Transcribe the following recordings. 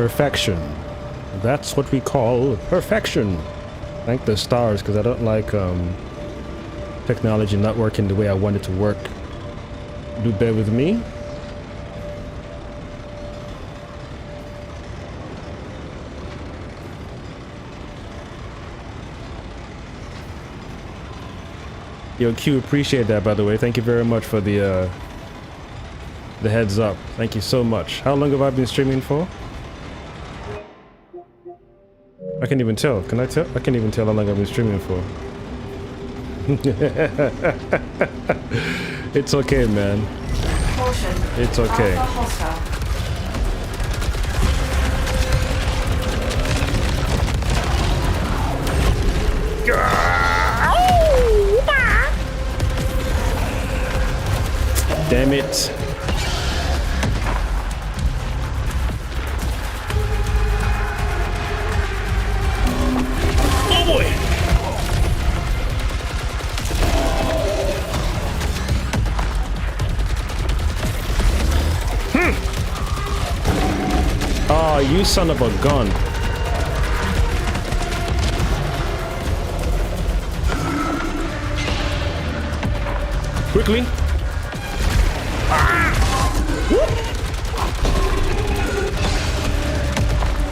Perfection. That's what we call perfection. Thank the stars, because I don't like technology not working the way I want it to work. Do bear with me. Yo, Q, appreciate that, by the way. Thank you very much for the heads up. Thank you so much. How long have I been streaming for? I can't even tell. Can I tell? I can't even tell how long I've been streaming for. It's okay, man. It's okay. Damn it. Oh boy. Oh, you son of a gun. Quickly.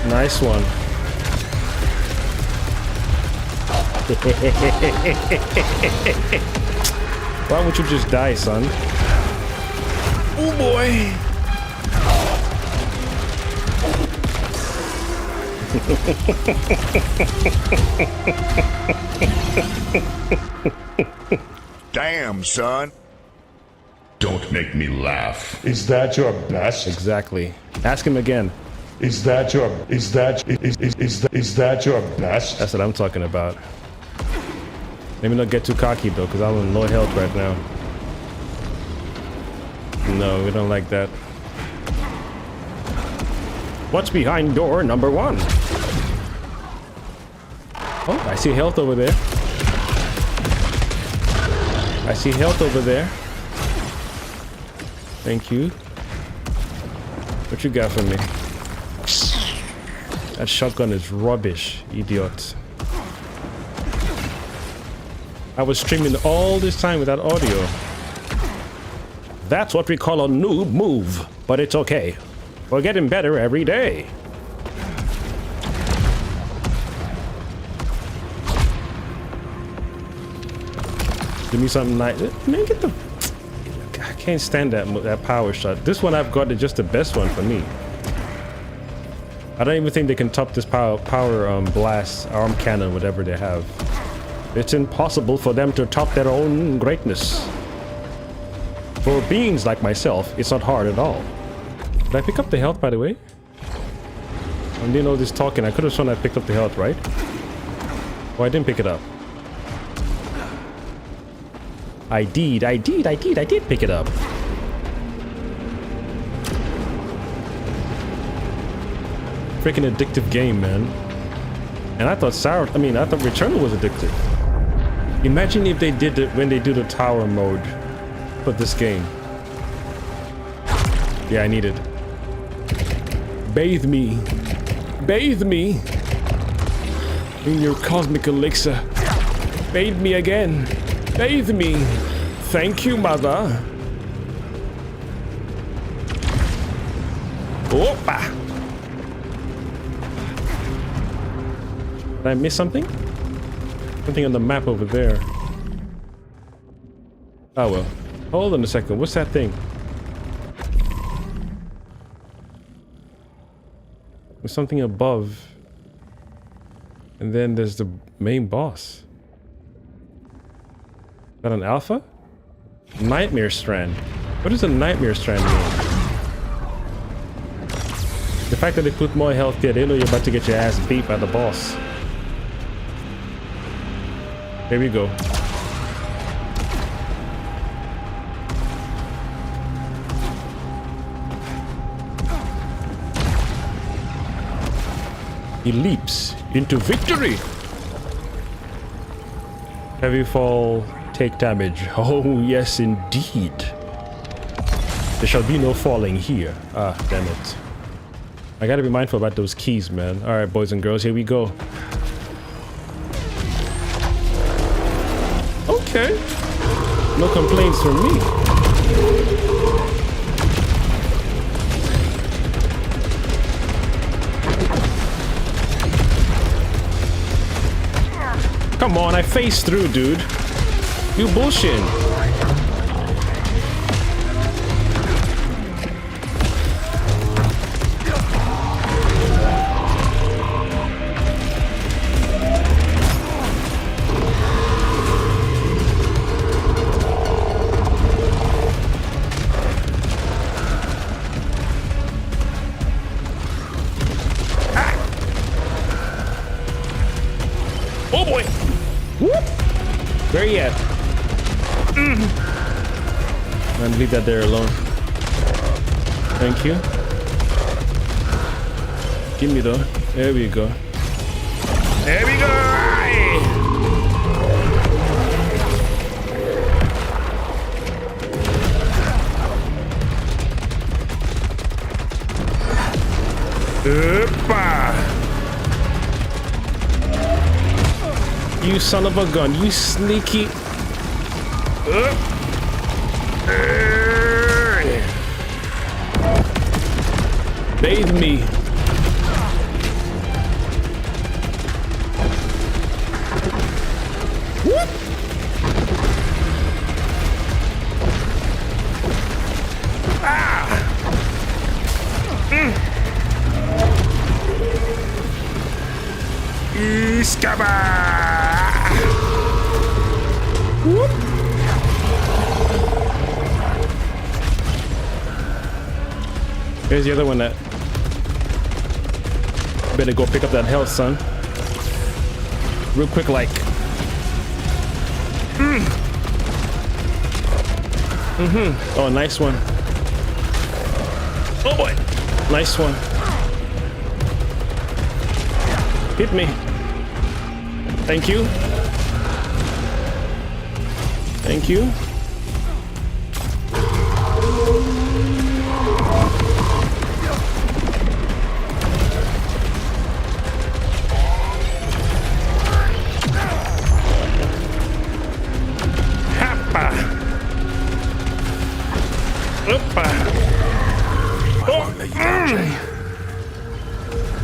Nice one. Why won't you just die, son? Oh boy. Damn, son. Don't make me laugh. Is that your best? Exactly. Ask him again. Is that your best? That's what I'm talking about. Let me not get too cocky though, because I'm on low health right now. No, we don't like that. What's behind door number 1? Oh, I see health over there. I see health over there. Thank you. What you got for me? That shotgun is rubbish, idiot. I was streaming all this time without audio. That's what we call a noob move, but it's okay. We're getting better every day. Give me something nice. Man, get the... I can't stand that power shot. This one I've got is just the best one for me. I don't even think they can top this power blast, arm cannon, whatever they have. It's impossible for them to top their own greatness. For beings like myself, it's not hard at all. Did I pick up the health, by the way? I didn't know this talking. I could have sworn I picked up the health, right? Oh, I didn't pick it up. I did pick it up. Freaking addictive game, man. And I thought Saros, I thought Returnal was addictive. Imagine if they did it when they do the tower mode for this game. Yeah, I need it. Bathe me. Bathe me in your cosmic elixir. Bathe me again. Bathe me. Thank you, mother. Opa! Did I miss something? Something on the map over there. Oh well. Hold on a second. What's that thing? There's something above. And then there's the main boss. Is that an alpha? Nightmare Strand. What does a Nightmare Strand mean? The fact that they put more health there, they know you're about to get your ass beat by the boss. Here we go. He leaps into victory. Heavy fall, take damage. Oh, yes, indeed. There shall be no falling here. Ah, damn it. I gotta be mindful about those keys, man. All right, boys and girls, here we go. Okay. No complaints from me. Come on, I phased through, dude. You bullshit. Oh boy! Whoop! Where you at? And leave that there alone. Thank you. Give me though. There we go. There we go! Opa! You son of a gun, you sneaky. Bathe me. Whoop. Ah. Iskaba. Whoop. Here's the other one that better go pick up that health, son. Real quick, like. Oh, nice one. Oh boy, nice one. Hit me. Thank you. Thank you.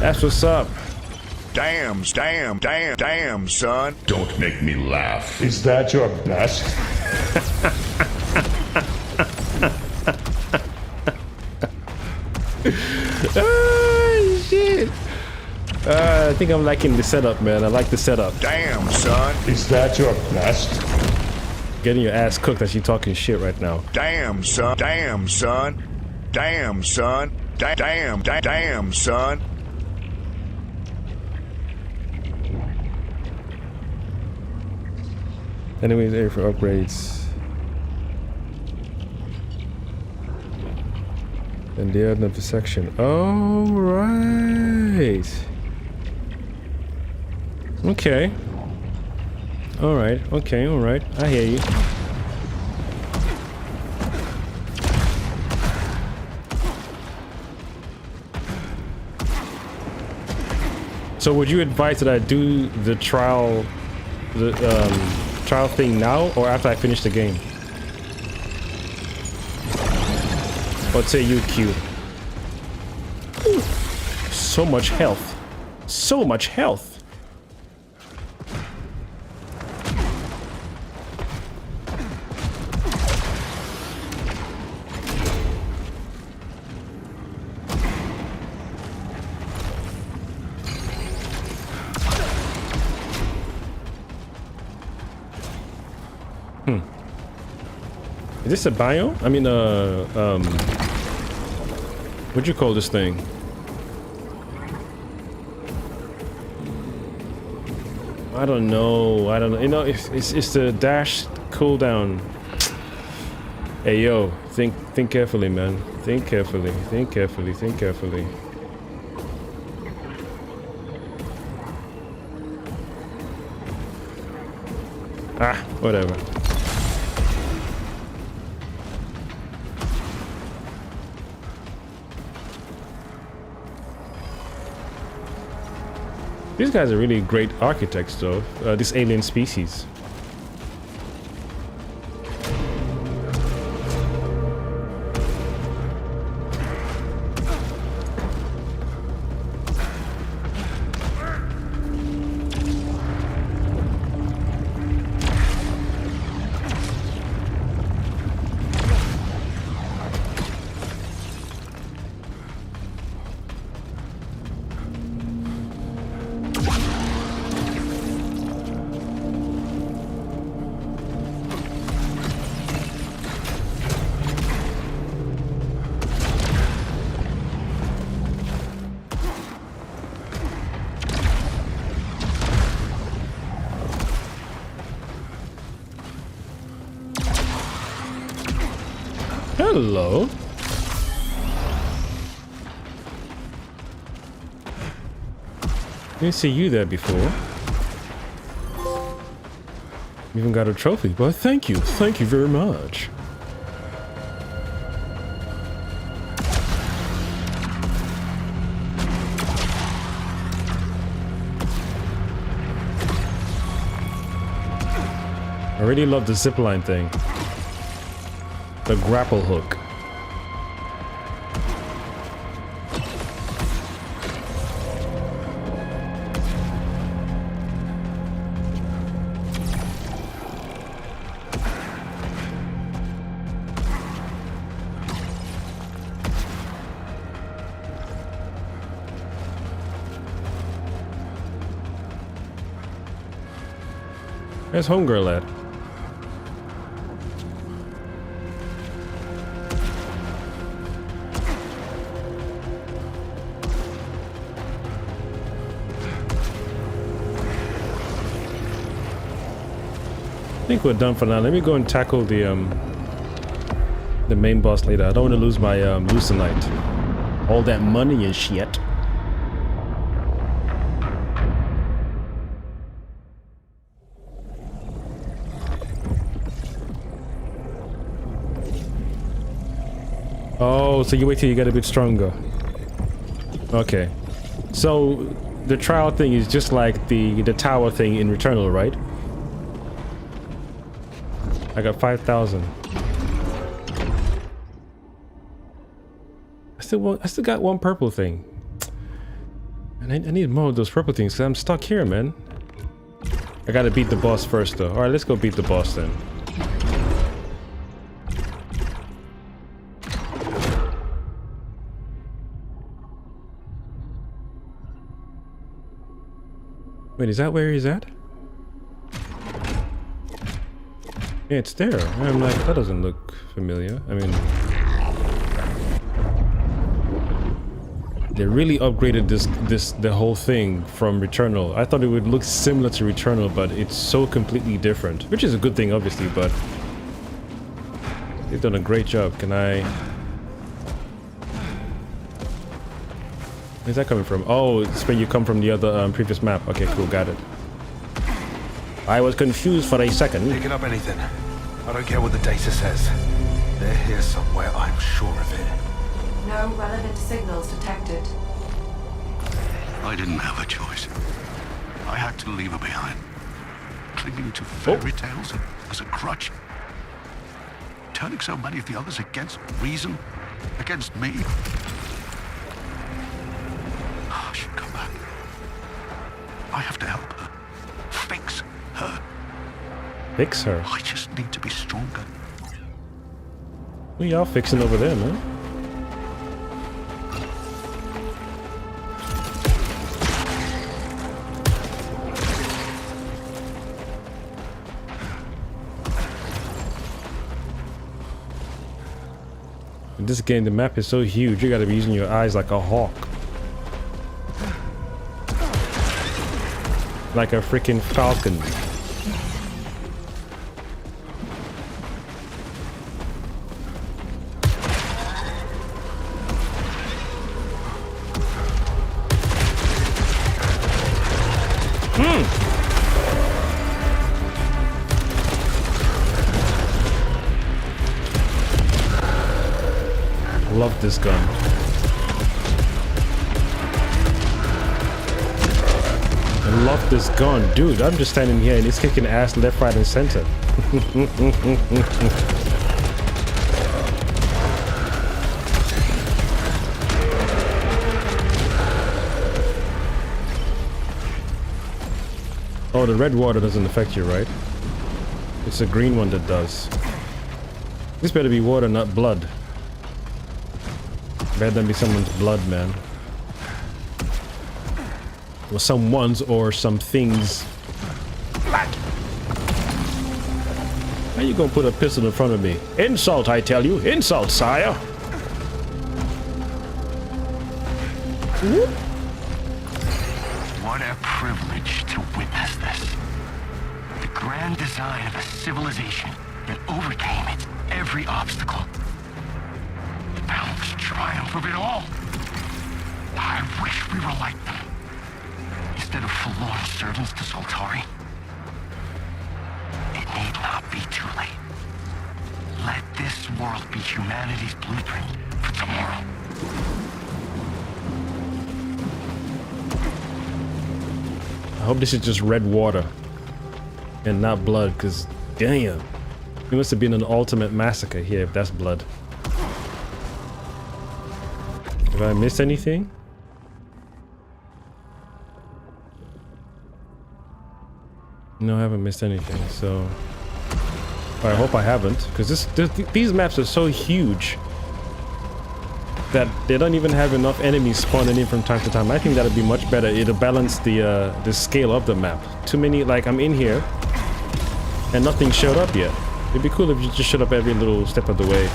That's what's up. Damn, son. Don't make me laugh. Is that your best? Oh, shit. I think I'm liking the setup, man. I like the setup. Damn, son. Is that your best? Getting your ass cooked as you talking shit right now. Damn, son. Damn, son. Damn, son. Damn, son. Anyways, area for upgrades. And the other section. All right. Okay. All right. Okay. All right. I hear you. So would you advise that I do the trial thing now or after I finish the game? What say you, Q? Ooh, so much health. So much health. Is this a biome? I mean, what'd you call this thing? I don't know. I don't know. You know, it's the dash cooldown. Hey, yo, think carefully, man. Think carefully. Think carefully. Think carefully. Ah, whatever. These guys are really great architects, though. This alien species. Hello. Didn't see you there before. Even got a trophy, but thank you very much. I really love the zipline thing. The grapple hook. Where's homegirl at? I think we're done for now. Let me go and tackle the main boss later. I don't want to lose my Lucenite. All that money and shit. Oh, so you wait till you get a bit stronger. Okay. So the trial thing is just like the tower thing in Returnal, right? I got 5,000. I still got one purple thing. And I need more of those purple things because I'm stuck here, man. I gotta beat the boss first though. Alright, let's go beat the boss then. Wait, is that where he's at? Yeah, it's there. I'm like, that doesn't look familiar. I mean, they really upgraded the whole thing from Returnal. I thought it would look similar to Returnal, but it's so completely different, which is a good thing, obviously. But they've done a great job. Can I? Where's that coming from? Oh, it's where you come from the other previous map. Okay, cool, got it. I was confused for a second. Picking up anything. I don't care what the data says. They're here somewhere, I'm sure of it. No relevant signals detected. I didn't have a choice. I had to leave her behind. Clinging to fairy tales as a crutch. Turning so many of the others against reason. Against me. I should come back. I have to help her. Fix her. Fix her? I just need to be stronger. What y'all fixing over there, man? In this game, the map is so huge, you gotta be using your eyes like a hawk. Like a freaking falcon. Love this gun. off this gun. Dude, I'm just standing here and it's kicking ass left, right, and center. Oh, the red water doesn't affect you, right? It's the green one that does. This better be water, not blood. Better than be someone's blood, man. Or someone's or some things. How you gonna put a pistol in front of me? Insult, I tell you. Insult, sire. Whoop. What a privilege to witness this. The grand design of a civilization that overcame its every obstacle. The boundless triumph of it all. I wish we were like them. Instead of forlorn servants to Soltari. It need not be too late. Let this world be humanity's blueprint for tomorrow. I hope this is just red water and not blood, because damn, it must have been an ultimate massacre here if that's blood. Have I missed anything? No, I haven't missed anything, so I hope I haven't, because these maps are so huge that they don't even have enough enemies spawning in from time to time. I think that'd be much better. It'll balance the scale of the map. Too many, like I'm in here and nothing showed up yet. It'd be cool if you just showed up every little step of the way.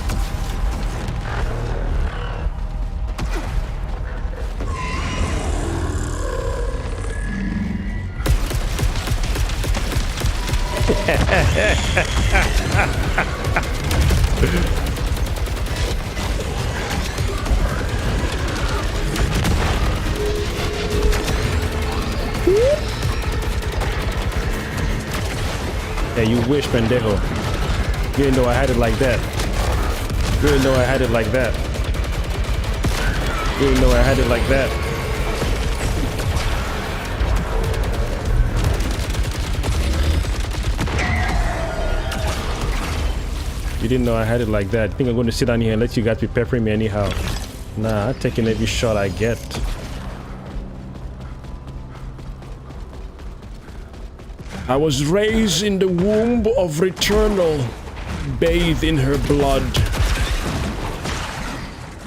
Yeah, you wish, pendejo. You didn't know I had it like that. You didn't know I had it like that. You didn't know I had it like that. You didn't know I had it like that. I think I'm going to sit down here and let you guys be peppering me anyhow. Nah, I'm taking every shot I get. I was raised in the womb of Returnal, bathed in her blood.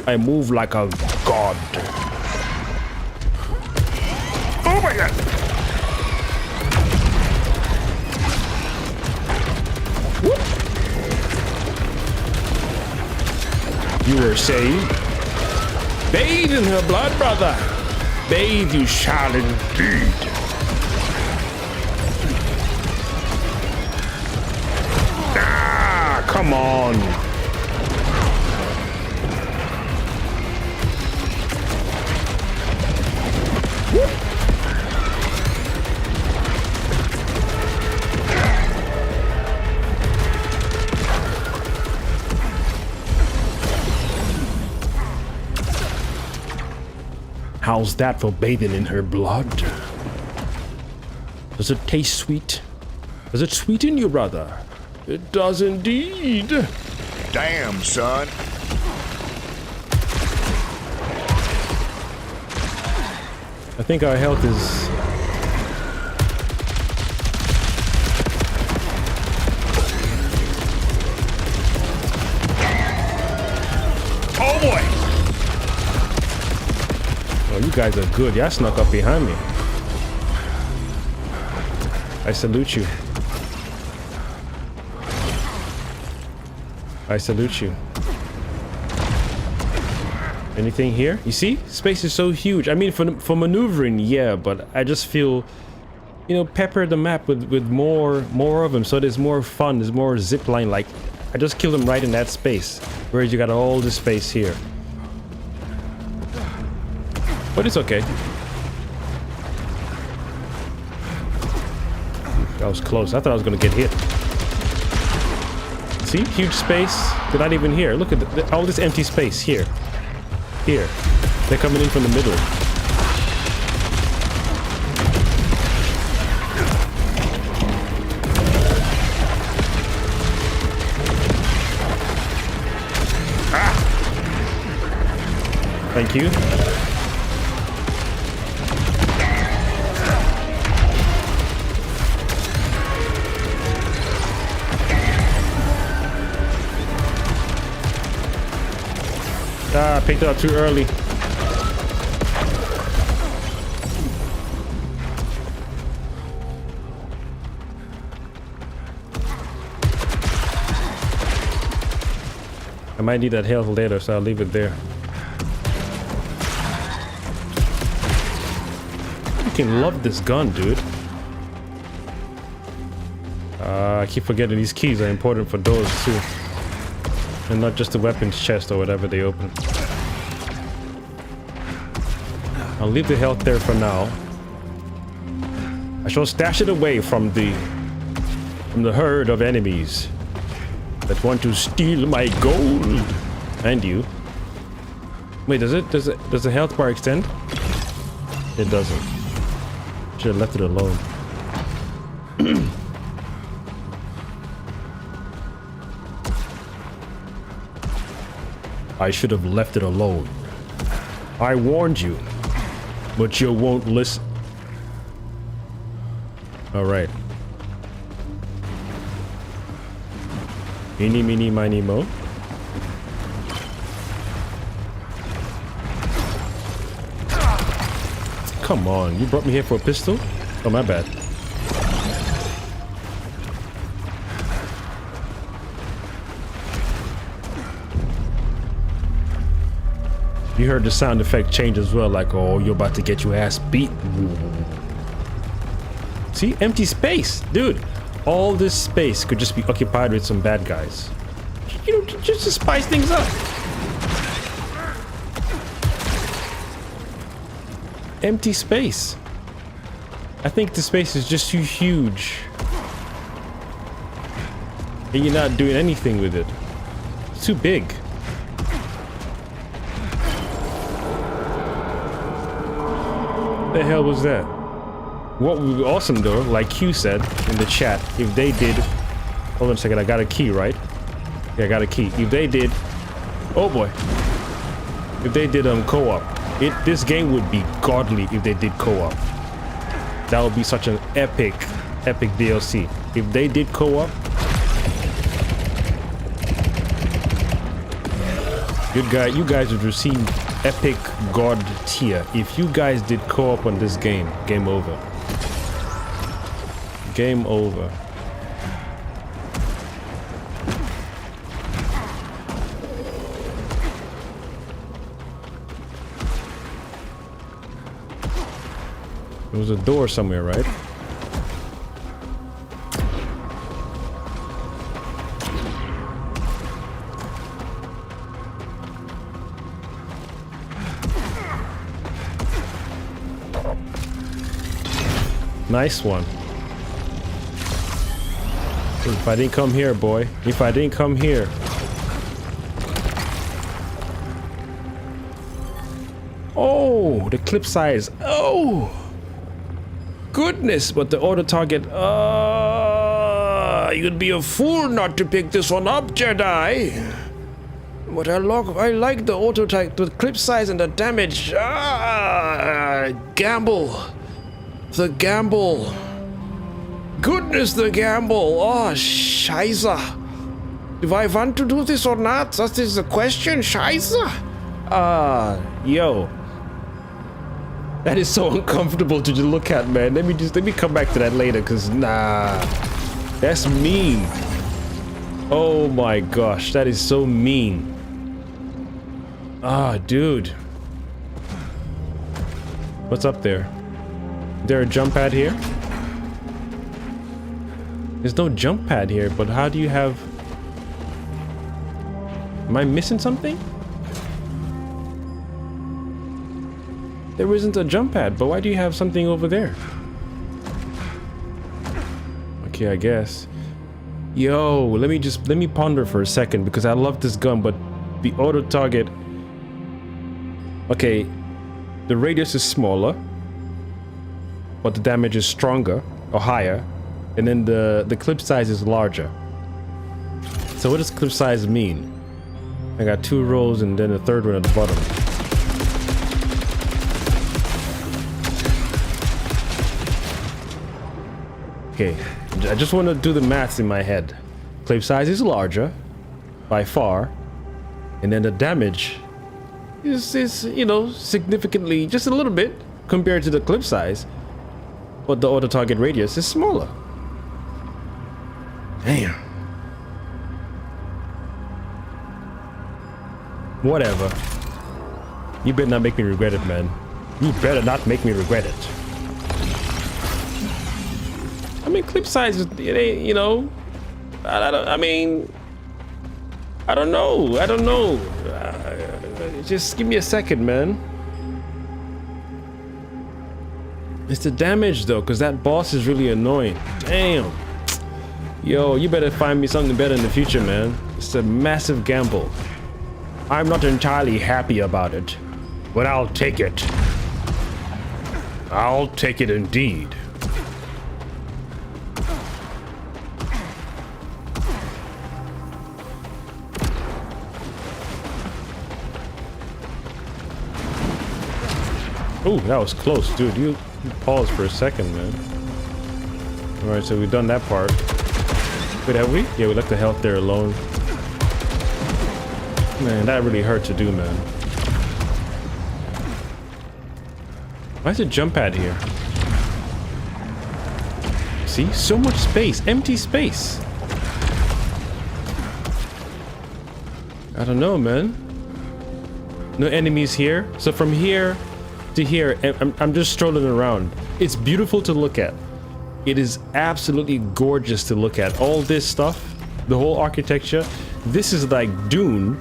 I move like a god. Oh my god! Whoop. You were saying? Bathe in her blood, brother. Bathe you shall indeed. Come on. Whoop. How's that for bathing in her blood? Does it taste sweet? Does it sweeten you, brother? It does indeed. Damn, son. I think our health is... Oh boy! Oh, you guys are good. Y'all snuck up behind me. I salute you. I salute you. Anything here? You see? Space is so huge. I mean, for maneuvering, yeah, but I just feel, you know, pepper the map with more of them, so there's more fun, there's more zip line. Like, I just killed them right in that space, whereas you got all this space here. But it's okay. That was close. I thought I was gonna get hit. See? Huge space. They're not even here. Look at all this empty space here. Here. They're coming in from the middle. Thank you. Ah, I picked it up too early. I might need that health later, so I'll leave it there. I fucking love this gun, dude. I keep forgetting these keys are important for doors too. And not just the weapons chest or whatever they open. I'll leave the health there for now. I shall stash it away from the herd of enemies that want to steal my gold. And you. Wait, does the health bar extend? It doesn't. Should have left it alone. I should have left it alone. I warned you, but you won't listen. All right. Eeny, meeny, miny, mo. Come on, you brought me here for a pistol? Oh, my bad. You heard the sound effect change as well, like, oh, you're about to get your ass beat. See, empty space, dude. All this space could just be occupied with some bad guys. You know, just to spice things up. Empty space. I think the space is just too huge. And you're not doing anything with it. It's too big. What the hell was that? What would be awesome though, like Q said in the chat, if they did... Hold on a second, I got a key, right? Yeah, I got a key. If they did... Oh boy. If they did co-op, this game would be godly if they did co-op. That would be such an epic DLC. If they did co-op... You guys would receive epic god tier. If you guys did co-op on this game, game over. Game over. There was a door somewhere, right? Nice one. If I didn't come here, boy. If I didn't come here. Oh, the clip size. Oh. Goodness, but the auto target. You'd be a fool not to pick this one up, Jedi. But I like the auto target, the clip size and the damage. Gamble. The gamble. Goodness, the gamble. Oh, Scheiße. Do I want to do this or not? That is the question, Scheiße. Yo. That is so uncomfortable to just look at, man. Let me come back to that later, cause nah. That's mean. Oh my gosh, that is so mean. Dude. What's up there? Is there a jump pad here? There's no jump pad here, but how do you have... Am I missing something? There isn't a jump pad, but why do you have something over there? Okay, I guess. Yo, let me ponder for a second, because I love this gun, but the auto target... Okay, the radius is smaller, but the damage is stronger or higher, and then the clip size is larger. So what does clip size mean? I got 2 rows and then a third one at the bottom. Okay, I just want to do the maths in my head. Clip size is larger by far, and then the damage is you know, significantly, just a little bit compared to the clip size, but the auto target radius is smaller. Damn. Whatever. You better not make me regret it, man. You better not make me regret it. I mean, clip size, it ain't, you know, I mean, I don't know. Just give me a second, man. It's the damage, though, because that boss is really annoying. Damn. Yo, you better find me something better in the future, man. It's a massive gamble. I'm not entirely happy about it, but I'll take it. I'll take it indeed. Oh, that was close, dude. You paused for a second, man. Alright, so we've done that part. Wait, have we? Yeah, we left the health there alone. Man, that really hurt to do, man. Why is it jump pad here? See? So much space. Empty space. I don't know, man. No enemies here. So from here to here, I'm just strolling around. It's beautiful to look at. It is absolutely gorgeous to look at. All this stuff, the whole architecture, this is like Dune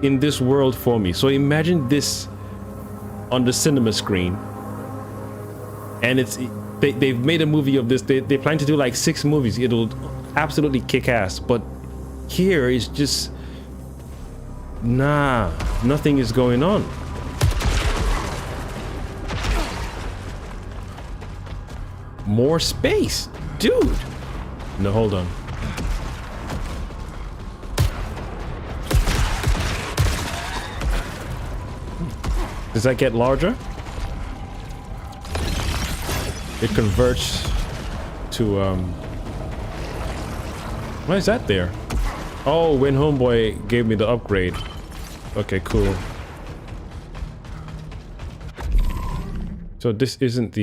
in this world for me. So imagine this on the cinema screen, and they've made a movie of this. They plan to do like 6 movies. It'll absolutely kick ass. But here is just nothing is going on. More space, dude. No, hold on. Does that get larger? It converts to why is that there? Oh, when homeboy gave me the upgrade. Okay, cool. So this isn't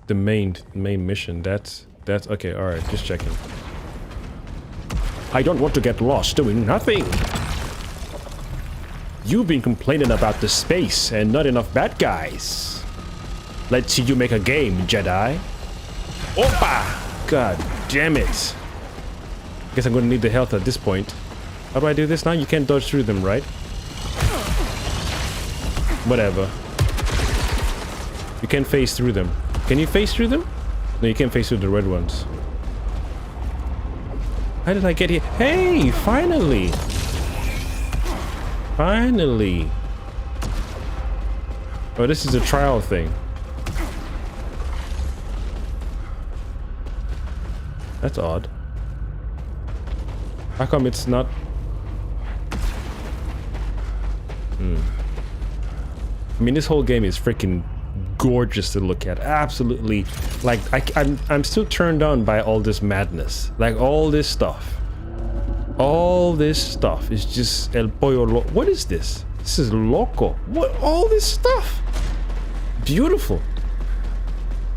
the main mission. That's okay. All right, just checking. I don't want to get lost doing nothing. You've been complaining about the space and not enough bad guys. Let's see you make a game, Jedi. Opa! God damn it. Guess I'm gonna need the health at this point. How do I do this now? You can't dodge through them, right? Whatever. You can't phase through them. Can you phase through them? No, you can't phase through the red ones. How did I get here? Hey, finally! Finally! Oh, this is a trial thing. That's odd. How come it's not? I mean, this whole game is freaking gorgeous to look at. Absolutely. Like, I'm still turned on by all this madness. Like, all this stuff. All this stuff is just El Pollo What is this? This is loco. What? All this stuff. Beautiful.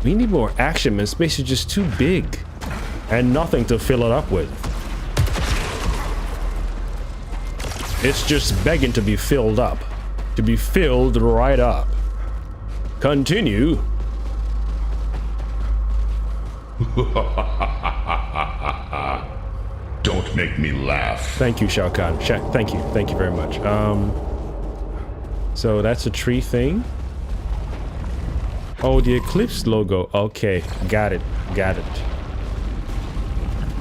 We need more action, man. Space is just too big. And nothing to fill it up with. It's just begging to be filled up. To be filled right up. Continue. Don't make me laugh. Thank you, Shao Kahn. Thank you very much. So that's a tree thing. Oh, the Eclipse logo. Okay, got it.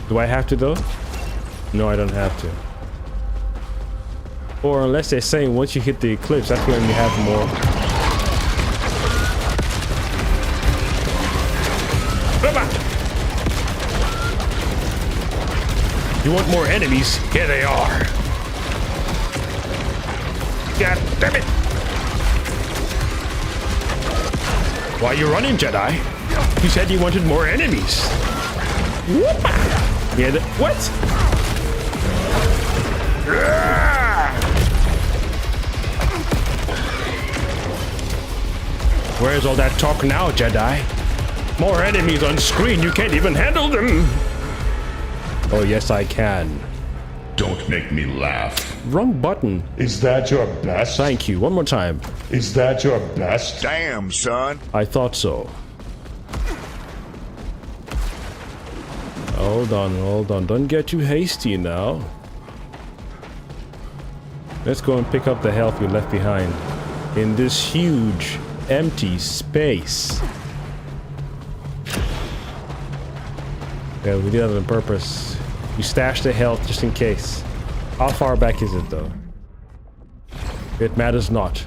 Do I have to though? No, I don't have to. Or unless they're saying once you hit the Eclipse, that's when you have more. You want more enemies? Here they are. God damn it! Why are you running, Jedi? You said you wanted more enemies. Yeah, what? Where's all that talk now, Jedi? More enemies on screen, you can't even handle them! Oh, yes, I can. Don't make me laugh. Wrong button. Is that your best? Thank you. One more time. Is that your best? Damn, son. I thought so. Hold on. Don't get too hasty now. Let's go and pick up the health we left behind in this huge, empty space. Yeah, we did that on purpose. We stashed the health just in case. How far back is it though? It matters not.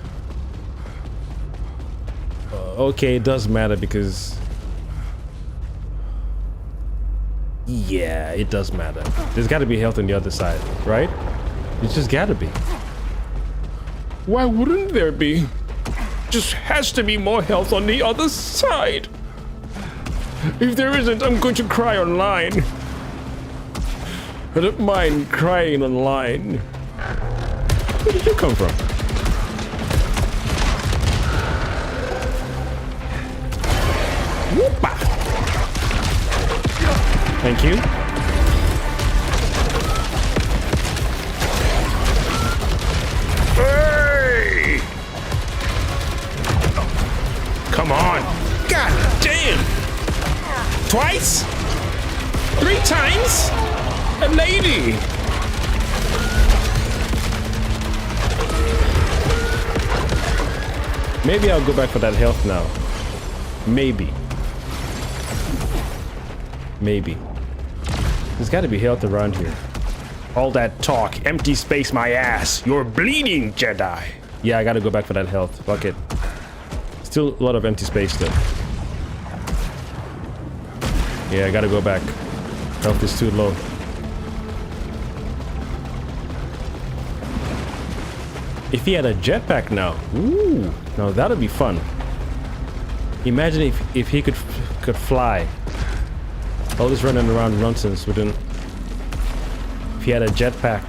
Okay, it does matter because... Yeah, it does matter. There's gotta be health on the other side, right? It just gotta be. Why wouldn't there be? Just has to be more health on the other side. If there isn't, I'm going to cry online. I don't mind crying online. Where did you come from? Whoopa! Thank you. Hey! Come on! God damn! Twice? 3 times? A lady! Maybe I'll go back for that health now. Maybe. There's gotta be health around here. All that talk, empty space my ass. You're bleeding, Jedi. Yeah, I gotta go back for that health. Fuck it. Still a lot of empty space though. Yeah, I gotta go back. Health is too low. If he had a jetpack now. Ooh, now that'd be fun. Imagine if he could fly. All this running around nonsense wouldn't. If he had a jetpack.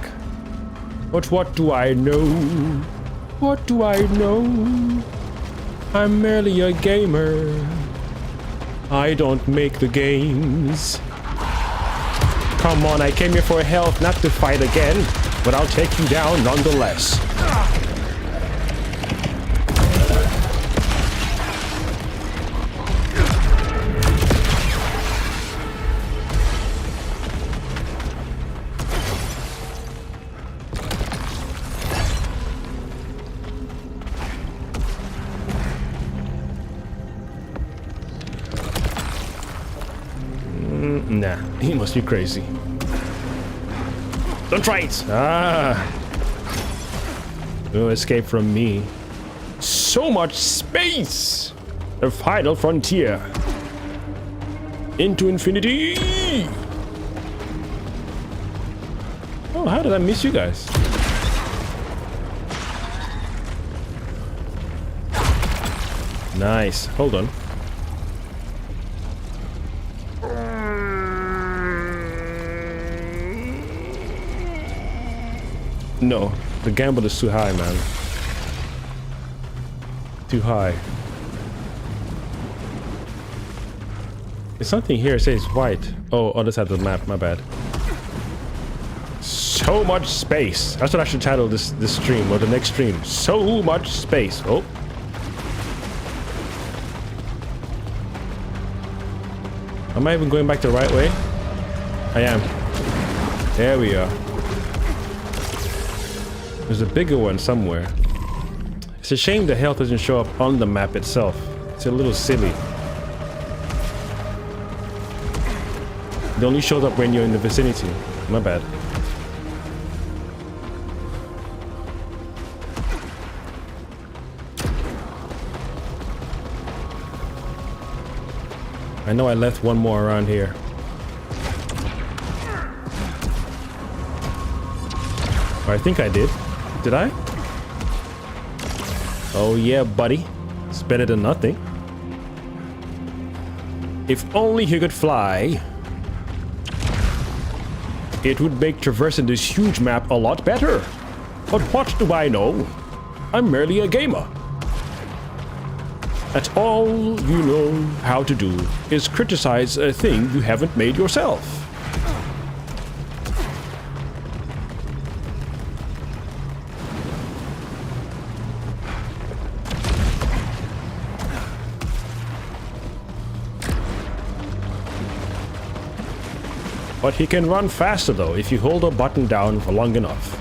But what do I know? What do I know? I'm merely a gamer. I don't make the games. Come on, I came here for health, not to fight again. But I'll take you down nonetheless. Nah, he must be crazy. Don't try it! No escape from me. So much space! The final frontier. Into infinity! Oh, how did I miss you guys? Nice. Hold on. No, the gamble is too high, man. Too high. There's something here that says white. Oh, other side of the map, my bad. So much space. That's what I should title this stream, or the next stream. So much space. Oh. Am I even going back the right way? I am. There we are. There's a bigger one somewhere. It's a shame the health doesn't show up on the map itself. It's a little silly. It only shows up when you're in the vicinity. My bad. I know I left one more around here. I think I did. Did I? Oh yeah, buddy. It's better than nothing. If only he could fly. It would make traversing this huge map a lot better. But what do I know? I'm merely a gamer. That's all you know how to do is criticize a thing you haven't made yourself. But he can run faster though if you hold a button down for long enough.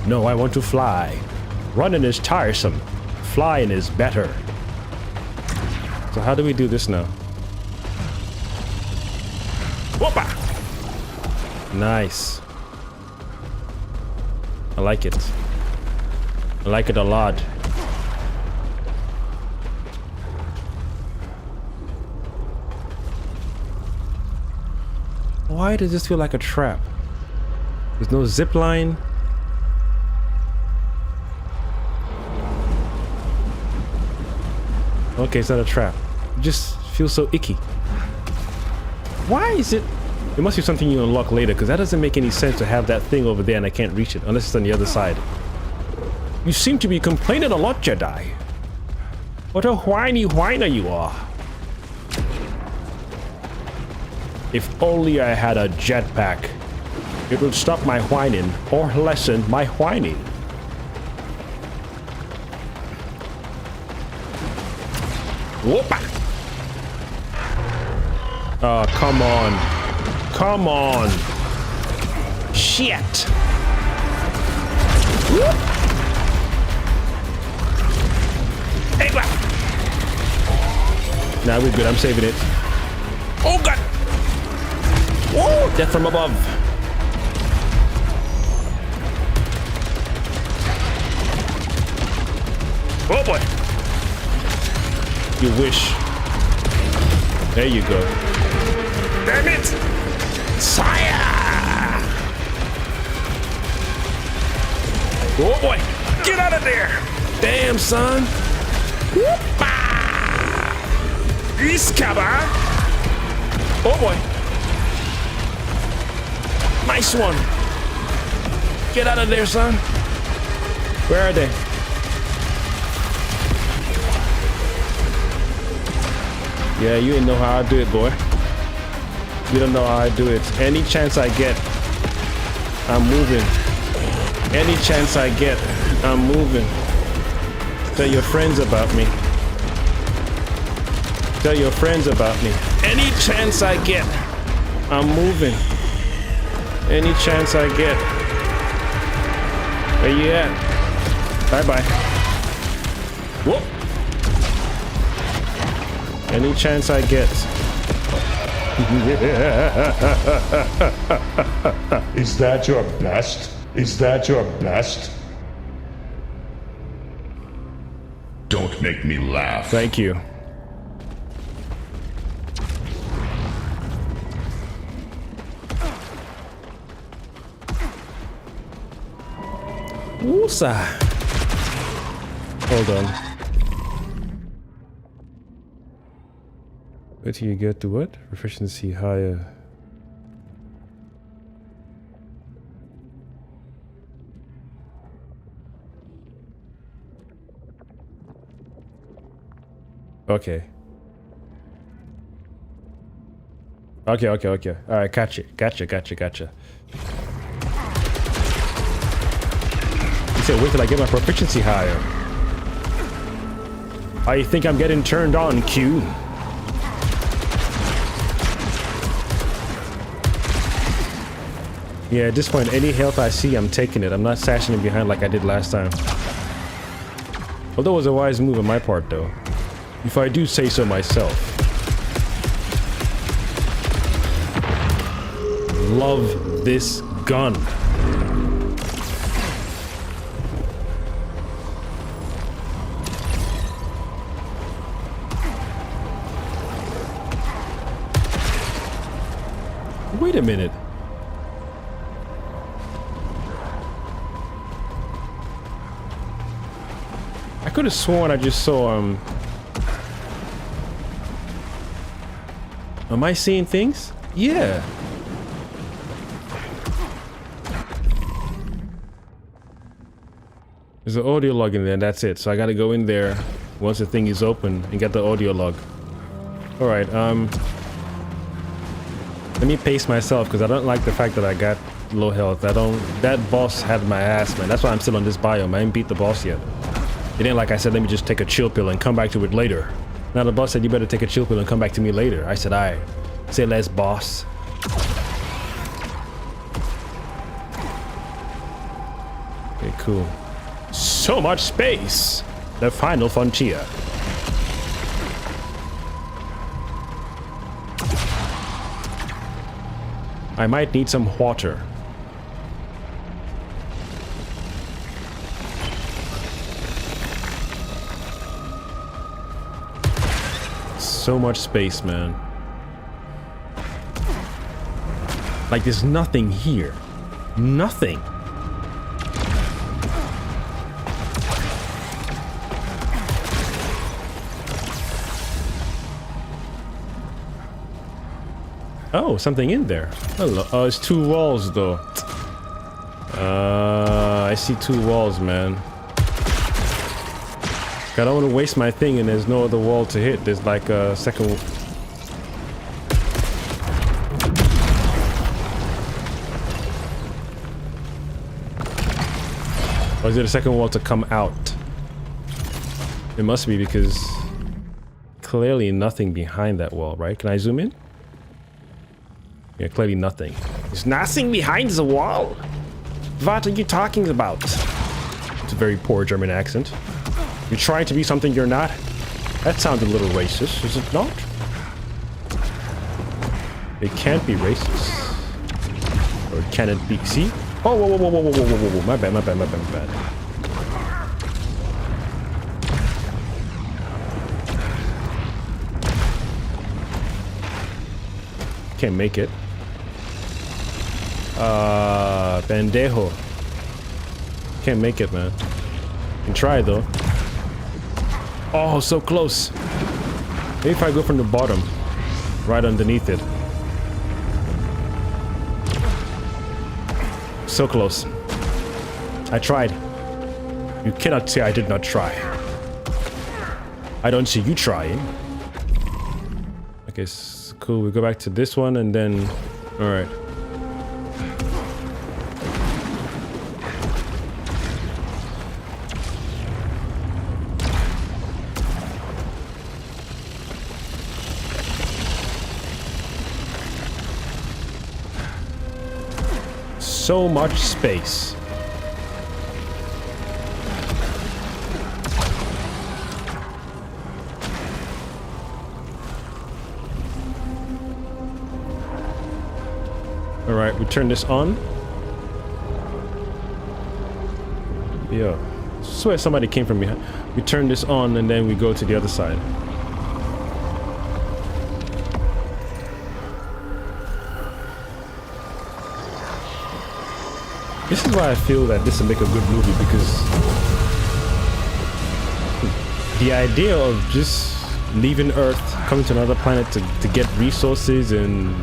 No, I want to fly. Running is tiresome. Flying is better. So how do we do this now? Whoopa! Nice. I like it. I like it a lot. Why does this feel like a trap? There's no zip line. Okay, it's not a trap. It just feels so icky. Why is it? It must be something you unlock later, because that doesn't make any sense to have that thing over there and I can't reach it, unless it's on the other side. You seem to be complaining a lot, Jedi. What a whiny whiner you are. If only I had a jetpack. It would stop my whining, or lessen my whining. Whoopa! Oh, come on. Come on. Shit. Whoop. Hey, what? Nah, we're good. I'm saving it. Oh, God. Whoa, death from above. Oh, boy. You wish. There you go. Damn it! Sire! Oh boy! Get out of there! Damn, son! Whoop-a! Iskaba! Oh boy! Nice one! Get out of there, son! Where are they? Yeah, you ain't know how I do it, boy. You don't know how I do it. Any chance I get, I'm moving. Any chance I get, I'm moving. Tell your friends about me. Tell your friends about me. Any chance I get, I'm moving. Any chance I get. Where you at? Bye-bye. Whoop. Any chance I get. Is that your best? Is that your best? Don't make me laugh. Thank you. Woosa. Hold on. Wait till you get to what? Proficiency higher. Okay. Okay. Alright, gotcha. You said wait till I get my proficiency higher. I think I'm getting turned on, Q. Yeah, at this point, any health I see, I'm taking it. I'm not sashing it behind like I did last time. Although it was a wise move on my part, though. If I do say so myself. Love this gun. Wait a minute. I could have sworn I just saw, Am I seeing things? Yeah. There's an audio log in there, and that's it. So I gotta go in there once the thing is open and get the audio log. Alright, let me pace myself because I don't like the fact that I got low health. That boss had my ass, man. That's why I'm still on this biome. I ain't beat the boss yet. It ain't like I said, let me just take a chill pill and come back to it later. Now the boss said, you better take a chill pill and come back to me later. I said, alright. Say less, boss. Okay, cool. So much space! The final frontier. I might need some water. So much space, man. Like there's nothing here. Nothing. Oh, something in there. Hello. Oh, it's two walls though. I see two walls, man. I don't want to waste my thing and there's no other wall to hit. There's like a second... Or is it a second wall to come out? It must be because clearly nothing behind that wall, right? Can I zoom in? Yeah, clearly nothing. There's nothing behind the wall. What are you talking about? It's a very poor German accent. You're trying to be something you're not? That sounds a little racist, is it not? It can't be racist. Or can it be? See? Oh, whoa, whoa, whoa, whoa, whoa, whoa, whoa, whoa. My bad, my bad, my bad, my bad. Can't make it. Pendejo. Can't make it, man. Can try though. Oh, so close. Maybe if I go from the bottom, right underneath it. So close. I tried. You cannot say I did not try. I don't see you trying. Okay, cool. We go back to this one and then... Alright. So much space. All right, we turn this on. Yeah, I swear somebody came from behind. We turn this on and then we go to the other side. This is why I feel that this will make a good movie, because the idea of just leaving Earth, coming to another planet to get resources and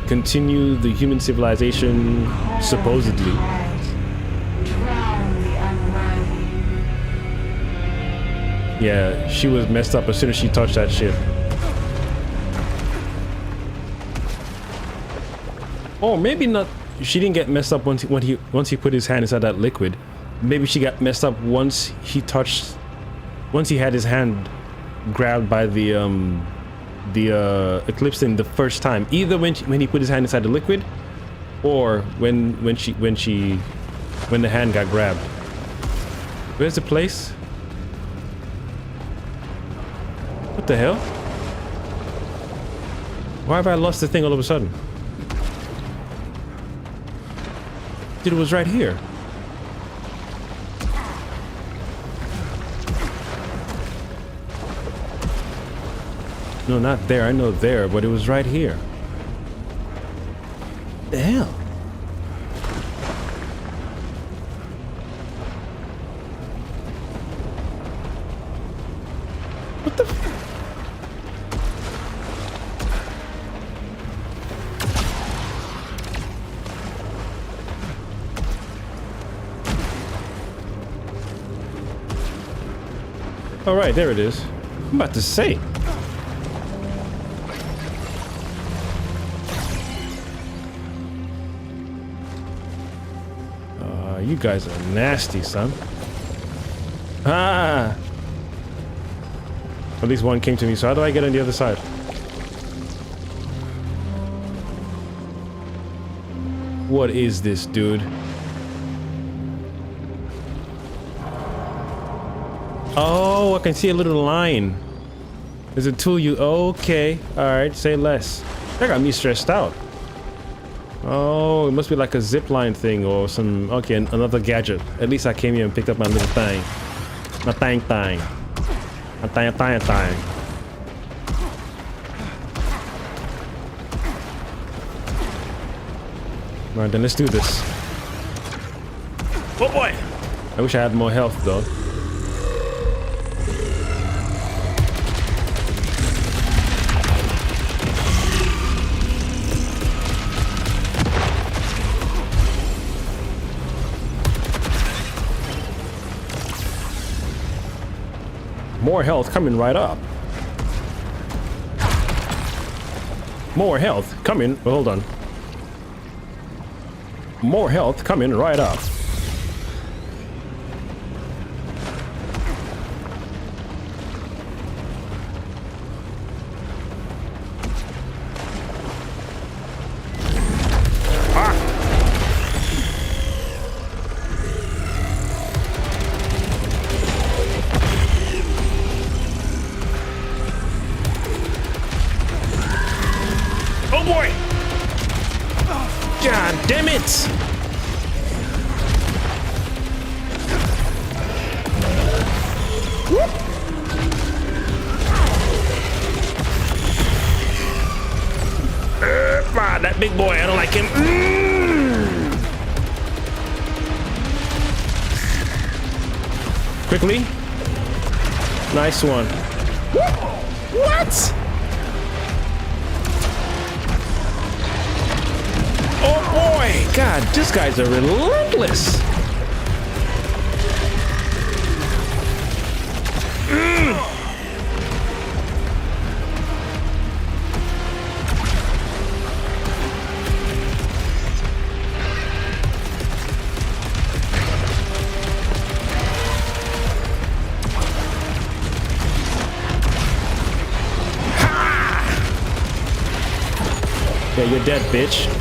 continue the human civilization, supposedly. Yeah, she was messed up as soon as she touched that shit. Or maybe not. She didn't get messed up once he put his hand inside that liquid. Maybe she got messed up once he had his hand grabbed by the Eclipse thing the first time. Either when he put his hand inside the liquid, or when the hand got grabbed. Where's the place? What the hell? Why have I lost the thing all of a sudden? Dude, it was right here. No, not there. I know there, but it was right here. The hell? What the? All right, there it is. I'm about to say. You guys are nasty, son. Ah! At least one came to me, so how do I get on the other side? What is this, dude? Oh, I can see a little line. There's a tool you... Okay. Alright, say less. That got me stressed out. Oh, it must be like a zip line thing or some... Okay, another gadget. At least I came here and picked up my little thing. My thing. My thing. Alright, then let's do this. Oh boy! I wish I had more health though. More health coming right up. More health coming. Oh, hold on. More health coming right up. God damn it! That big boy, I don't like him. Quickly. Nice one. What? Oh boy! God, these guys are relentless! Yeah, you're dead, bitch.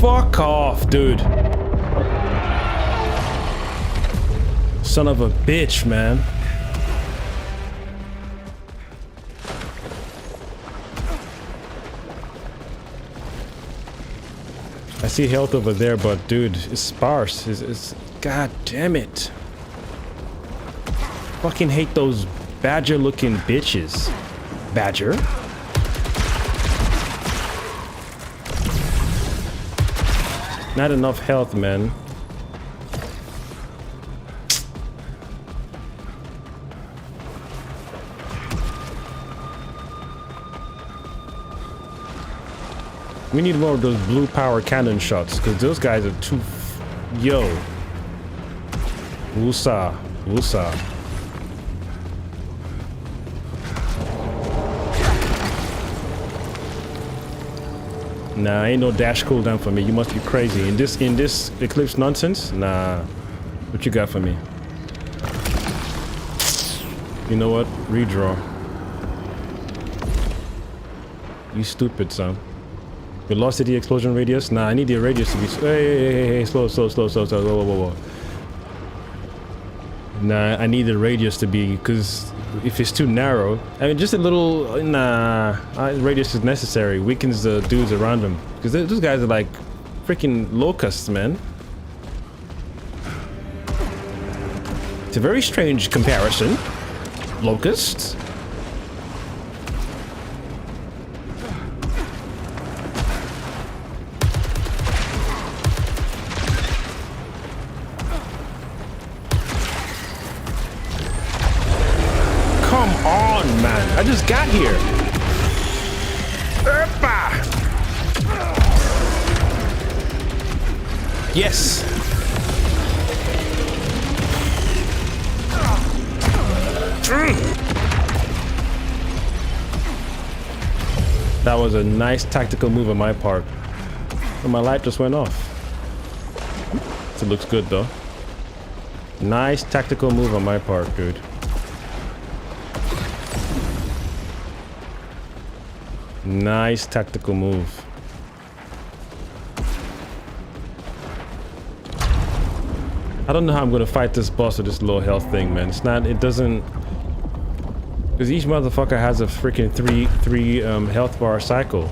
Fuck off, dude. Son of a bitch, man. I see health over there, but dude, it's sparse. It's God damn it. Fucking hate those badger looking bitches. Badger? Not enough health, man. We need more of those blue power cannon shots, because those guys are too... Yo. Woosah. Woosah. Nah, ain't no dash cooldown for me. You must be crazy. In this Eclipse nonsense? Nah. What you got for me? You know what? Redraw. You stupid, son. Velocity explosion radius? Nah, I need the radius to be... Hey, slow. Whoa. Nah, I need the radius to be... Because if it's too narrow... I mean, just a little... Nah, radius is necessary. Weakens the dudes around them. Because those guys are like freaking locusts, man. It's a very strange comparison. Locusts? just got here. Yes. That was a nice tactical move on my part. And my light just went off. It looks good though. Nice tactical move on my part, dude. Nice tactical move. I don't know how I'm gonna fight this boss with this low health thing, man. It's not, it doesn't, because each motherfucker has a freaking three health bar cycle.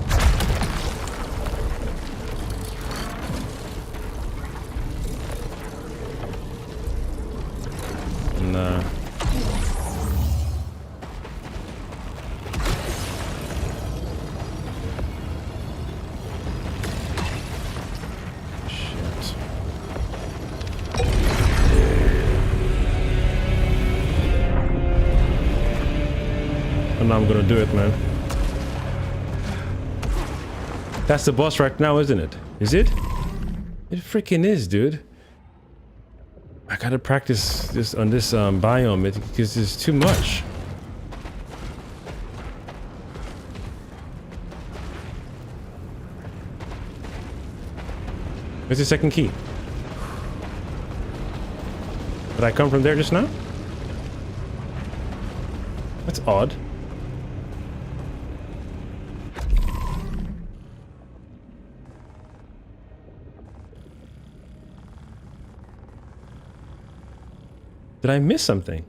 Nah. Shit. And I'm gonna do it, man. That's the boss right now, isn't it? Is it? It freaking is, dude. I gotta practice this on this biome because it's too much. Where's the second key? Did I come from there just now? That's odd. Did I miss something?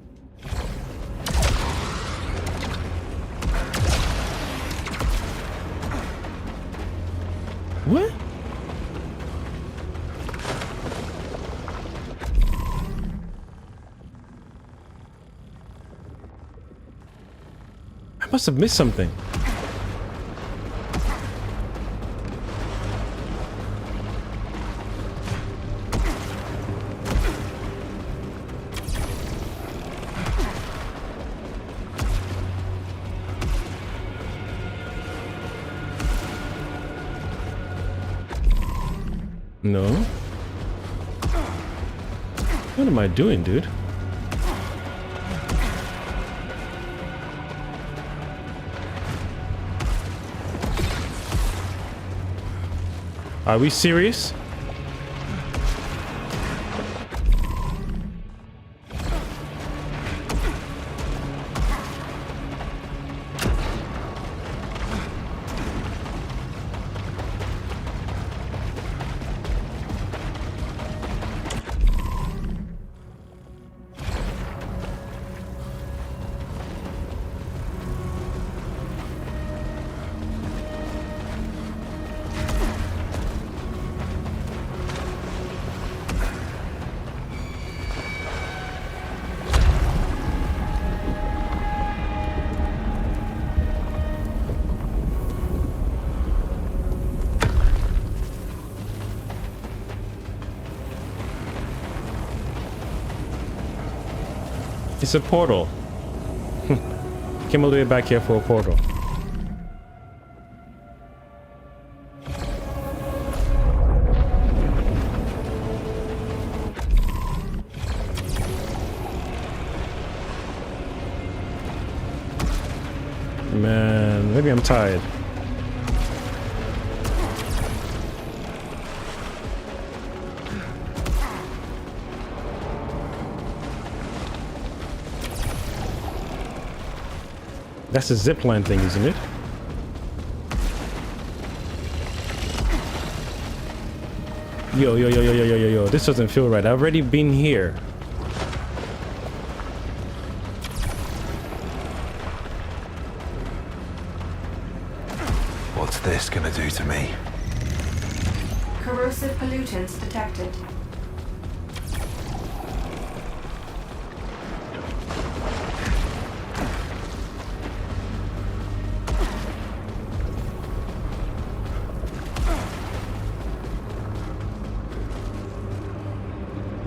What? I must have missed something. No. What am I doing, dude? Are we serious? It's a portal. Came all the way back here for a portal. Man, maybe I'm tired. That's a zipline thing, isn't it? Yo. This doesn't feel right. I've already been here. What's this gonna do to me? Corrosive pollutants detected.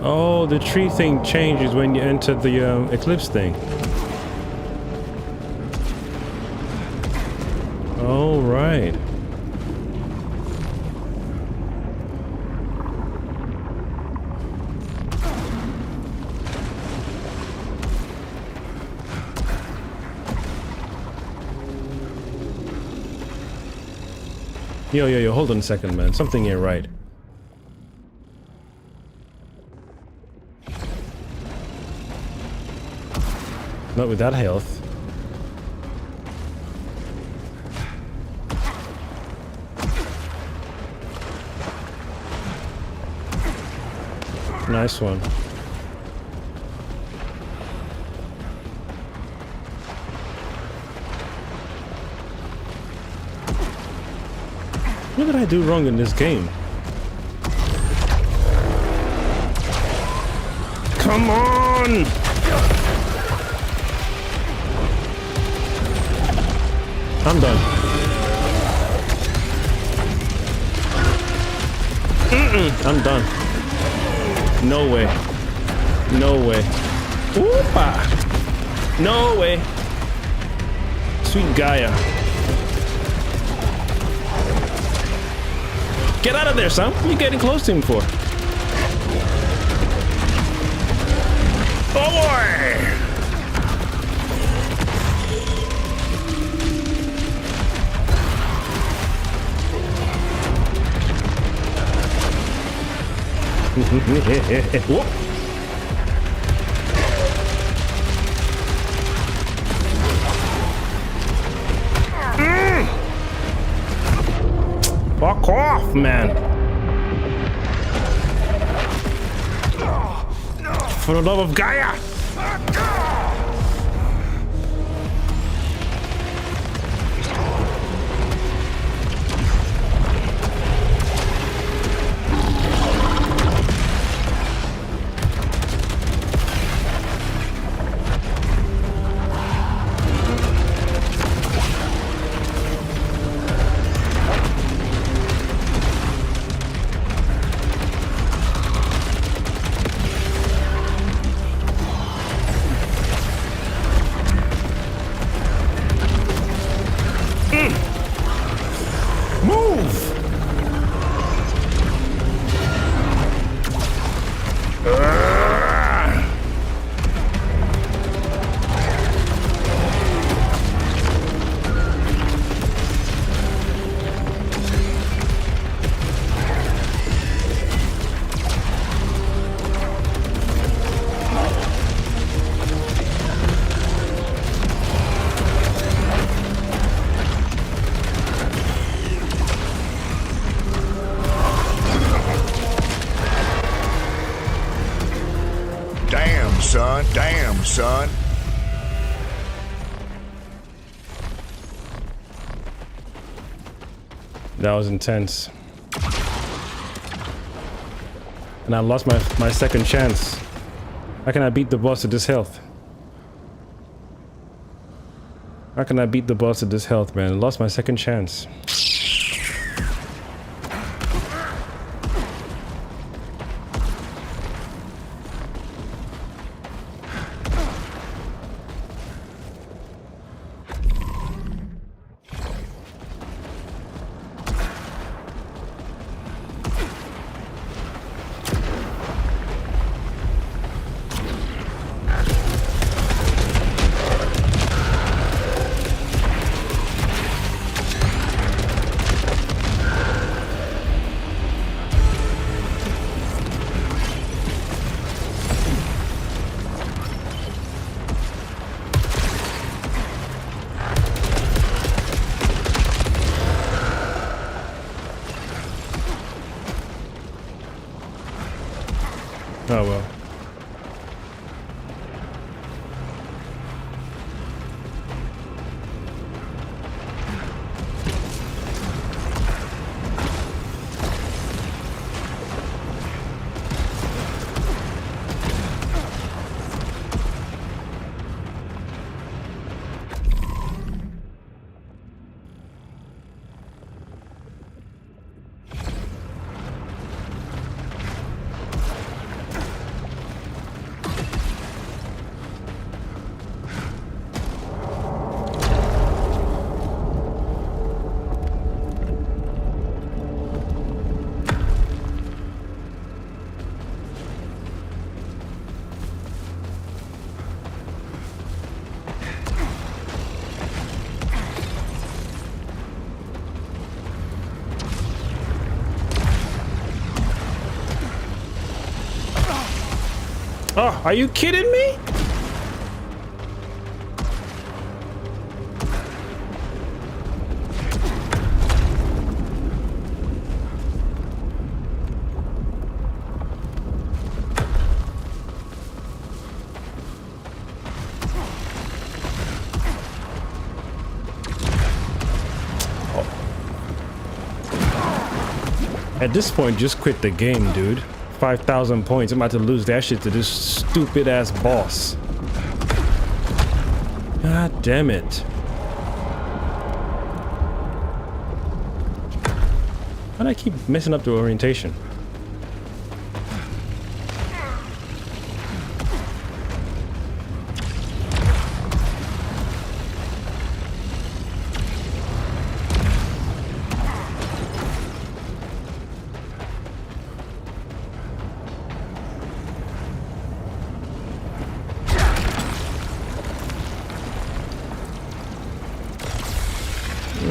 Oh, the tree thing changes when you enter the eclipse thing. All right. Yo, hold on a second, man. Something ain't right. Not with that health. Nice one. What did I do wrong in this game? Come on! I'm done. I'm done. No way. No way. Oopa! No way. Sweet Gaia. Get out of there, son. What are you getting close to him for? Oh boy! Whoop. Fuck off, man. For the love of Gaia. Damn, son. That was intense. And I lost my second chance. How can I beat the boss at this health? How can I beat the boss at this health, man? I lost my second chance. Oh well. Oh, are you kidding me? At this point, just quit the game, dude. 5,000 points. I'm about to lose that shit to this stupid ass boss. God damn it. Why do I keep messing up the orientation?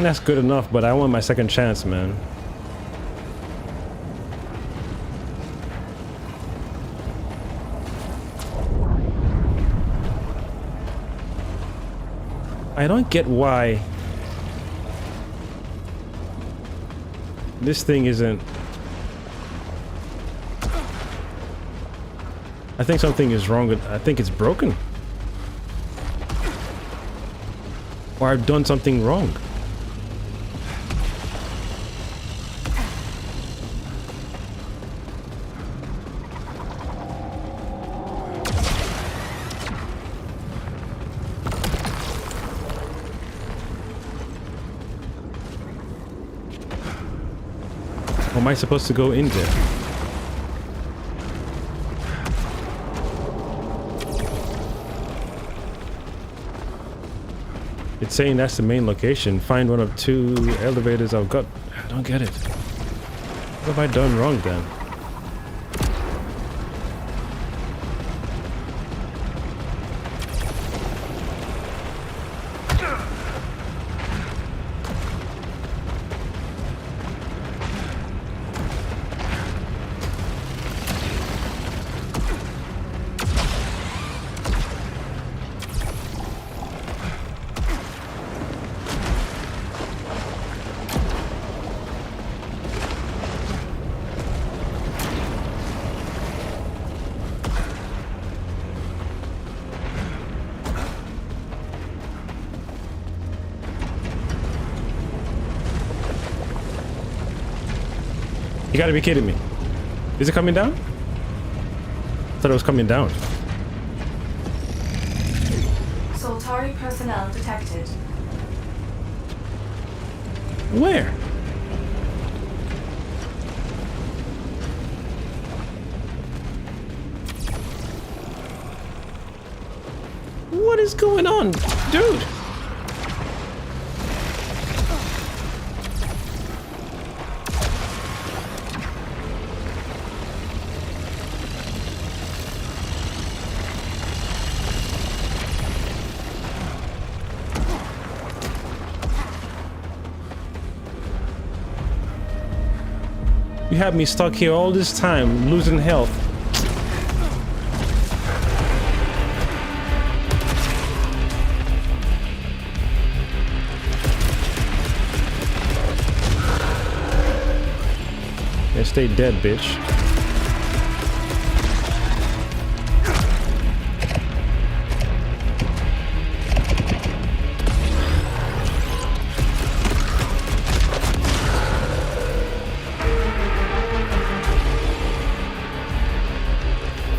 That's good enough, but I want my second chance, man. I don't get why this thing isn't... I think something is wrong with... I think it's broken. Or I've done something wrong. Or am I supposed to go in there? It's saying that's the main location. Find one of 2 elevators I've got. I don't get it. What have I done wrong then? You gotta be kidding me. Is it coming down? I thought it was coming down. Soltari personnel detected. Where? What is going on, dude? You had me stuck here all this time, losing health. Yeah, stay dead, bitch.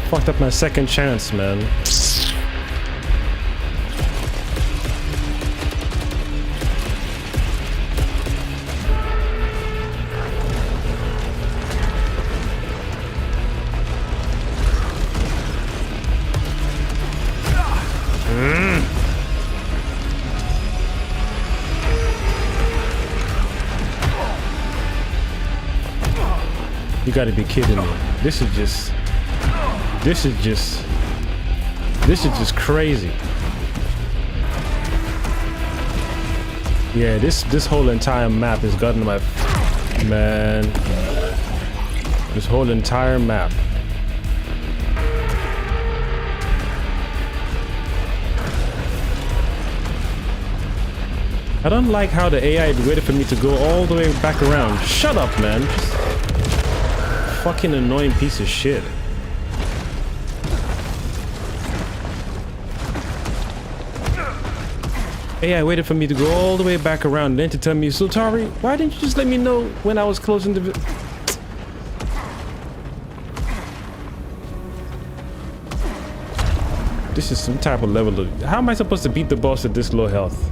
Fucked up my second chance, man. You gotta be kidding me. This is just crazy. Yeah, this whole entire map has gotten my... Man. This whole entire map. I don't like how the AI waited for me to go all the way back around. Shut up, man. Just fucking annoying piece of shit. AI waited for me to go all the way back around, then to tell me, Sultari, why didn't you just let me know when I was closing the... This is some type of level of... How am I supposed to beat the boss at this low health?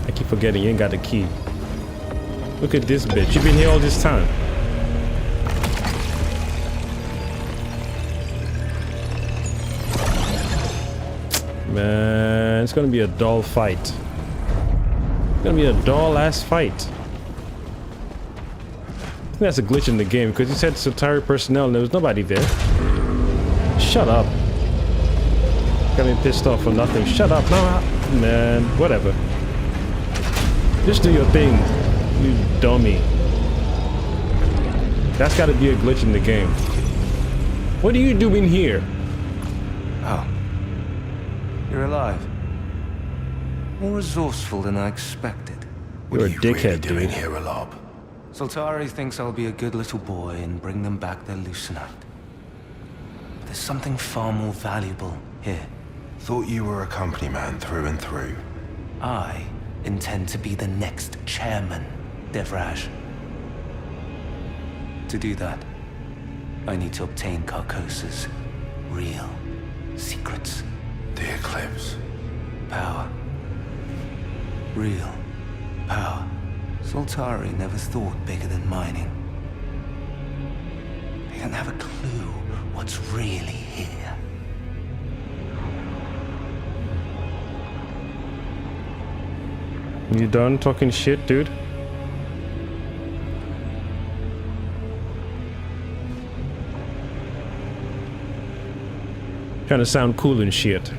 I keep forgetting you ain't got the key. Look at this bitch. You've been here all this time. Man, it's gonna be a dull fight. It's gonna be a dull ass fight. I think that's a glitch in the game because you said Sultari personnel and there was nobody there. Shut up. Got me pissed off for nothing. Shut up. No, man, whatever. Just do your thing, you dummy. That's gotta be a glitch in the game. What are you doing here? Oh. You're alive. More resourceful than I expected. You're a dickhead, doing dude. here, Alob? Sultari thinks I'll be a good little boy and bring them back their Lucenite. There's something far more valuable here. Thought you were a company man through and through. I intend to be the next chairman, Devraj. To do that, I need to obtain Carcosa's real secrets. The Eclipse. Power. Real power. Sultari never thought bigger than mining. They don't have a clue what's really here. You done talking shit, dude? Trying to sound cool and shit.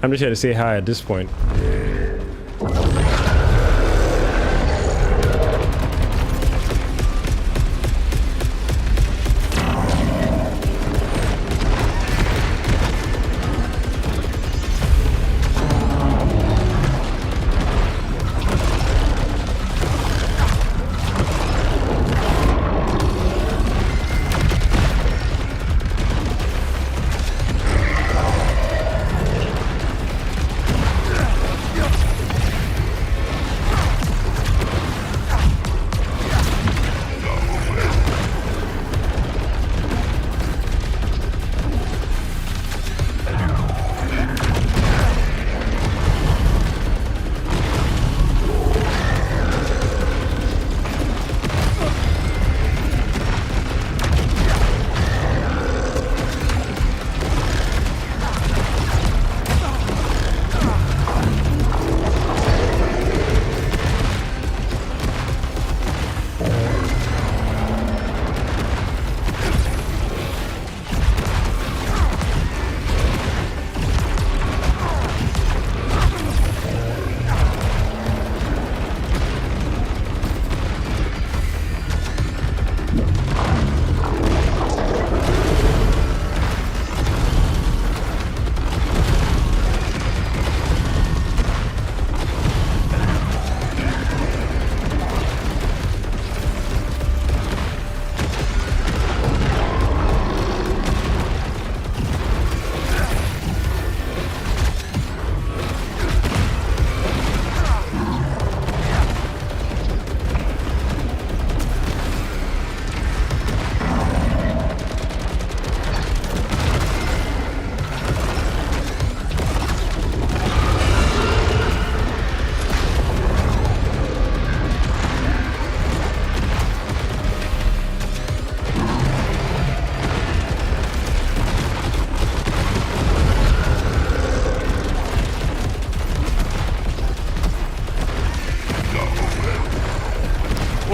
I'm just here to say hi at this point.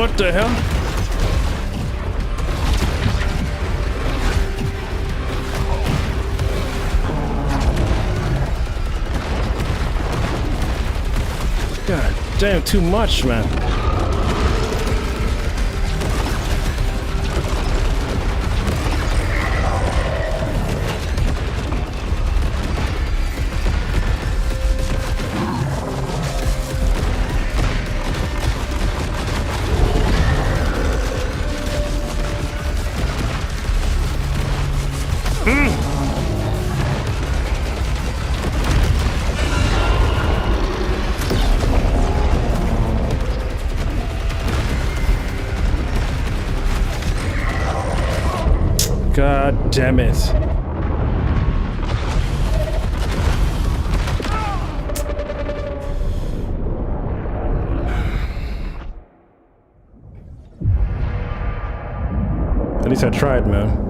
What the hell? damn, too much, man. God damn it. At least I tried, man.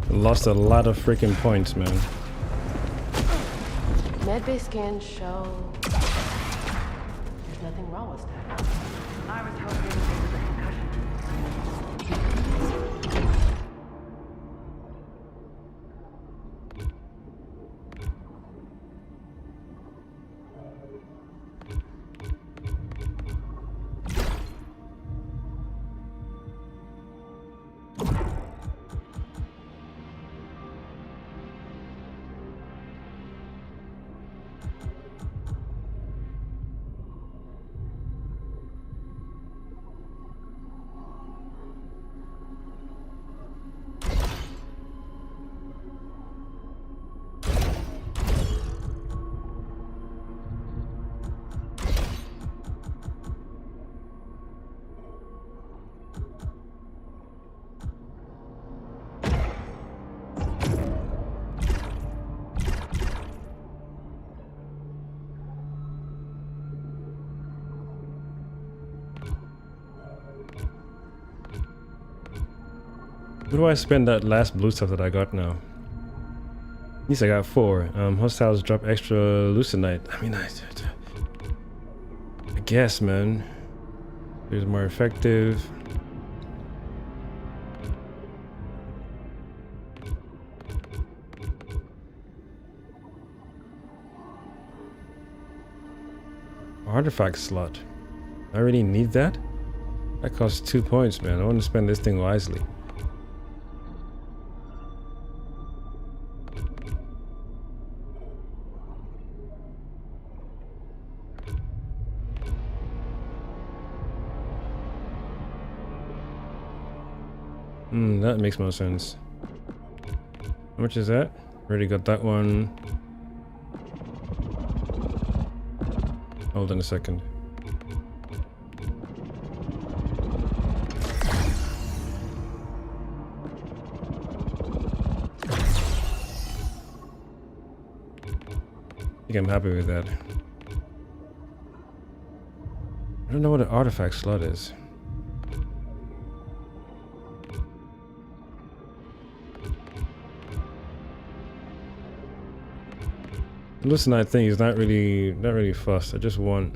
Lost a lot of freaking points, man. Medbay scans show there's nothing wrong with that. I was hoping it was a concussion. Where do I spend that last blue stuff that I got now? At least I got 4. Hostiles drop extra leucinite. I mean, I guess, man. It's more effective. Artifact slot. I really need that? That costs 2 points, man. I want to spend this thing wisely. That makes more sense. How much is that? Already got that one. Hold on a second. I think I'm happy with that. I don't know what an artifact slot is. The leucinite thing is not really fussed. I just want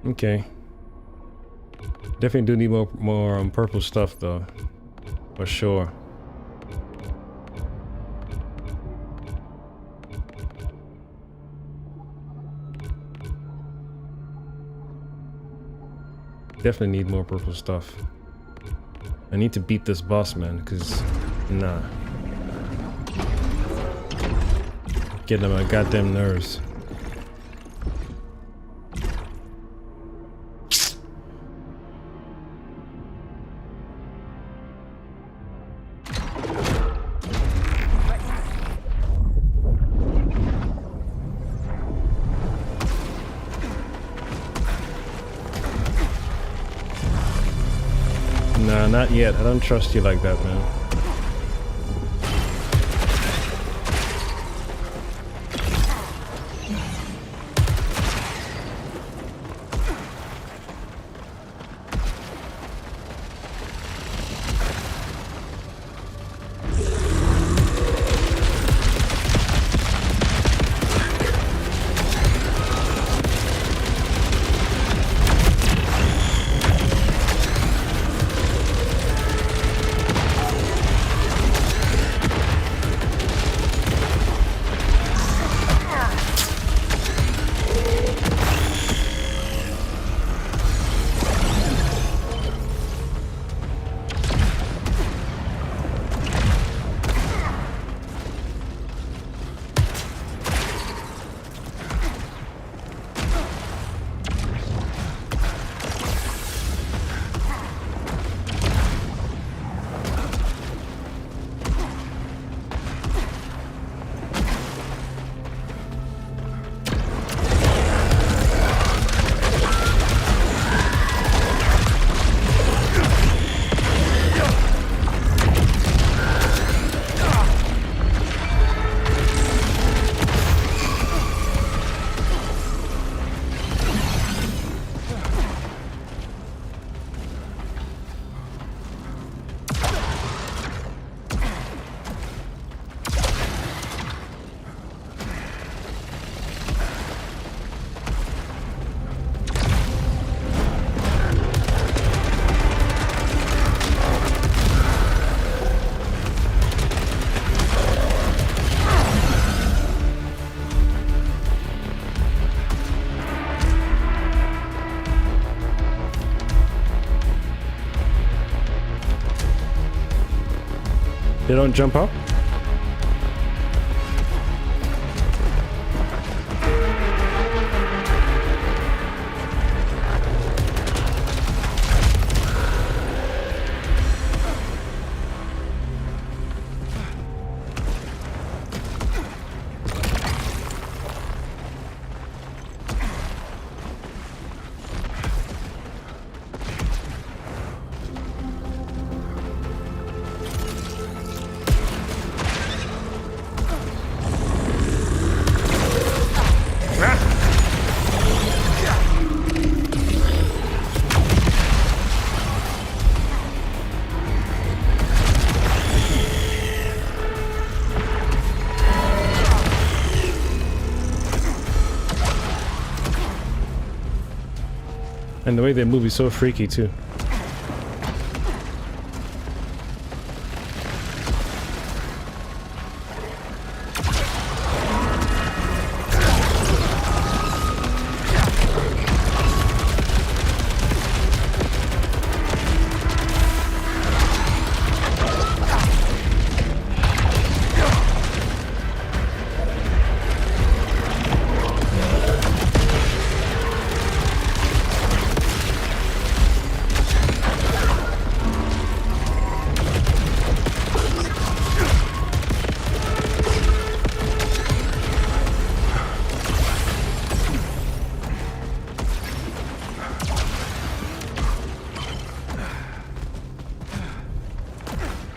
okay. Definitely do need more purple stuff though, for sure. Definitely need more purple stuff. I need to beat this boss, man, because nah. Getting on my goddamn nerves. Nah, not yet. I don't trust you like that, man. They don't jump up? And the way they move is so freaky too.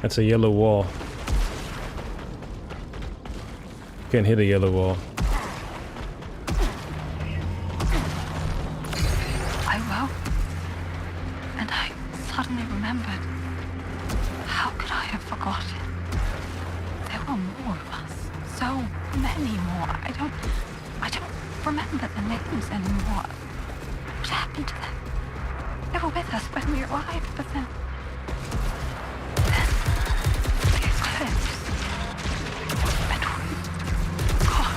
That's a yellow wall. Can't hit a yellow wall. I woke, and I suddenly remembered. How could I have forgotten? There were more of us. So many more. I don't remember the names anymore. What happened to them? They were with us when we arrived, but then the eclipse. And we got.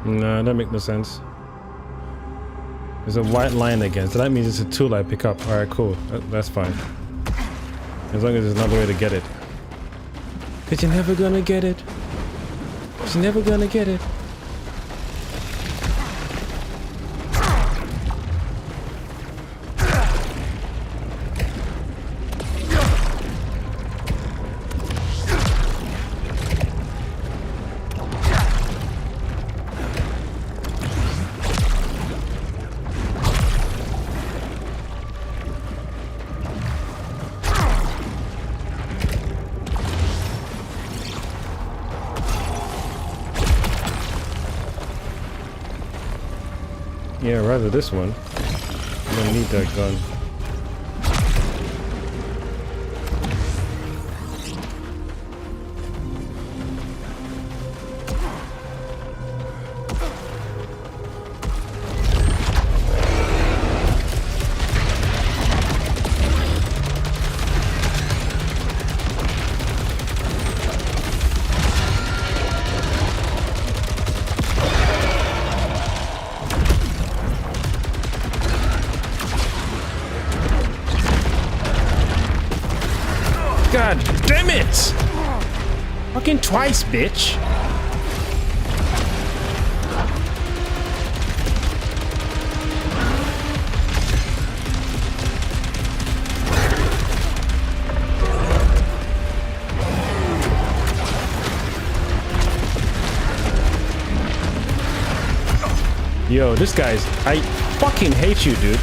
No, that makes no sense. There's a white line again, so that means it's a tool I pick up. Alright, cool. That's fine. As long as there's another way to get it. Cause you're never gonna get it. You're never gonna get it. Yeah, rather this one. I don't need that gun. God damn it! Fucking twice, bitch! Yo, this guy's... I fucking hate you, dude.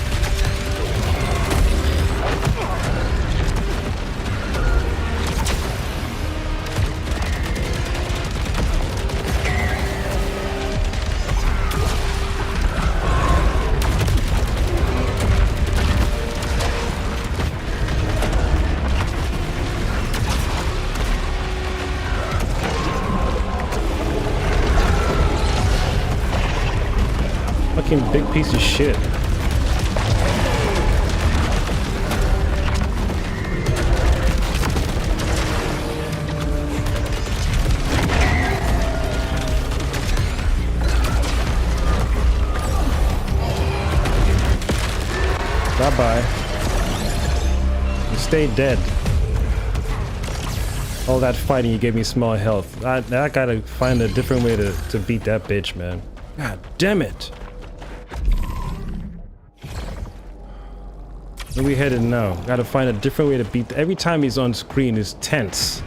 fucking big piece of shit. Bye-bye. You stay dead. All that fighting, you gave me small health. I gotta find a different way to beat that bitch, man. God damn it. Where we headed now? Gotta find a different way to beat. Every time he's on screen is tense.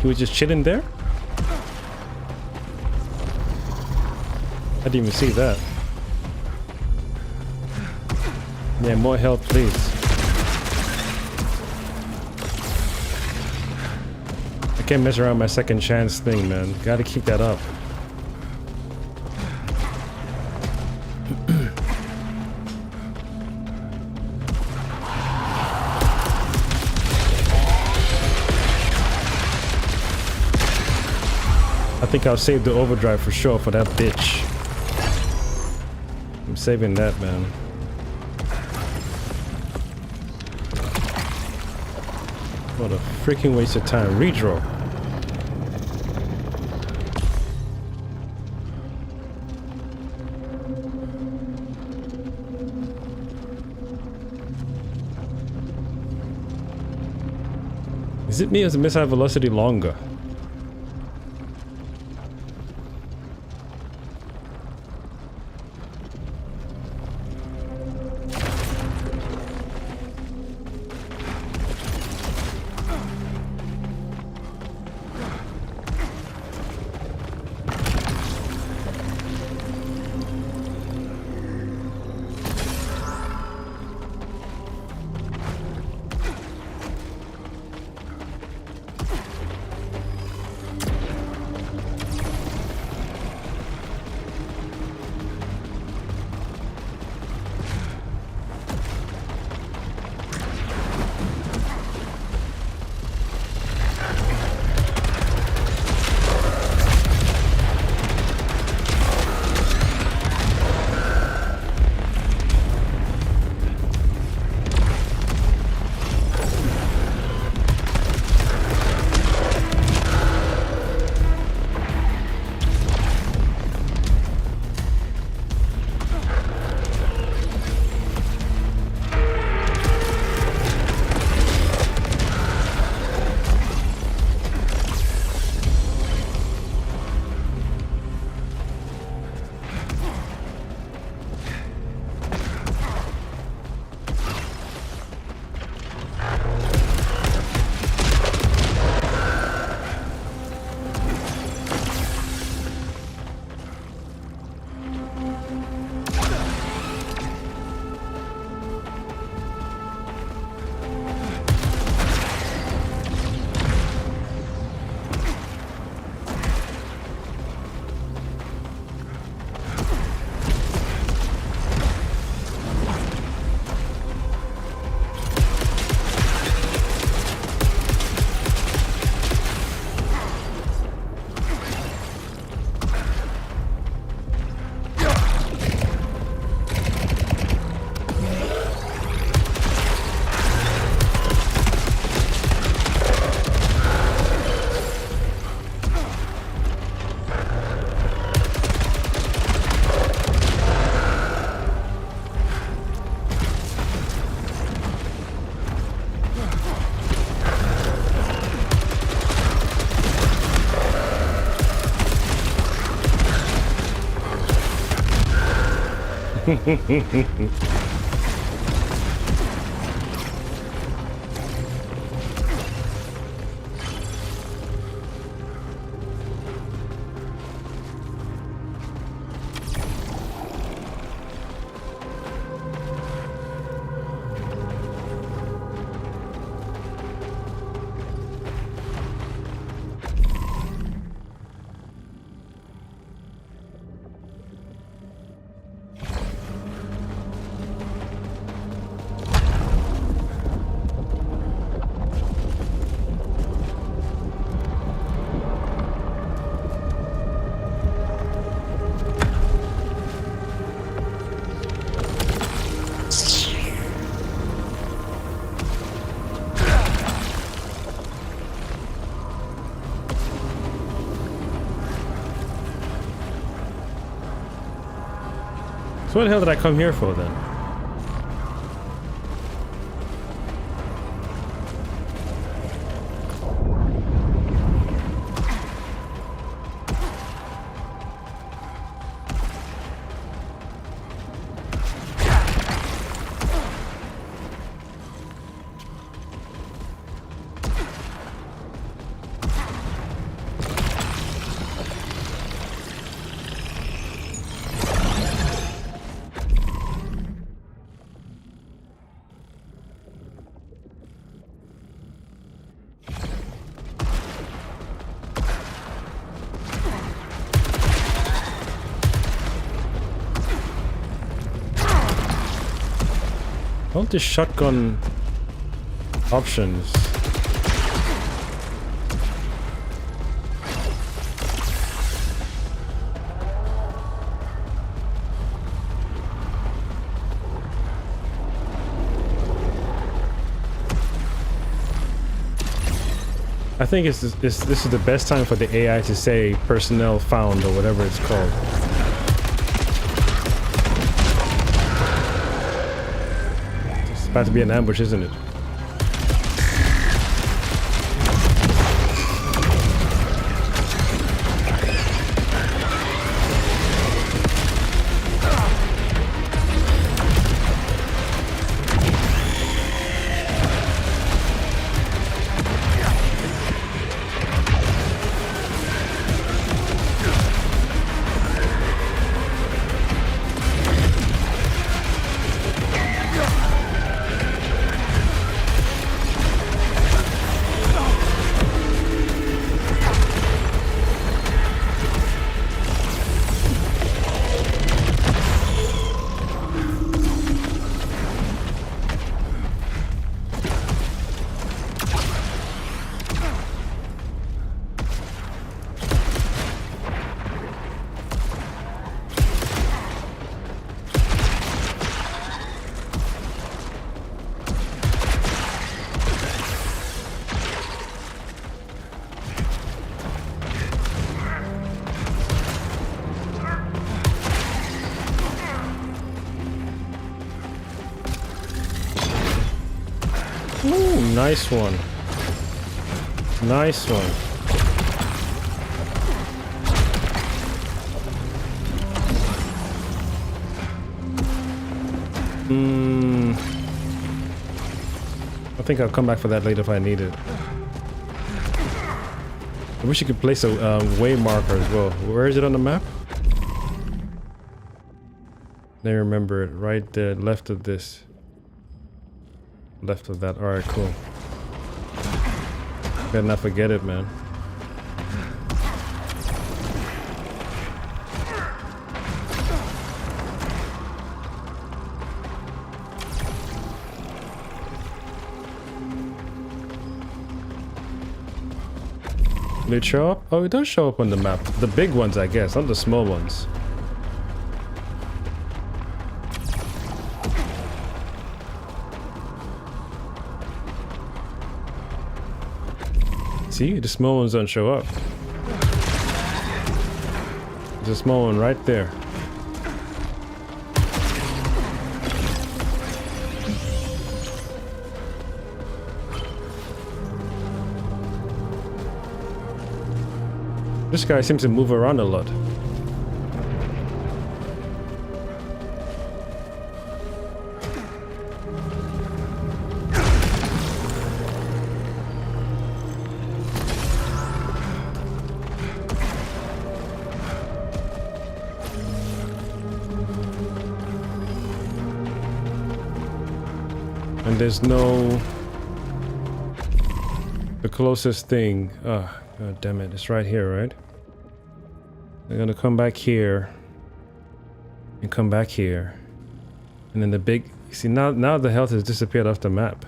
He was just chilling there? I didn't even see that. Yeah, more health, please. I can't mess around with my second chance thing, man. Gotta keep that up. I think I'll save the overdrive for sure for that bitch. I'm saving that, man. What a freaking waste of time. Redraw. Is it me or is the missile velocity longer? So what the hell did I come here for then? All the shotgun options. I think this is the best time for the AI to say personnel found or whatever it's called. It's about to be an ambush, isn't it? Ooh, nice one. Nice one. I think I'll come back for that later if I need it. I wish you could place a way marker as well. Where is it on the map? I remember it. Right there, left of this. Left of that. Alright, cool. Better not forget it, man. Did it show up? Oh, it does show up on the map. The big ones, I guess, not the small ones. See, the small ones don't show up. There's a small one right there. This guy seems to move around a lot. And there's no... The closest thing... Oh, god damn it. It's right here, right? They're gonna come back here. And come back here. And then the big... You see, now the health has disappeared off the map.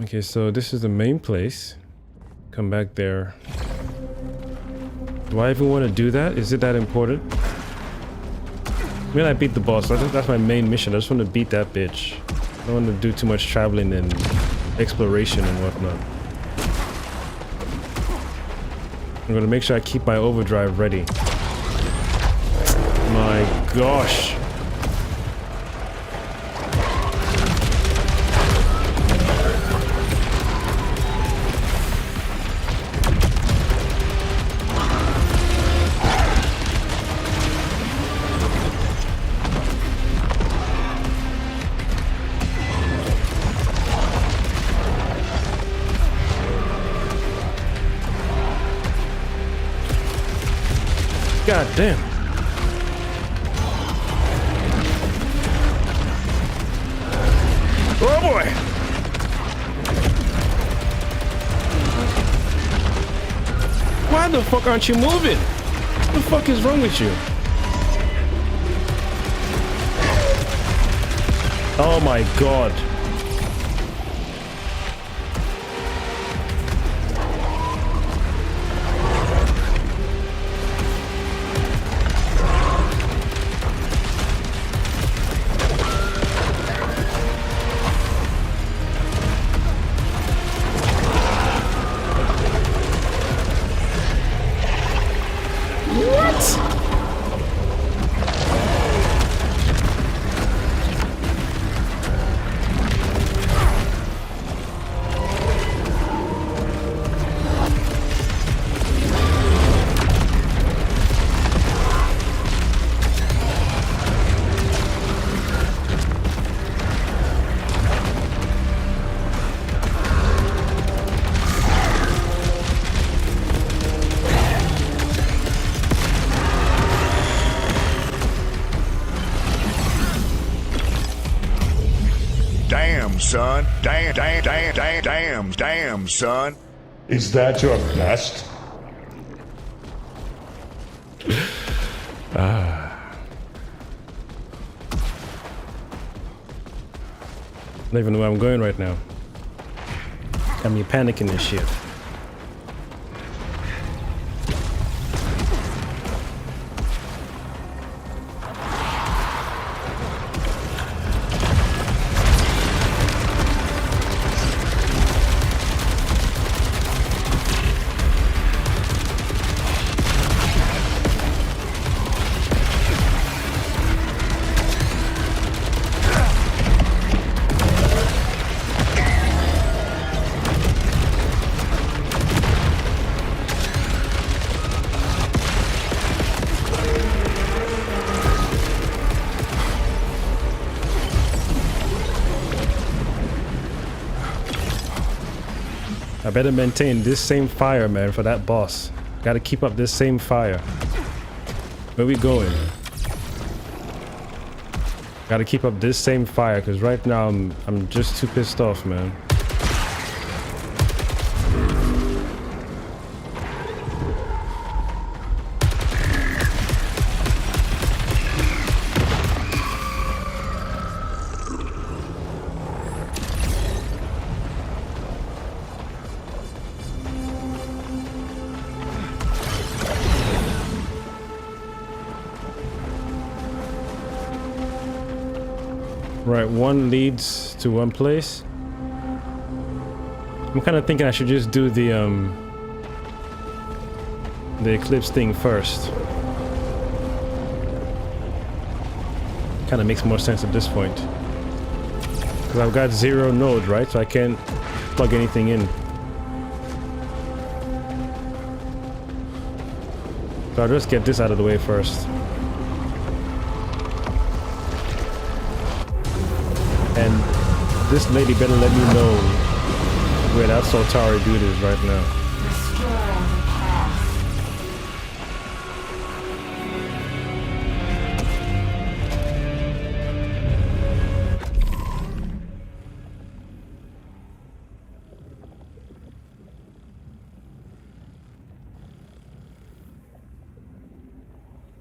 Okay, so this is the main place. Come back there. Do I even want to do that? Is it that important? I mean, I beat the boss. That's my main mission. I just want to beat that bitch. I don't want to do too much traveling and exploration and whatnot. I'm gonna make sure I keep my overdrive ready. My gosh. God damn. Oh boy. Why the fuck aren't you moving? What the fuck is wrong with you? Oh my god. Damn, son. Damn, son. Is that your best? I don't even know where I'm going right now. Got me panicking and shit. I better maintain this same fire, man, for that boss. Gotta keep up this same fire. Where we going? Gotta keep up this same fire, because right now I'm just too pissed off, man. Right, one leads to one place. I'm kind of thinking I should just do the eclipse thing first. Kind of makes more sense at this point. Because I've got 0 node, right? So I can't plug anything in. So I'll just get this out of the way first. And this lady better let me know where that Soltari dude is right now. Restoring the past.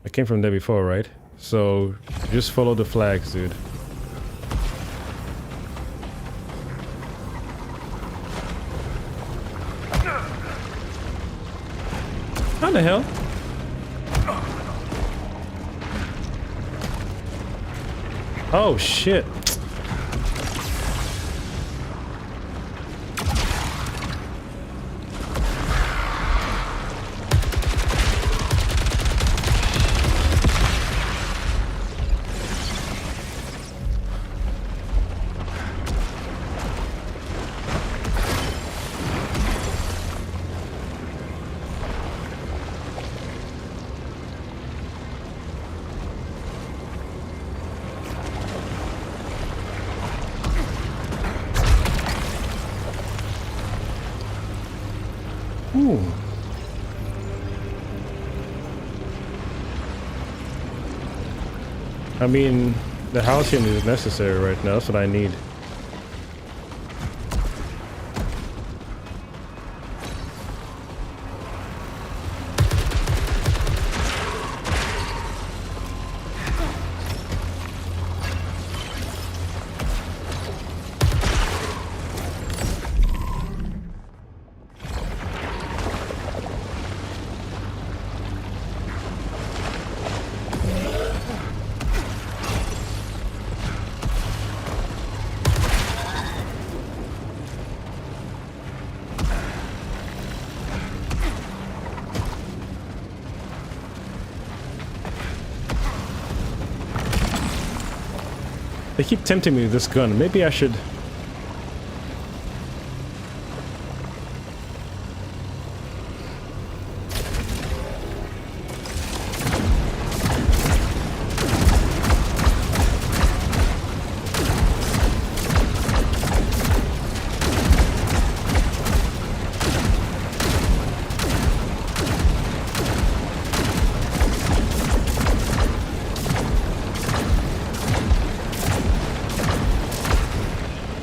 I came from there before, right? So just follow the flags, dude. How the hell? Oh shit. Ooh. I mean, the halcyon is necessary right now. That's what I need. They keep tempting me with this gun. Maybe I should...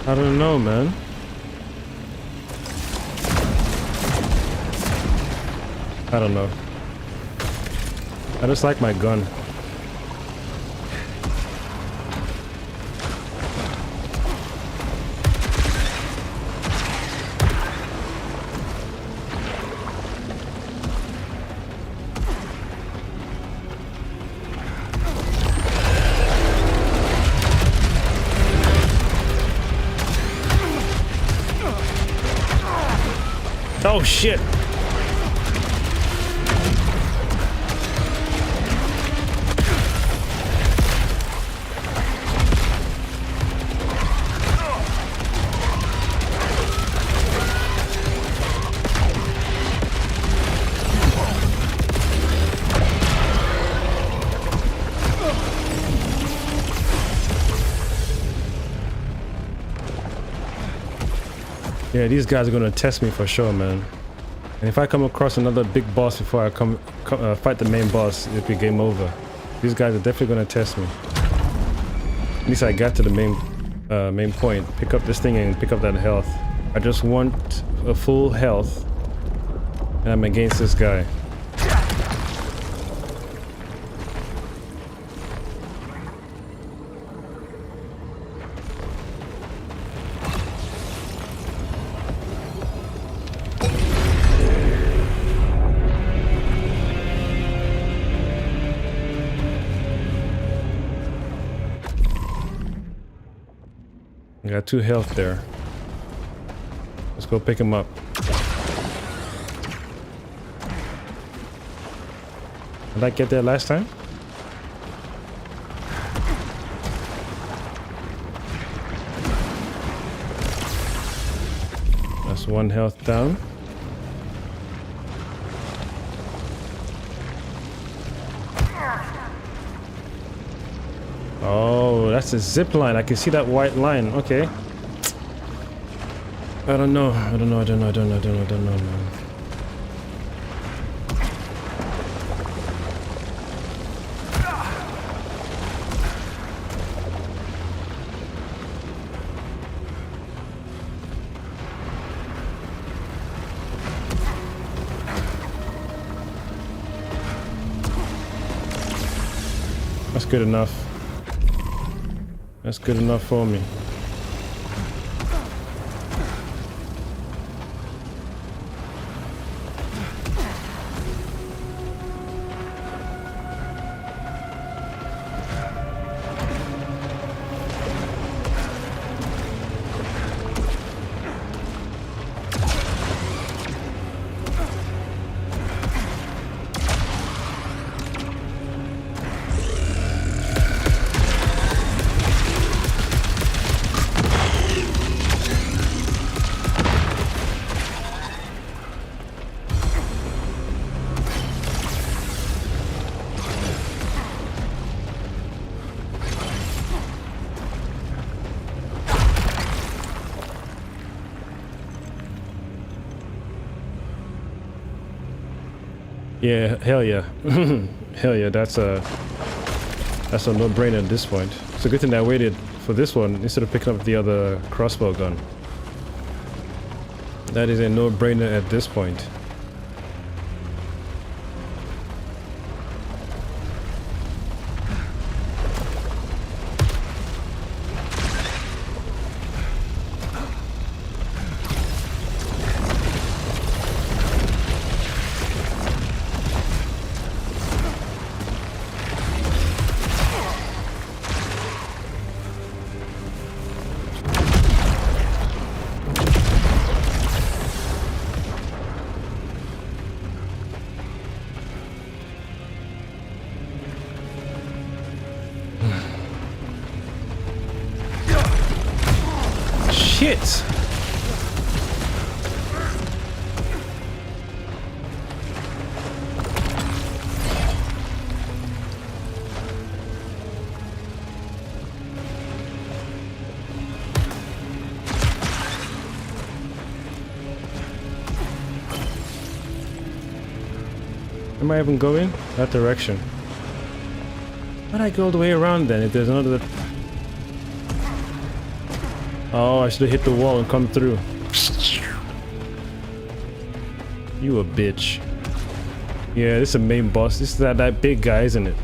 I don't know, man. I don't know. I just like my gun. Oh shit! Yeah, these guys are gonna test me for sure, man. And if I come across another big boss before I fight the main boss, it'll be game over. These guys are definitely gonna test me. At least I got to the main point. Pick up this thing and pick up that health. I just want a full health, and I'm against this guy. I got 2 health there. Let's go pick him up. Did I get there last time? That's 1 health down. Oh, that's a zip line. I can see that white line. Okay. I don't know, man. That's good enough. That's good enough for me. Yeah, hell yeah. Hell yeah, that's a no-brainer at this point. It's a good thing that I waited for this one instead of picking up the other crossbow gun. That is a no-brainer at this point. Shit! Am I even going that direction? Why'd I go all the way around then if there's another... Oh, I should have hit the wall and come through. You a bitch. Yeah, this is the main boss. This is that big guy, isn't it?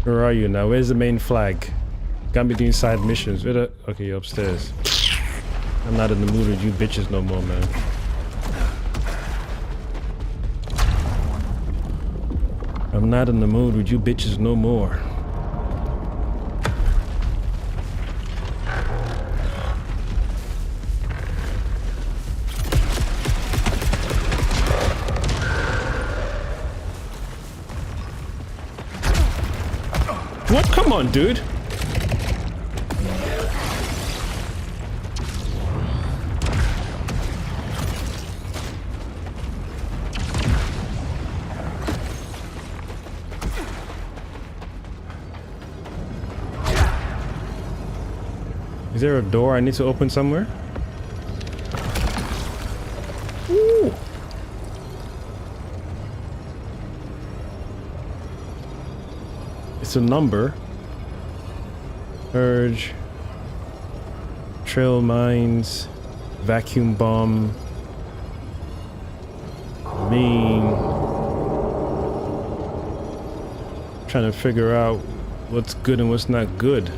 Where are you now? Where's the main flag? Got me doing side missions. Where the... Okay, you're upstairs. I'm not in the mood with you bitches no more, man. I'm not in the mood with you bitches no more. What? Come on, dude. Is there a door I need to open somewhere? Ooh. It's a number. Purge. Trail mines. Vacuum bomb. Trying to figure out what's good and what's not good.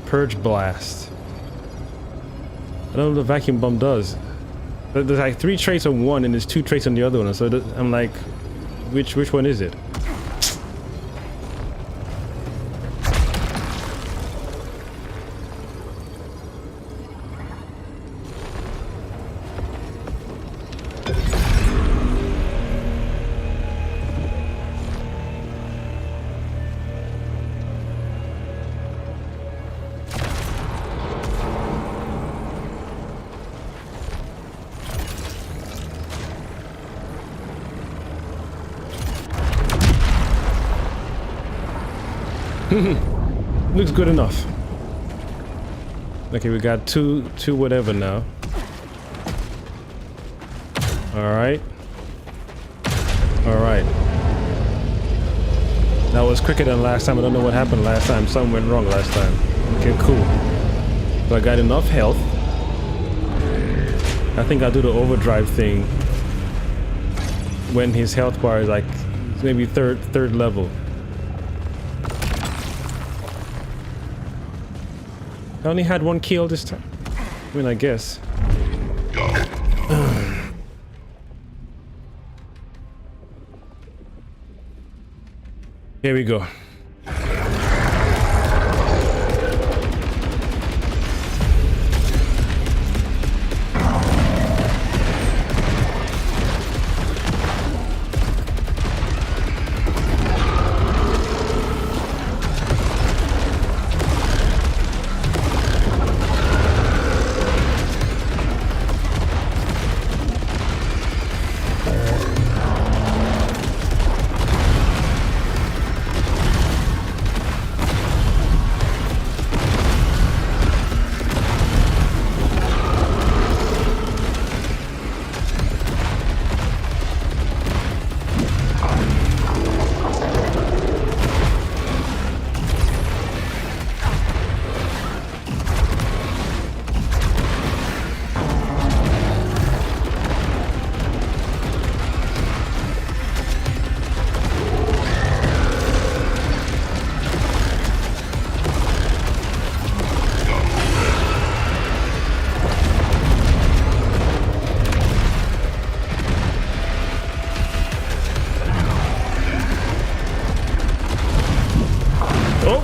Purge blast. I don't know what the vacuum bomb does. There's like 3 traits on one and there's 2 traits on the other one. So I'm like, which one is it? Looks good enough. Okay, we got two whatever now. Alright. Alright. That was quicker than last time. I don't know what happened last time. Something went wrong last time. Okay, cool. So I got enough health. I think I'll do the overdrive thing when his health bar is like maybe third level. I only had 1 kill this time. I mean, I guess. Here we go.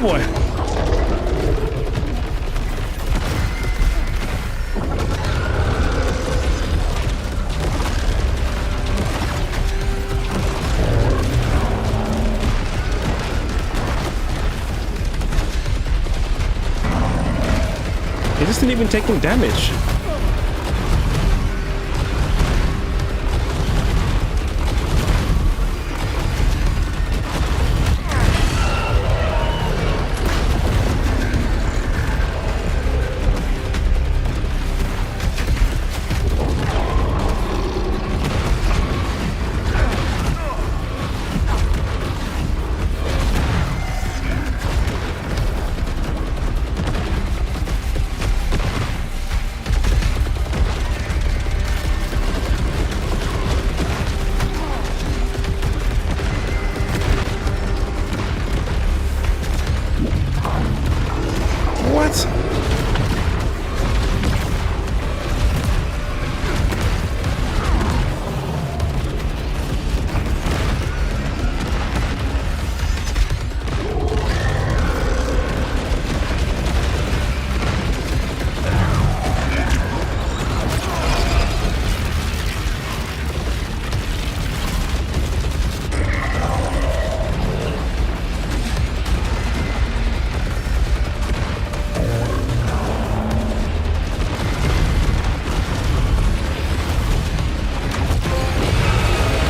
boy. It just didn't even taking damage.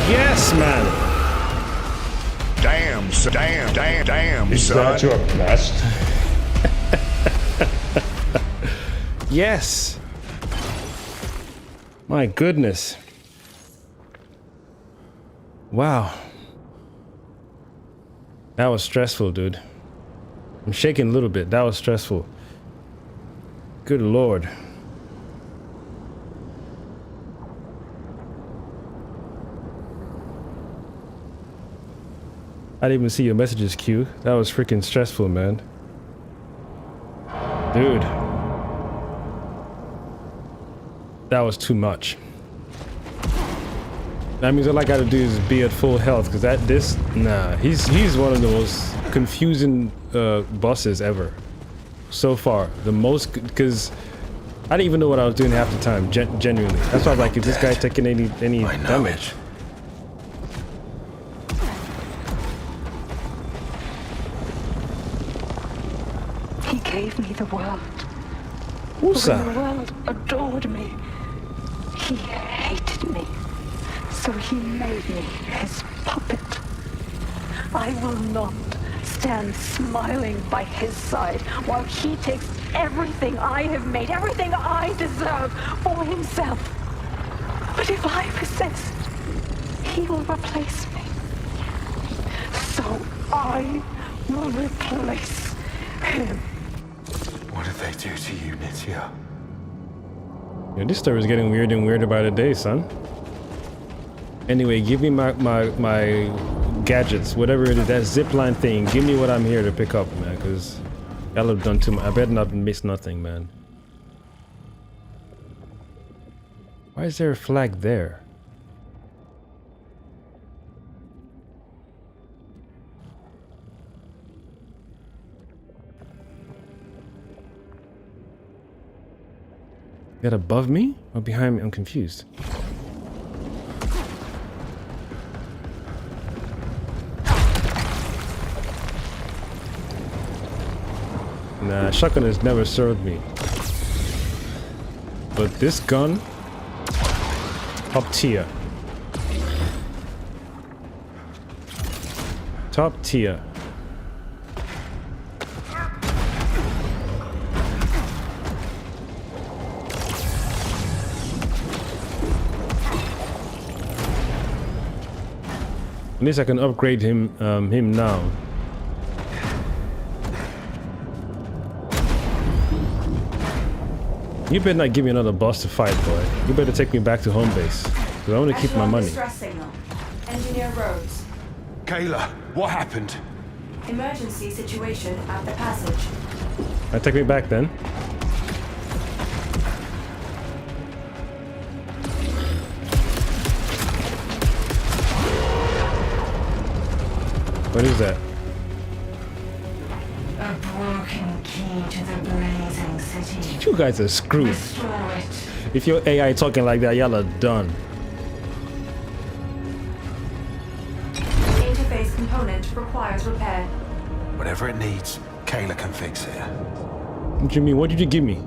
Yes, man. Damn, Is son. that your best? Yes. My goodness. Wow. That was stressful, dude. I'm shaking a little bit. That was stressful. Good Lord. I didn't even see your messages, Q. That was freaking stressful, man. Dude. That was too much. That means all I gotta do is be at full health, because he's one of the most confusing bosses ever. So far. The most, because I didn't even know what I was doing half the time, genuinely. That's why I was like, is this guy taking any damage? He gave me the world. Usa. When the world adored me, he hated me. So he made me his puppet. I will not stand smiling by his side while he takes everything I have made, everything I deserve for himself. But if I resist, he will replace me. So I will replace him. What did they do to you, Nitya? Yeah, this story is getting weirder and weirder by the day, son. Anyway, give me my gadgets, whatever it is, that zipline thing. Give me what I'm here to pick up, man, because y'all have done too much. I better not miss nothing, man. Why is there a flag there? Is that above me or behind me? I'm confused. Nah, shotgun has never served me. But this gun, top tier. Top tier. At least I can upgrade him now. You better not give me another boss to fight, boy. You better take me back to home base. Because I want to keep my money. Distress signal. Engineer Rhodes. Kayla, what happened? Emergency situation at the passage. Take me back then. What is that? broken key to the blazing city. You guys are screwed. Restore it. If your AI talking like that, y'all are done. Interface component requires repair. Whatever it needs, Kayla can fix it. What you mean? What did you give me?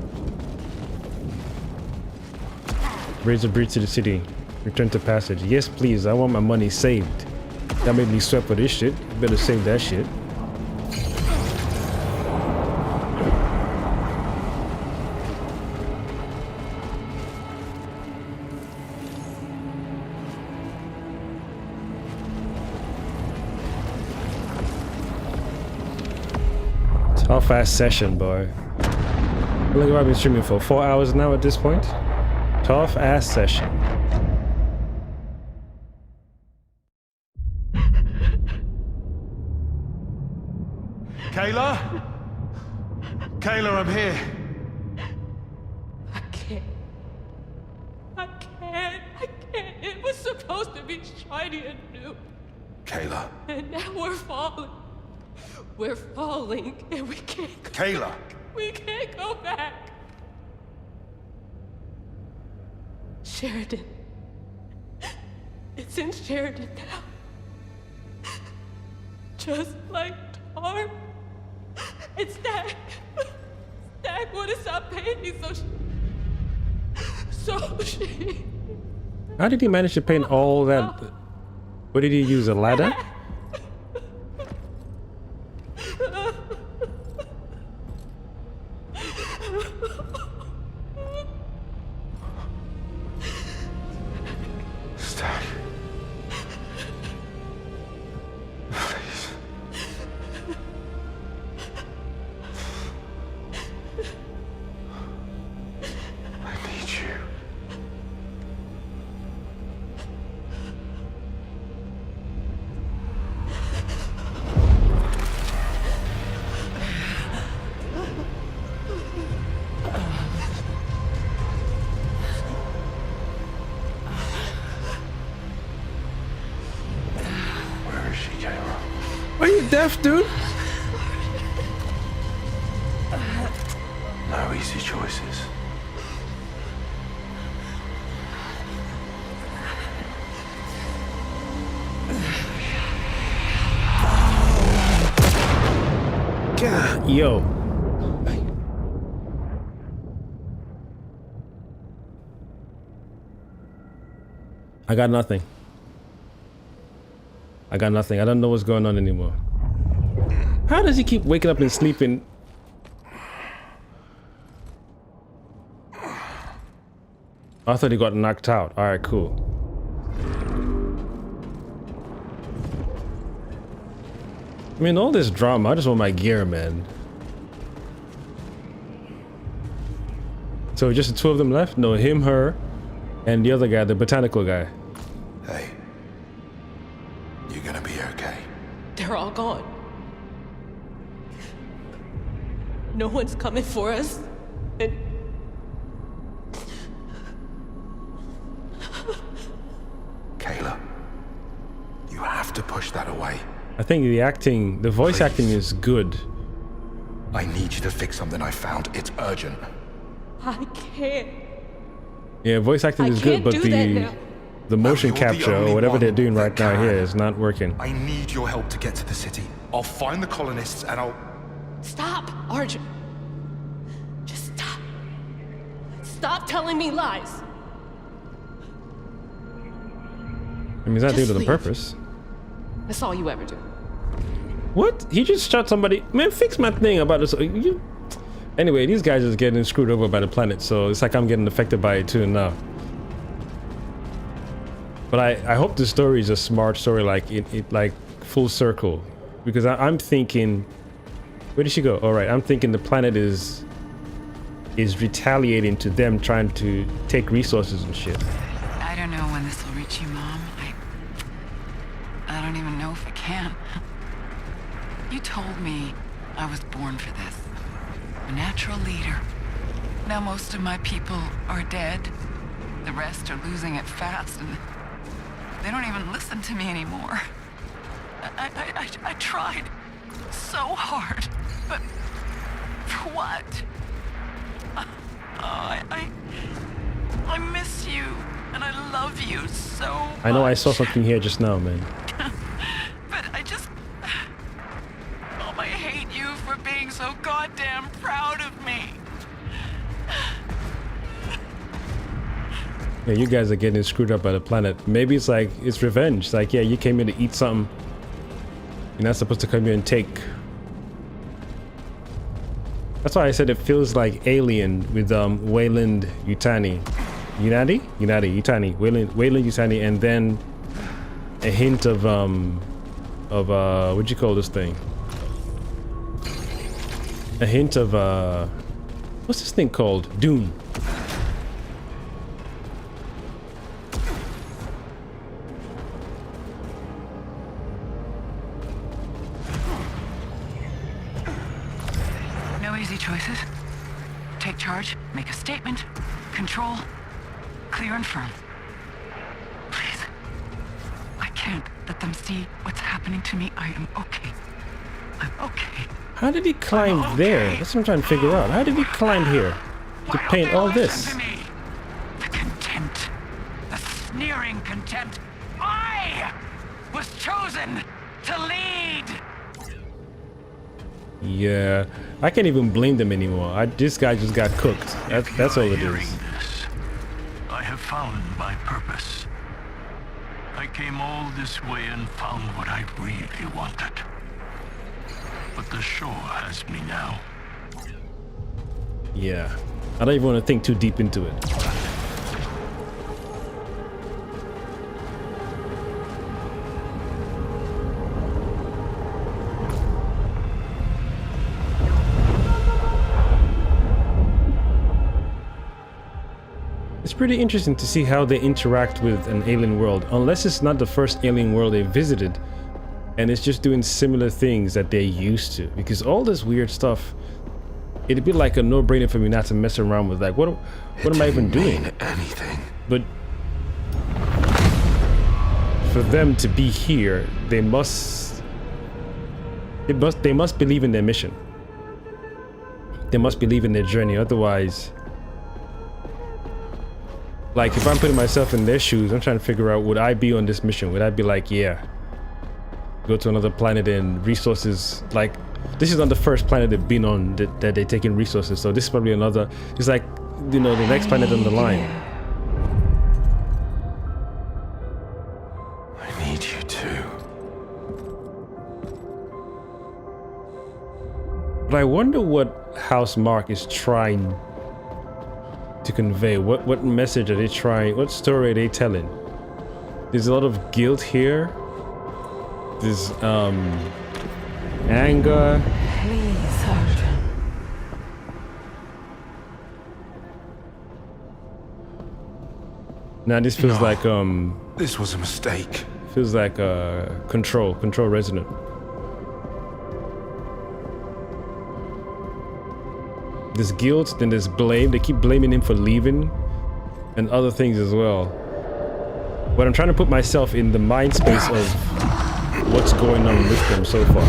Raise the bridge to the city. Return to passage. Yes, please. I want my money saved. That made me sweat for this shit. You better save that shit. Tough ass session, boy. Look, I've been streaming for 4 hours now at this point. Tough ass session. Kayla? Kayla, I'm here. I can't. It was supposed to be shiny and new. Kayla. And now we're falling. We're falling, and we can't go Kayla. back. We can't go back. Sheridan. It's in Sheridan now. Just like Tar. And Stack. Stack wouldn't stop paying me, so she... How did he manage to paint all that? What did he use? A ladder? Stack. Please. I need you. Where is she, Kayla? Are you deaf, dude? No easy choices. God, yo. I got nothing. I got nothing. I don't know what's going on anymore. How does he keep waking up and sleeping? I thought he got knocked out. All right, cool. I mean, all this drama, I just want my gear, man. So just the two of them left? No, him, her, and the other guy, the botanical guy. Hey. You're gonna be okay. They're all gone. No one's coming for us. And Kayla. You have to push that away. I think the voice acting is good. I need you to fix something I found. It's urgent. I can't. Yeah, voice acting is good, but the motion you're the capture only or whatever one they're doing that right now can. here is not working. I need your help to get to the city. I'll find the colonists and I'll... Stop, Arjun. Just stop. Stop telling me lies. I mean, he's not doing it on leave. purpose. That's all you ever do. What? He just shot somebody. Man, fix my thing about this. Anyway, these guys are getting screwed over by the planet, so it's like I'm getting affected by it too now. But I hope the story is a smart story, like it like full circle, because I'm thinking, where did she go? All right, I'm thinking the planet is retaliating to them trying to take resources and shit. I don't know when this will reach you, Mom. I don't even know if it can. You told me I was born for this. A natural leader. Now most of my people are dead. The rest are losing it fast, and they don't even listen to me anymore. I tried so hard, but For what? I miss you, and I love you so much. I know I saw something here just now, man. But I just... I hate you for being so goddamn proud of me. Yeah, you guys are getting screwed up by the planet. Maybe it's like, it's revenge. It's like, yeah, you came here to eat something. You're not supposed to come here and take. That's why I said it feels like Alien with Wayland Yutani. Yutani. Wayland Yutani, and then a hint of what'd you call this thing? A hint of what's this thing called? Dune. No easy choices. Take charge, make a statement, control, clear and firm. Please. I can't let them see what's happening to me. I am okay. I'm okay. How did he climb there? That's what I'm trying to figure out. How did he climb here to paint all this? The contempt. The sneering contempt. I was chosen to lead. Yeah, I can't even blame them anymore. This guy just got cooked. That's all it is. This, I have found my purpose. I came all this way and found what I really wanted. But the shore has me now. Yeah, I don't even want to think too deep into it. It's pretty interesting to see how they interact with an alien world, unless it's not the first alien world they visited and it's just doing similar things that they're used to, because all this weird stuff, it'd be like a no-brainer for me not to mess around with. Like, what am I even doing? Anything. But for them to be here, they must believe in their mission. They must believe in their journey, otherwise, like, if I'm putting myself in their shoes, I'm trying to figure out, would I be on this mission? Would I be like, yeah, go to another planet and resources? Like, this is not the first planet they've been on that they're taking resources, so this is probably another, it's like, you know, the next planet on the line. I need you too. But I wonder what House Mark is trying to convey. What message are they trying? What story are they telling? There's a lot of guilt here. There's anger. Please, Sergeant. Now this feels like This was a mistake. feels like control resonant. There's guilt, then there's blame. They keep blaming him for leaving and other things as well. But I'm trying to put myself in the mind space of what's going on with them so far.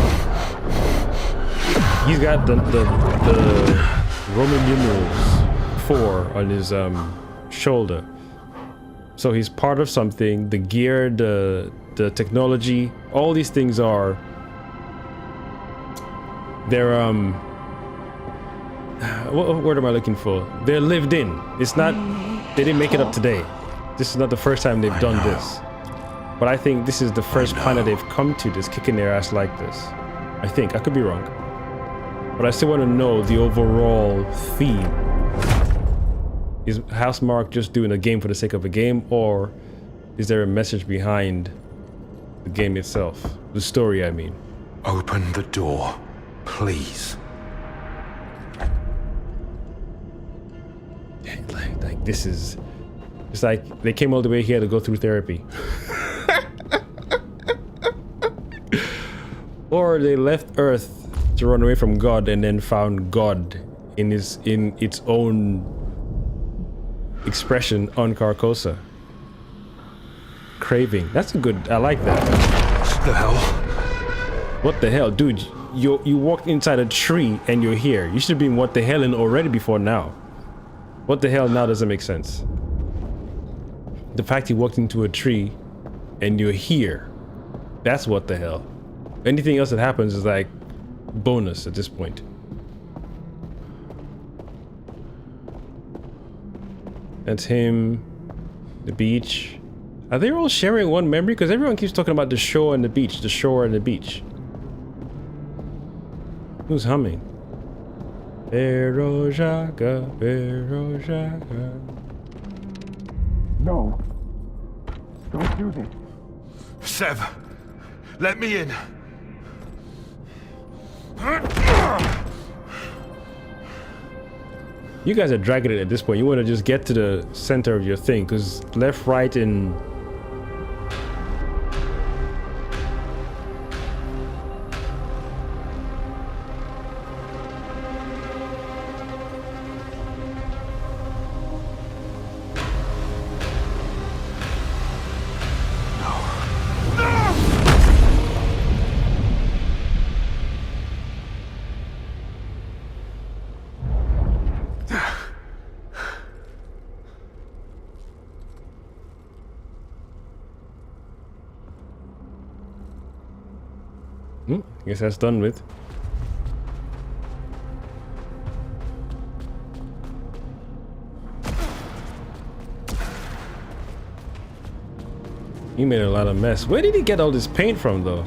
He's got the Roman numerals 4 on his shoulder. So he's part of something. The gear, the technology, all these things are, they're what word am I looking for? They're lived in. It's not, they didn't make it up today. This is not the first time they've done this. But I think this is the first planet they've come to that's kicking their ass like this. I think. I could be wrong. But I still want to know the overall theme. Is Housemarque just doing a game for the sake of a game, or is there a message behind the game itself? The story, I mean. Open the door, please. Like this is, it's like they came all the way here to go through therapy. Or they left Earth to run away from God and then found God in its own expression on Carcosa. Craving. That's a good, I like that. What the hell? What the hell? Dude, you walked inside a tree and you're here. You should have been what the hell in already before now. What the hell now doesn't make sense. The fact you walked into a tree and you're here. That's what the hell. Anything else that happens is like bonus at this point. That's him. The beach. Are they all sharing one memory? Because everyone keeps talking about the shore and the beach. The shore and the beach. Who's humming? Berojaka, Berojaka. No. Don't do this. Sev, let me in. You guys are dragging it at this point. You want to just get to the center of your thing, because left, right, and... I guess that's done with. He made a lot of mess. Where did he get all this paint from, though?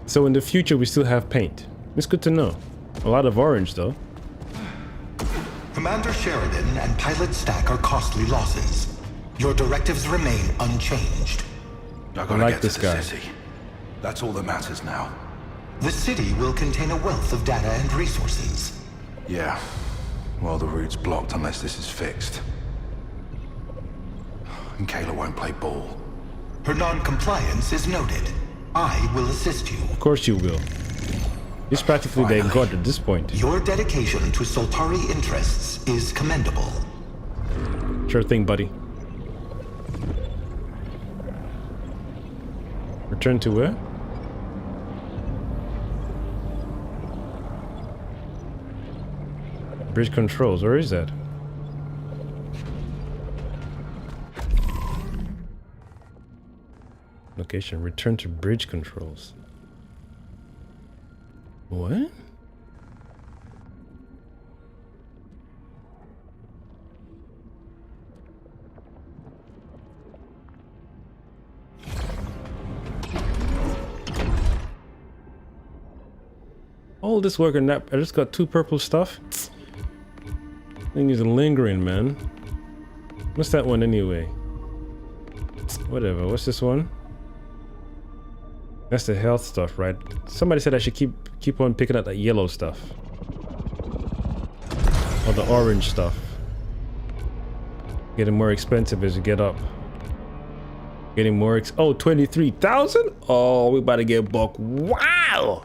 So in the future, we still have paint. It's good to know. A lot of orange, though. Commander Sheridan and Pilot Stack are costly losses. Your directives remain unchanged. I gotta like get this to the guy. city. That's all that matters now. The city will contain a wealth of data and resources. Yeah. Well, the route's blocked unless this is fixed. And Kayla won't play ball. Her non-compliance is noted. I will assist you. Of course you will. It's practically their god at this point. Your dedication to Soltari interests is commendable. Sure thing, buddy. Return to where? Bridge controls. Where is that? Location. Return to bridge controls. What? All this work and that, I just got 2 purple stuff. Thing is lingering, man. What's that one anyway? Whatever. What's this one? That's the health stuff, right? Somebody said I should keep on picking up that yellow stuff. Or the orange stuff. Getting more expensive as you get up. Getting more oh, 23,000? Oh, we about to get buck. Wow!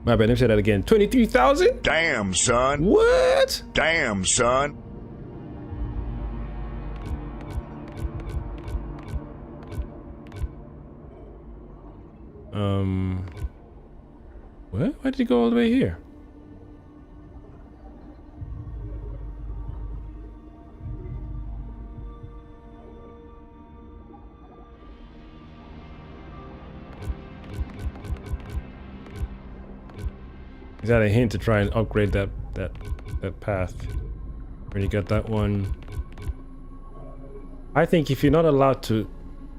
My bad, let me say that again. 23,000? Damn, son. What? Damn, son. What? Why did it go all the way here? Is that a hint to try and upgrade that path? Already got that one. I think if you're not allowed to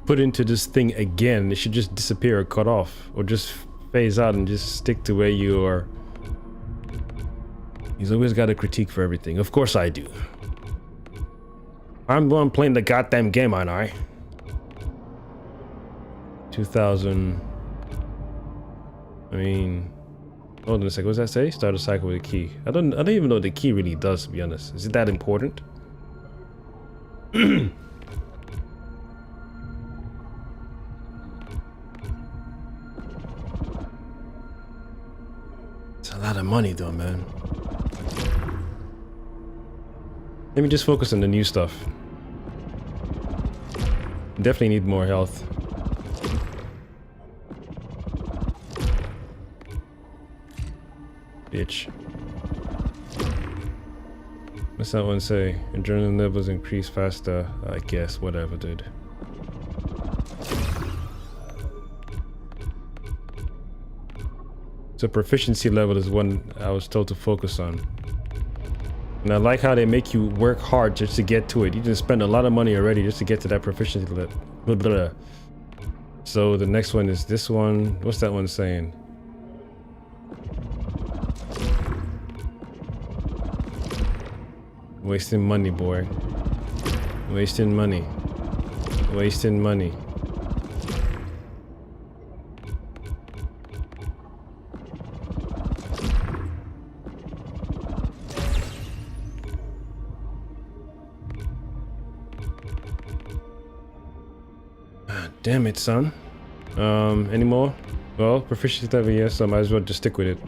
put into this thing again, it should just disappear or cut off, or just phase out and just stick to where you are. He's always got a critique for everything. Of course I do. I'm the one playing the goddamn game, aren't I? 2000. I mean, hold on a second. What does that say? Start a cycle with a key. I don't even know what the key really does, to be honest. Is it that important? It's a lot of money though, man. Let me just focus on the new stuff. Definitely need more health. Bitch. What's that one say? Adrenaline levels increase faster. I guess, whatever, dude. So proficiency level is one I was told to focus on. And I like how they make you work hard just to get to it. You just spend a lot of money already just to get to that proficiency level. So the next one is this one. What's that one saying? Wasting money, boy. Wasting money. Wasting money. Damn it, son. Any more? Well, proficiency level, yes, so I might as well just stick with it.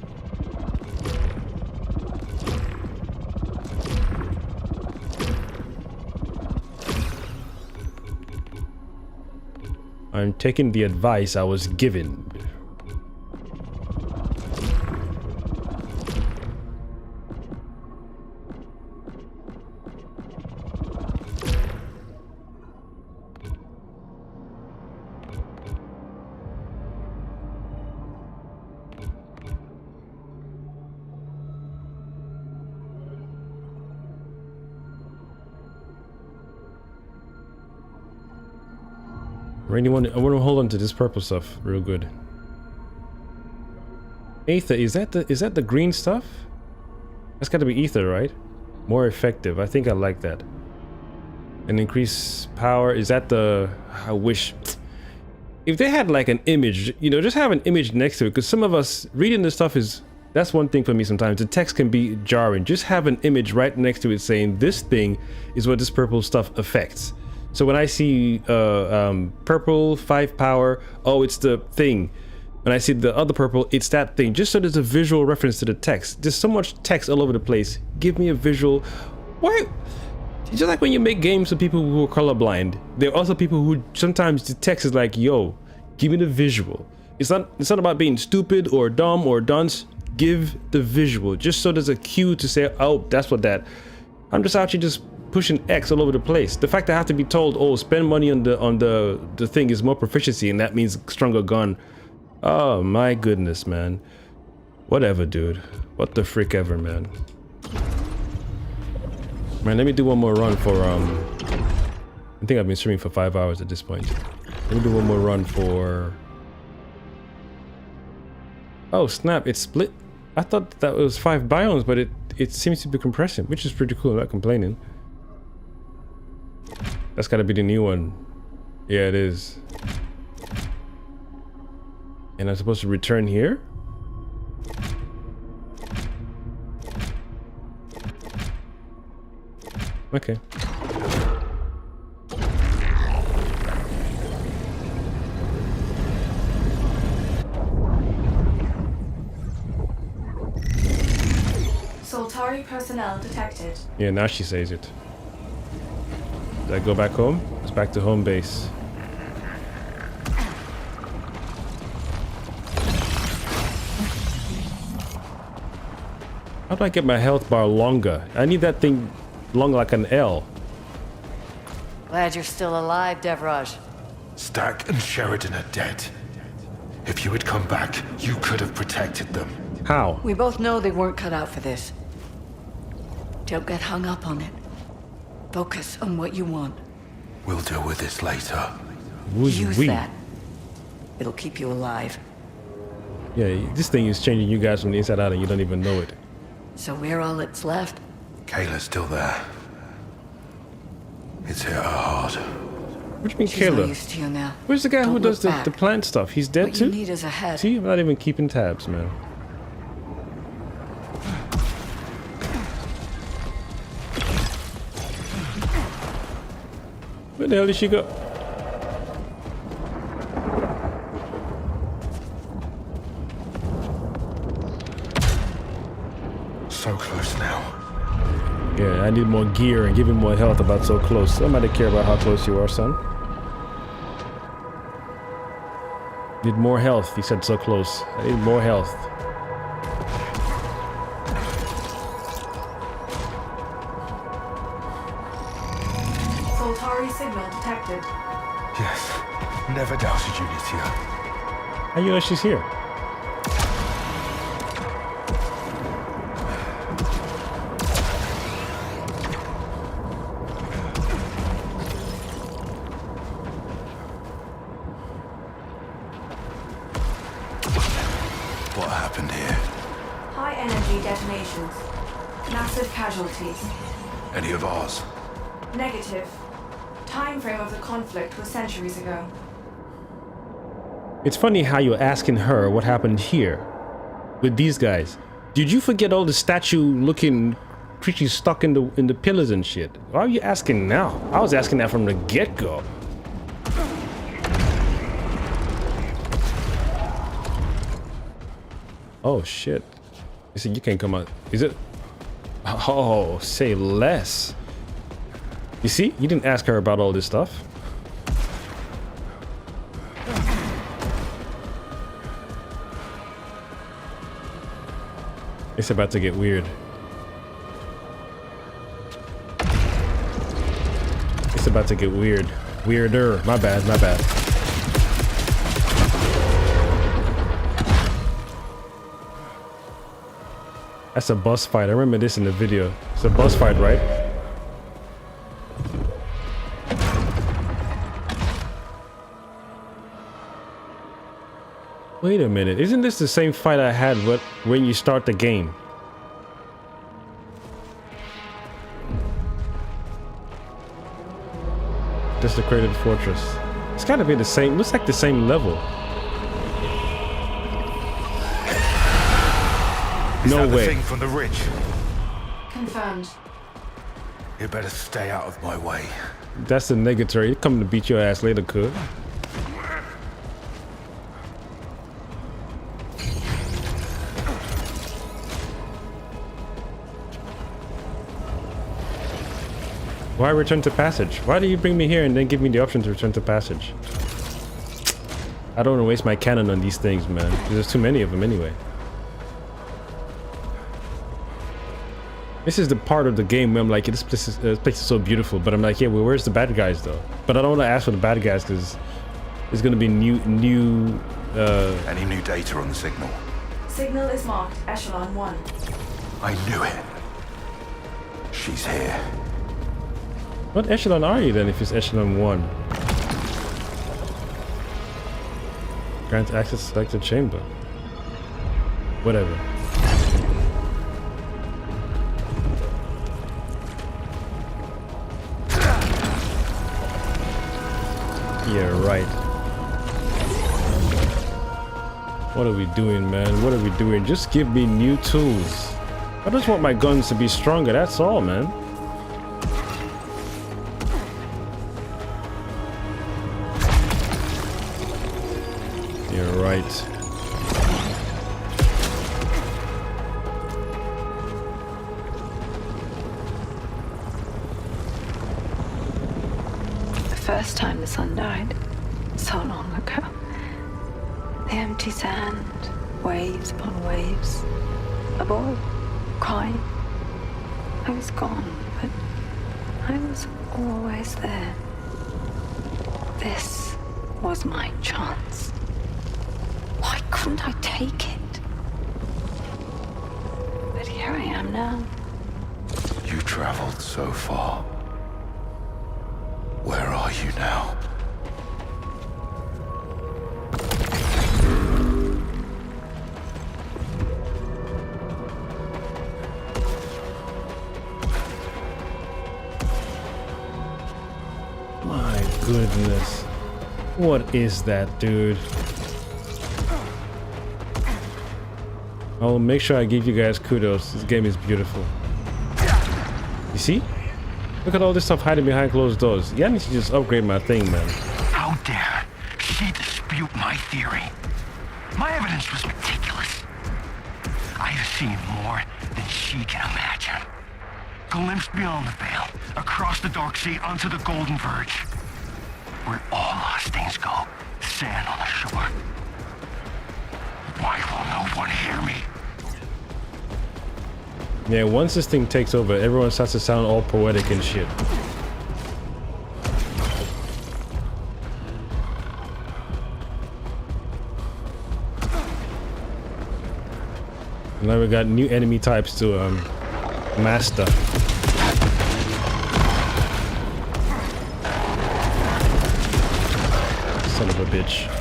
I'm taking the advice I was given. I want to hold on to this purple stuff real good. Ether, is that the green stuff? That's got to be ether, right? More effective. I think I like that. And increase power. Is that the? I wish. If they had like an image, you know, just have an image next to it. Because some of us reading this stuff that's one thing for me sometimes. The text can be jarring. Just have an image right next to it saying this thing is what this purple stuff affects. So when I see purple 5 power, oh, it's the thing. When I see the other purple, it's that thing. Just so there's a visual reference to the text. There's so much text all over the place. Give me a visual. Why? Just like when you make games for people who are colorblind, there are also people who sometimes the text is like, yo, give me the visual. It's not about being stupid or dumb or dunce. Give the visual. Just so there's a cue to say, oh, that's what that. I'm just out here just pushing X all over the place. The fact that I have to be told, oh, spend money on the thing is more proficiency and that means stronger gun. Oh my goodness, man. Whatever, dude. What the frick ever, man. Man, let me do one more run for I think I've been streaming for 5 hours at this point. Let me do one more run for. Oh snap! It's split. I thought that was 5 biomes, but it seems to be compressing, which is pretty cool. I'm not complaining. That's gotta be the new one. Yeah, it is. And I'm supposed to return here? Okay. Soltari personnel detected. Yeah, now she says it. Did I go back home? It's back to home base. How do I get my health bar longer? I need that thing long like an L. Glad you're still alive, Devraj. Stack and Sheridan are dead. If you had come back, you could have protected them. How? We both know they weren't cut out for this. Don't get hung up on it. Focus on what you want. We'll deal with this later. Use that. It'll keep you alive. Yeah, this thing is changing you guys from the inside out and you don't even know it. So we're all that's left. Kayla's still there. It's hit her hard. What do you mean, She's no Kayla? use to you now. Where's the guy Don't who does look the back. plant stuff? He's dead What too? you need is ahead. See, I'm not even keeping tabs, man. Where the hell did she go? So close now. Yeah, I need more gear and give him more health about so close. Somebody care about how close you are, son. Need more health. He said so close. I need more health. Voltari signal detected. Yes. Never doubted you'd here. How you know she's here? What happened here? High energy detonations. Massive casualties. Any of ours? Negative. Time frame of the conflict was centuries ago. It's funny how you're asking her what happened here with these guys. Did you forget all the statue-looking creatures stuck in the pillars and shit? Why are you asking now? I was asking that from the get-go. Oh shit! You said you can't come out. Is it? Oh, say less. You see, you didn't ask her about all this stuff. It's about to get weird. It's about to get weird. Weirder. My bad, my bad. That's a boss fight. I remember this in the video. It's a boss fight, right? Wait a minute. Isn't this the same fight I had when you start the game? Desecrated Fortress. It's gotta be the same. Looks like the same level. No way. Thing from the ridge. Confirmed. You better stay out of my way. That's the negatory. He's coming to beat your ass later, could. Why return to passage? Why do you bring me here and then give me the option to return to passage? I don't want to waste my cannon on these things, man. There's too many of them anyway. This is the part of the game where I'm like, this place is so beautiful, but I'm like, yeah, well, where's the bad guys though? But I don't want to ask for the bad guys because there's gonna be new. Any new data on the signal? Signal is marked Echelon 1. I knew it. She's here. What echelon are you then if it's echelon 1? Grant access to selected chamber. Whatever. Yeah, right. What are we doing, man? What are we doing? Just give me new tools. I just want my guns to be stronger, that's all, man. You're right. The first time the sun died, so long ago. The empty sand, waves upon waves. A boy, crying. I was gone, but I was always there. This was my chance. Why couldn't I take it? But here I am now. You traveled so far. Where are you now? My goodness. What is that, dude? I'll make sure I give you guys kudos. This game is beautiful. You see? Look at all this stuff hiding behind closed doors. Yeah, I need to just upgrade my thing, man. How dare she dispute my theory? My evidence was meticulous. I have seen more than she can imagine. Glimpsed beyond the veil, across the dark sea, onto the Golden Verge. Where all lost things go, sand on the shore. Why will no one hear me? Yeah, once this thing takes over, everyone starts to sound all poetic and shit. Now we got new enemy types to master. Son of a bitch.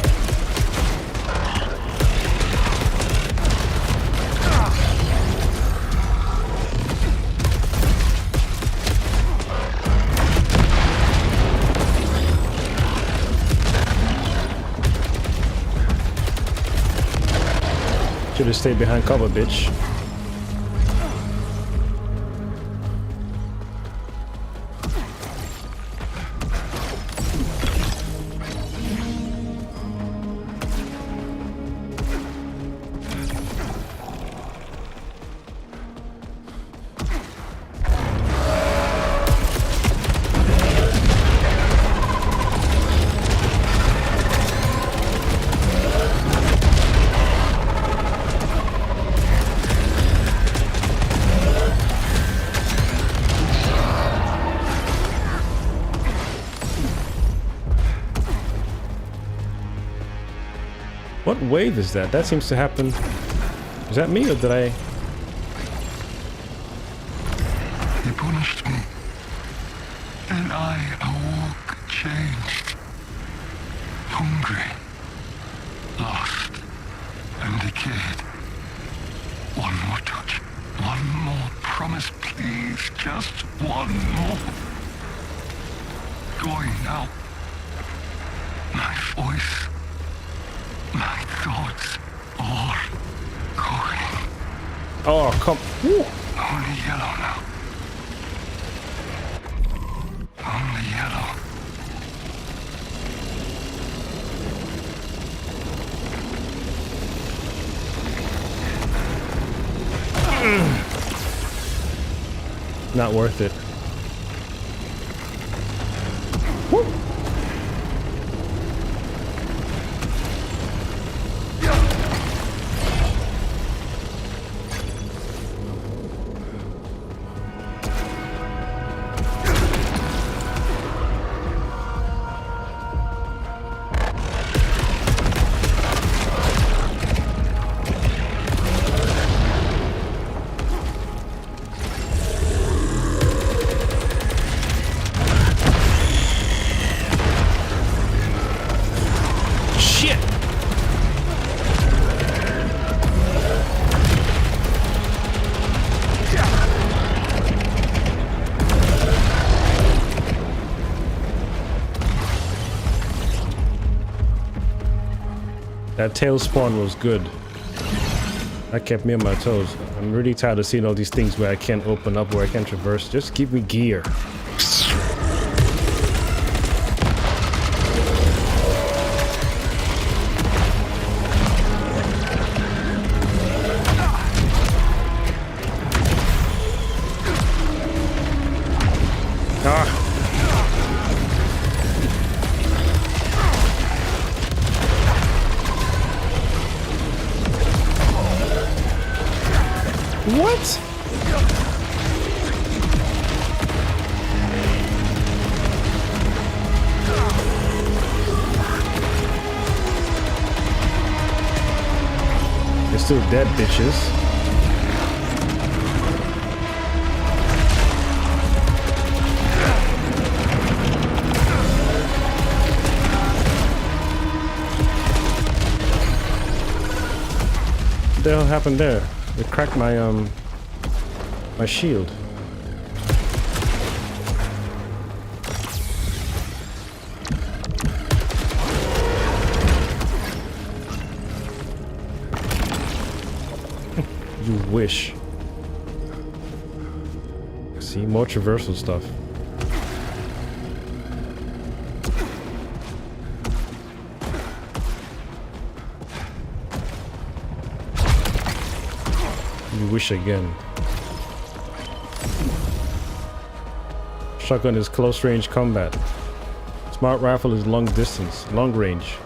Should have stayed behind cover, bitch. What wave is that? That seems to happen. Is that me or did I? He punished me, and I awoke changed, hungry, lost, and decayed. One more touch, one more promise, please, just one more. Going now. My voice, my thoughts, all going. Oh, come. Ooh. Only yellow now. Only yellow. Not worth it. Woo. That tail spawn was good. That kept me on my toes. I'm really tired of seeing all these things where I can't open up, where I can't traverse. Just give me gear. What? They're still dead, bitches. What the hell happened there? It cracked my my shield. You wish. See, more traversal stuff. You wish again. Shotgun is close range combat. Smart rifle is long distance, long range.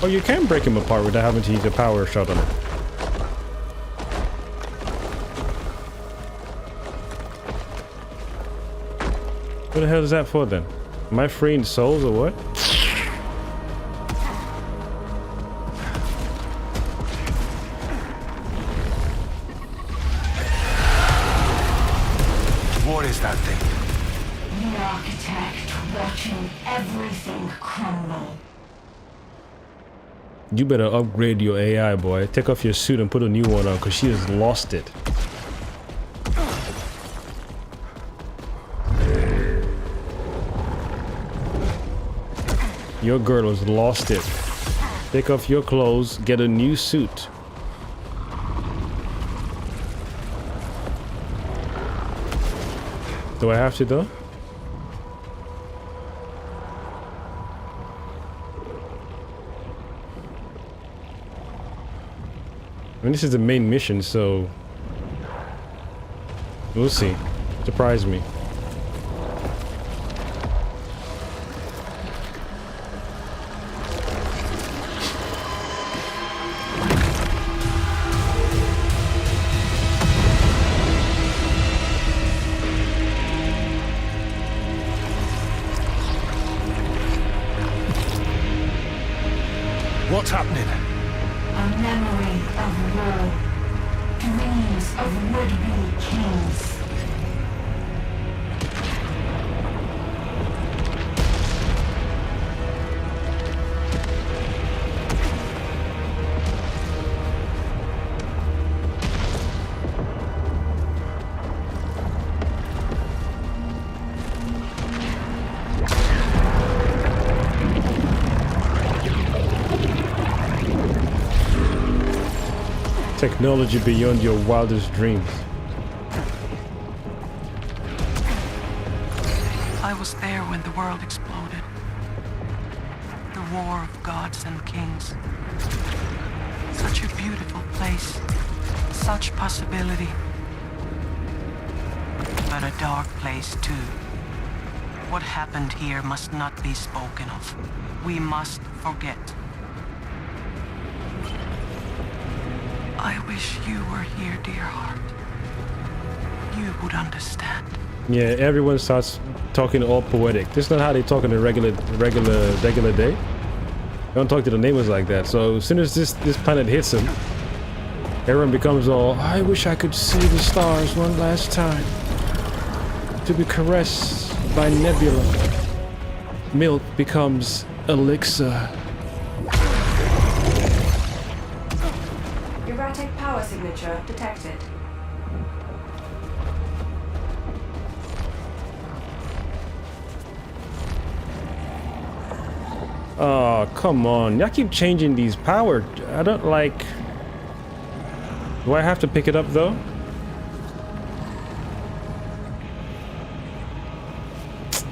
Oh, you can break him apart without having to use a power shot on him. What the hell is that for then? Am I freeing souls or what? is that thing? The architect watching everything crumble. You better upgrade your AI, boy. Take off your suit and put a new one on, because she has lost it. Your girl has lost it. Take off your clothes, get a new suit. Do I have to though? I mean, this is the main mission, so we'll see. Surprise me. What's happening? A memory of war. Dreams of would-be kings. Technology beyond your wildest dreams. I was there when the world exploded. The war of gods and kings. Such a beautiful place. Such possibility. But a dark place too. What happened here must not be spoken of. We must forget. I wish you were here, dear heart. You would understand. Yeah, everyone starts talking all poetic. This is not how they talk in a regular day. They don't talk to the neighbors like that. So as soon as this planet hits them, everyone becomes all, I wish I could see the stars one last time. To be caressed by nebula. Milk becomes elixir. Erratic power signature detected. Oh, come on. Y'all keep changing these power. I don't like... Do I have to pick it up though?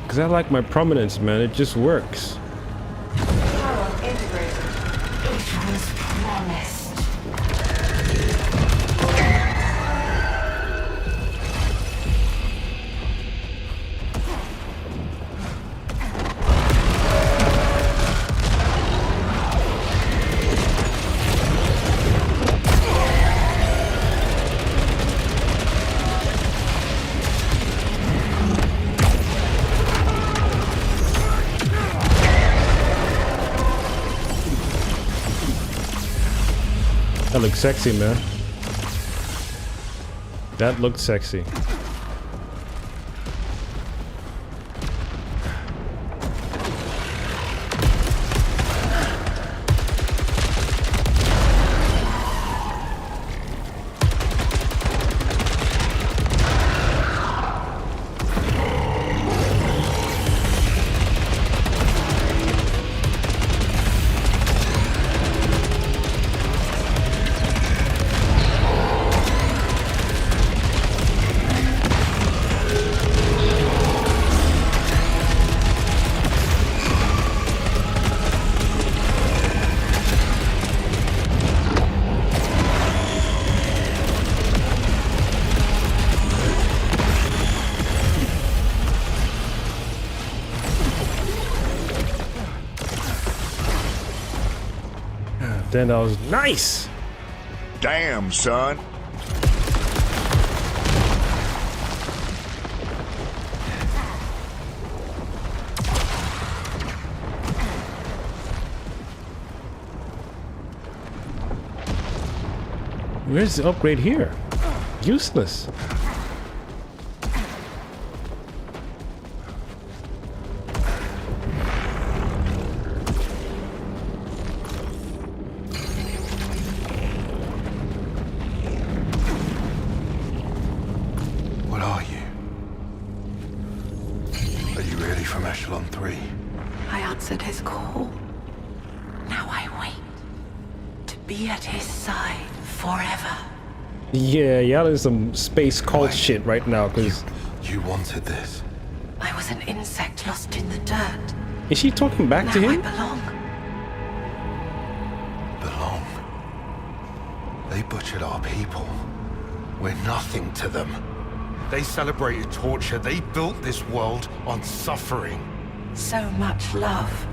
Because I like my prominence, man. It just works. Power integrated. It was promised. That looks sexy, man. That looked sexy. Then that was nice. Damn, son. Where's the upgrade here? Useless. Echelon 3. I answered his call. Now I wait to be at his side forever. Yeah, y'all in some space cult shit right now, cause You wanted this. I was an insect lost in the dirt. is she talking back Now to him? I belong. Belong. They butchered our people. We're nothing to them. They celebrated torture. They built this world on suffering. So much love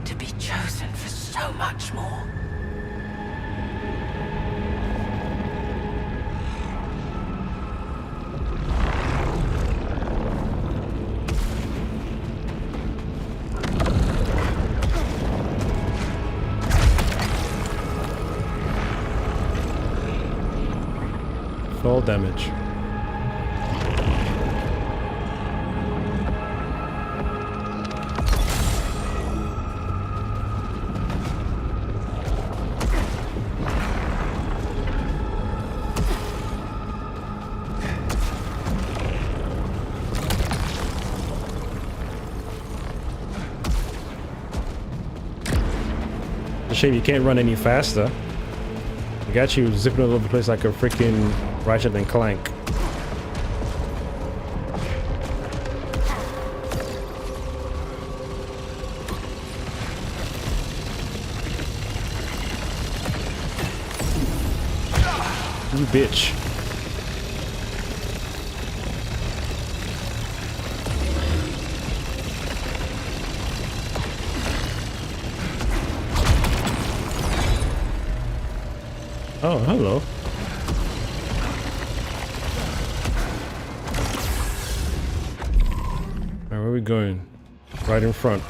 to be chosen for so much more. Fall damage. It's a shame you can't run any faster. I got you zipping all over the place like a freaking Ratchet and Clank. You bitch. Oh, hello. Alright, where are we going? Right in front.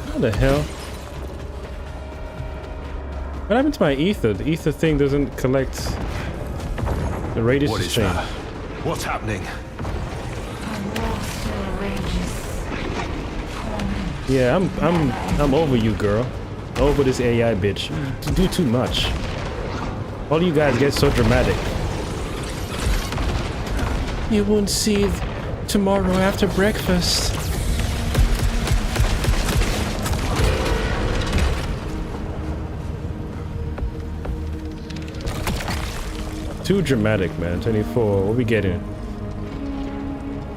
What the hell? What happened to my ether? The ether thing doesn't collect. The radius What is is changed. that? What's happening? Yeah, I'm over you, girl. Over this AI bitch. You do too much. All you guys get so dramatic. You won't see tomorrow after breakfast. Too dramatic, man. 24. What we getting?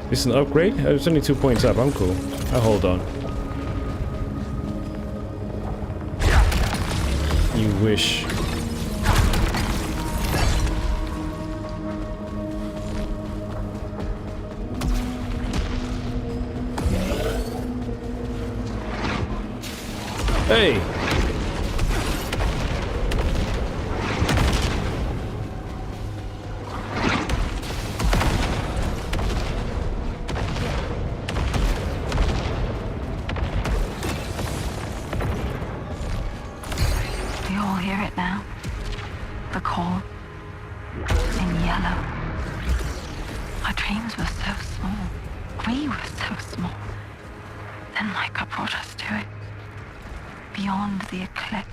This is an upgrade? It's only 2 points up. I'm cool. I'll hold on. You wish. Hey! Do you all hear it now? The call. In yellow. Our dreams were so small. We were so small. Then Micah brought us to it. Beyond the eclipse.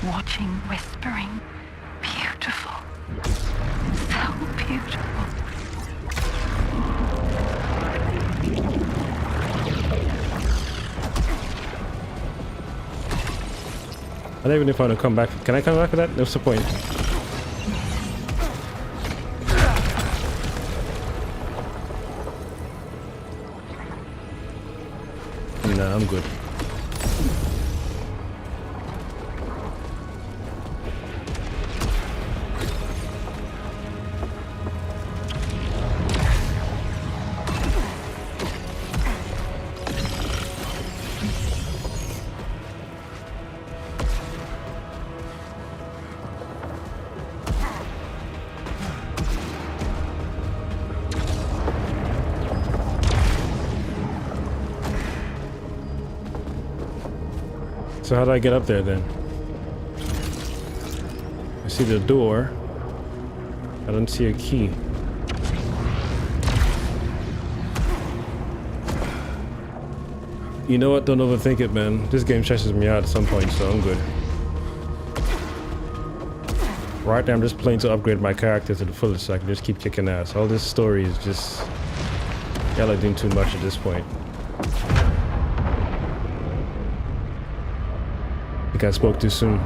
Watching, whispering. Beautiful. So beautiful. I don't even know if I want to come back. Can I come back for that? What's the point? Nah, I'm good. So how do I get up there then? I see the door. I don't see a key. You know what? Don't overthink it, man. This game stresses me out at some point, so I'm good. Right now I'm just playing to upgrade my character to the fullest so I can just keep kicking ass. All this story is just... y'all are doing too much at this point. I think I spoke too soon.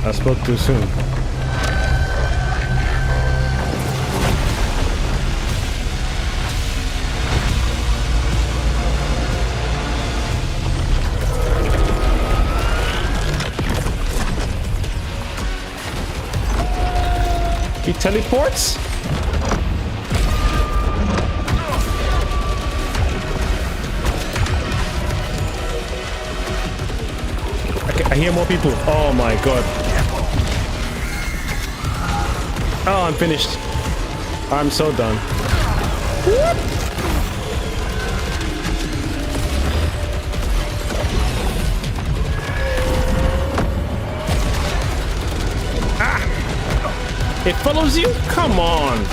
I spoke too soon. He teleports? I hear more people. Oh my god. Oh, I'm finished. I'm so done. What? Ah! It follows you? Come on.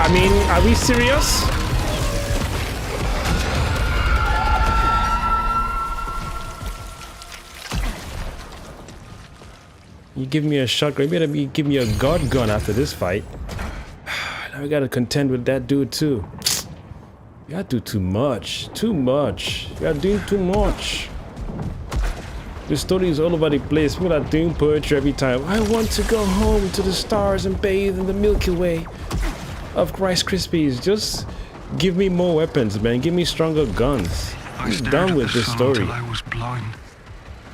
I mean, are we serious? You give me a shotgun, you better give me a guard gun after this fight. Now we gotta contend with that dude too. You gotta do too much. Too much. You gotta do too much. The story is all over the place. People are doing poetry every time. I want to go home to the stars and bathe in the Milky Way of Rice Krispies. Just give me more weapons, man. Give me stronger guns. I'm done with this story. I was blind,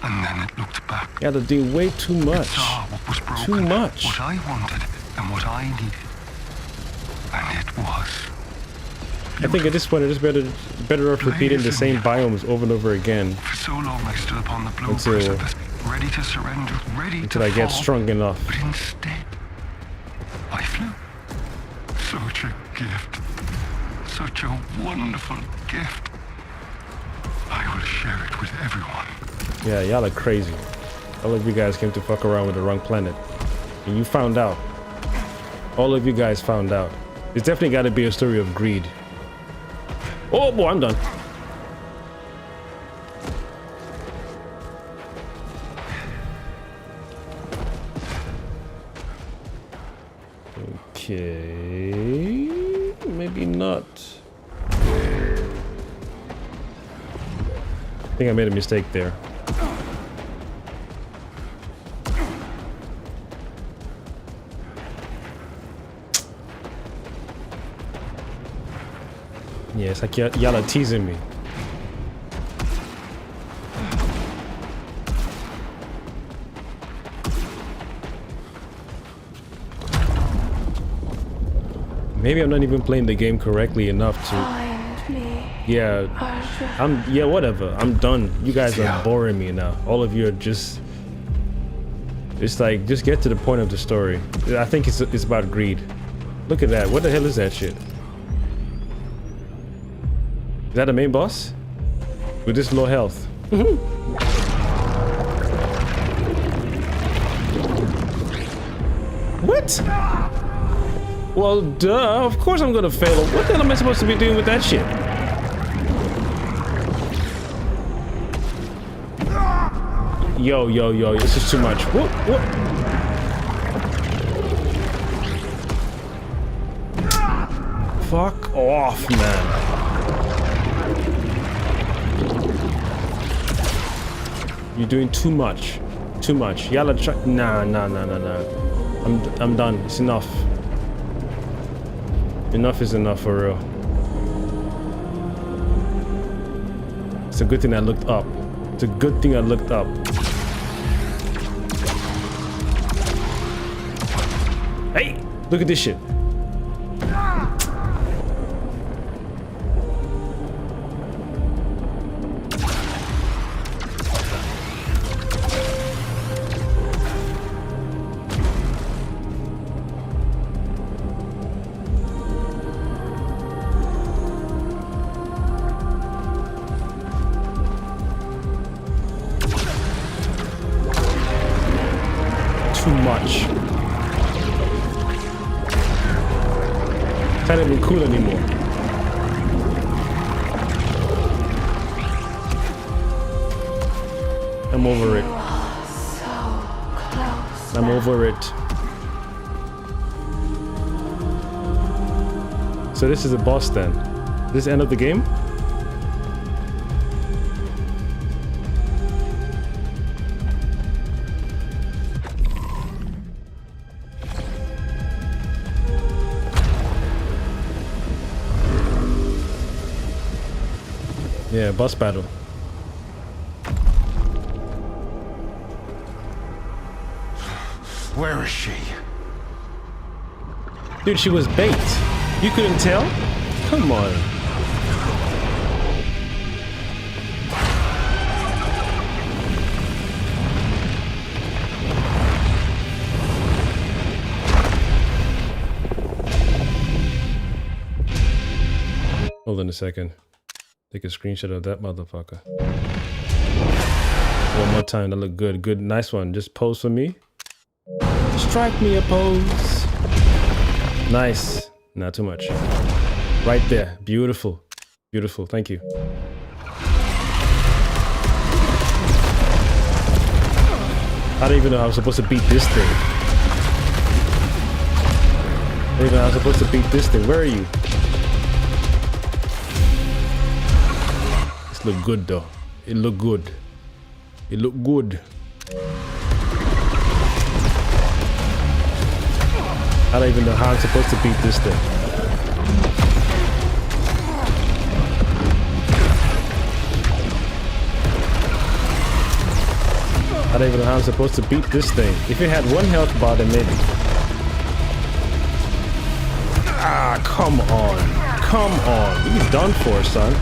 and then it looked back. Yeah, they're doing way too much. What was broken, too much. What I wanted and what I needed, and it was. I think at this point it's better off repeating the same biomes over and over again. For so long I stood upon the blue precipice, ready to surrender, until I get strong enough. But instead, I flew. Such a gift. Such a wonderful gift. I will share it with everyone. Yeah, y'all are crazy. All of you guys came to fuck around with the wrong planet. And you found out. All of you guys found out. It's definitely got to be a story of greed. Oh boy, I'm done. Okay, maybe not. I think I made a mistake there. Yeah, it's like y'all are teasing me. Maybe I'm not even playing the game correctly enough to... Yeah, yeah, whatever. I'm done. You guys are boring me now. All of you are just... It's like, just get to the point of the story. I think it's about greed. Look at that. What the hell is that shit? Is that the main boss? With this low health. What? Well, duh. Of course I'm gonna fail. What the hell am I supposed to be doing with that shit? Yo, yo, yo. This is too much. Whoop, whoop. Fuck off, man. You're doing too much. Too much. Y'all are trying. Nah. I'm done. It's enough. Enough is enough for real. It's a good thing I looked up. It's a good thing I looked up. Hey! Look at this shit. much. It's not even cool anymore. I'm over it. I'm over it. So this is a boss then. This is the end of the game? Yeah, boss battle. Where is she? Dude, she was bait. You couldn't tell? Come on. Hold on a second. Take a screenshot of that motherfucker. One more time. That look good. Good. Nice one. Just pose for me. Strike me a pose. Nice. Not too much. Right there. Beautiful. Beautiful. Thank you. I don't even know how I'm supposed to beat this thing. I don't even know how I'm supposed to beat this thing. Where are you? This look good though. It look good. It look good. I don't even know how I'm supposed to beat this thing. I don't even know how I'm supposed to beat this thing. If it had one health bar, then maybe. Ah, come on. Come on. You're done for, son.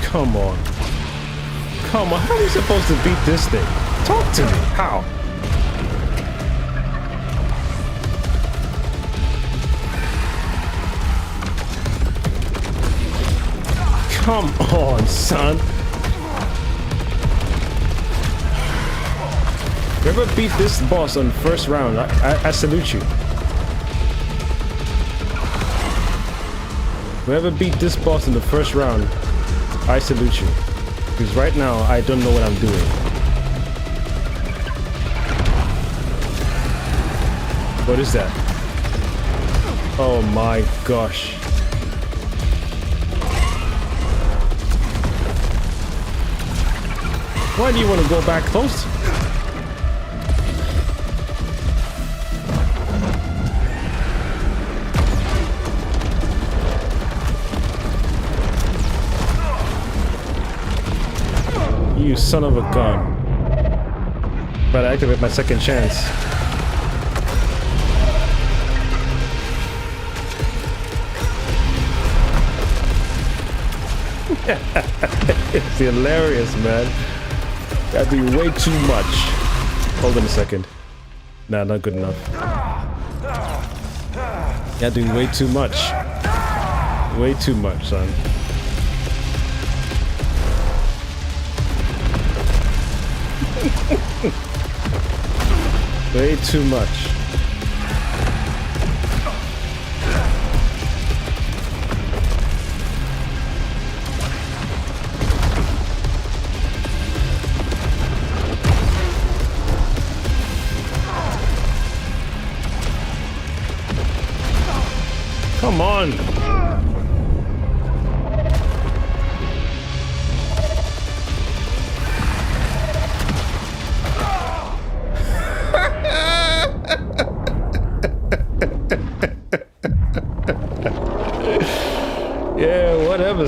Come on. Come on. How are we supposed to beat this thing? Talk to me. How? Come on, son. Whoever beat this boss on first round, I salute you. Whoever beat this boss in the first round, I salute you. Because right now, I don't know what I'm doing. What is that? Oh my gosh. Why do you want to go back close? You son of a gun. Better activate my second chance. It's hilarious, man. That'd be way too much. Hold on a second. Nah, not good enough. You're doing way too much. Way too much, son. Way too much. Come on.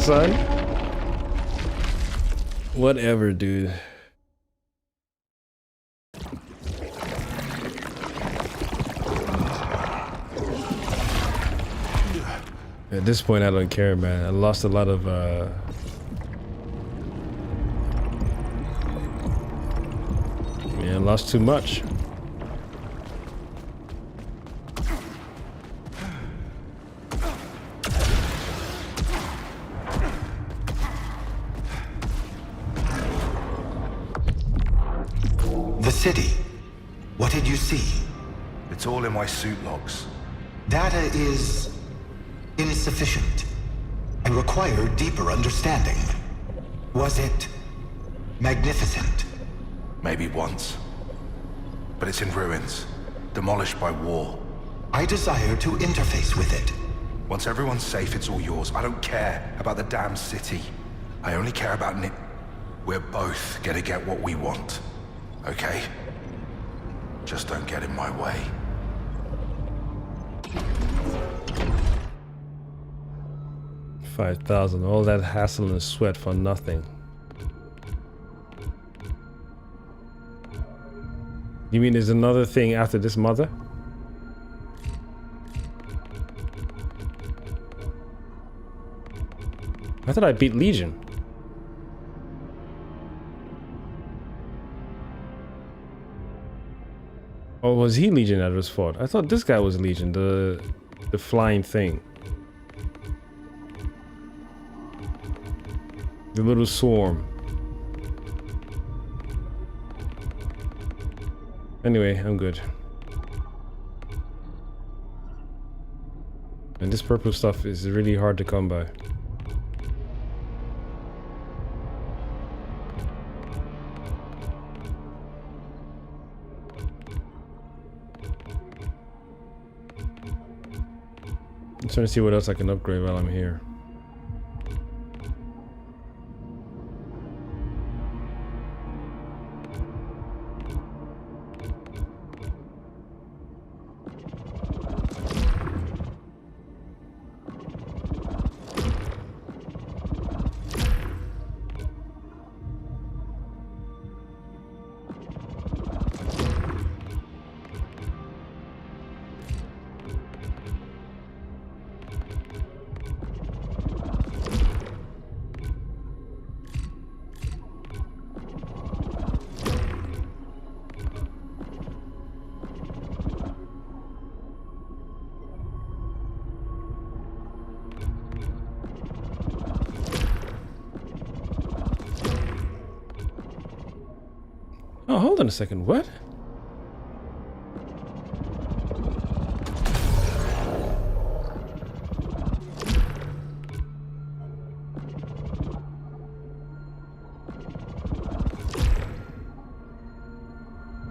son. Whatever, dude. At this point, I don't care, man. I lost a lot of, yeah, I lost too much. The city. What did you see? It's all in my suit logs. Data is insufficient. I require deeper understanding. Was it magnificent? Maybe once. But it's in ruins, demolished by war. I desire to interface with it. Once everyone's safe, it's all yours. I don't care about the damn city. I only care about Nick. We're both gonna get what we want. Okay? Just don't get in my way. $5,000. All that hassle and sweat for nothing. You mean there's another thing after this, mother? I thought I beat Legion. Or was he Legion that was fought? I thought this guy was Legion, the flying thing. The little swarm. Anyway, I'm good. And this purple stuff is really hard to come by. I'm trying to see what else I can upgrade while I'm here. Oh, hold on a second. What?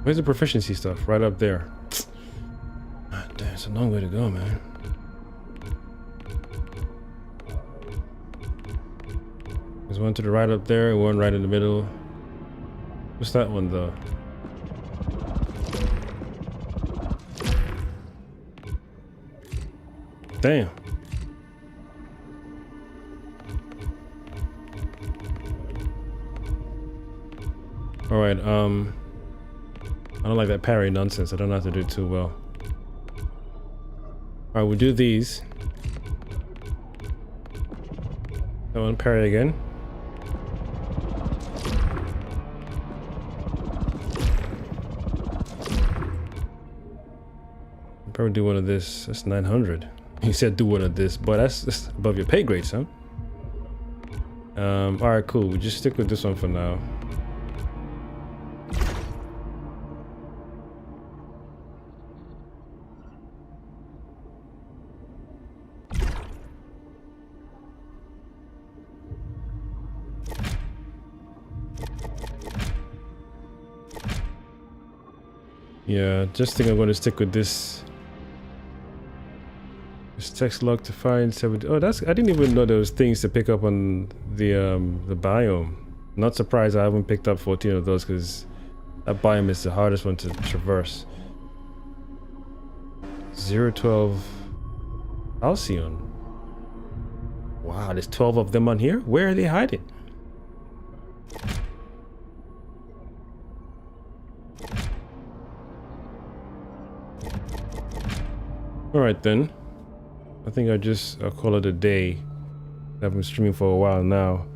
Where's the proficiency stuff? Right up there. Ah, damn, it's a long way to go, man. There's one to the right up there, one right in the middle. What's that one though? Damn. All right, I don't like that parry nonsense. I don't know how to do it too well. All right, we'll do these. That one, parry again. Probably do one of this. That's 900. He said do one of this, but that's above your pay grade, son. All right, cool. We just stick with this one for now. Yeah, just think I'm going to stick with this. This text log to find 70. Oh, that's, I didn't even know there was things to pick up on the biome. Not surprised I haven't picked up 14 of those because that biome is the hardest one to traverse. 012 Halcyon. Wow, there's 12 of them on here. Where are they hiding? All right then. I think I'll call it a day. I've been streaming for a while now.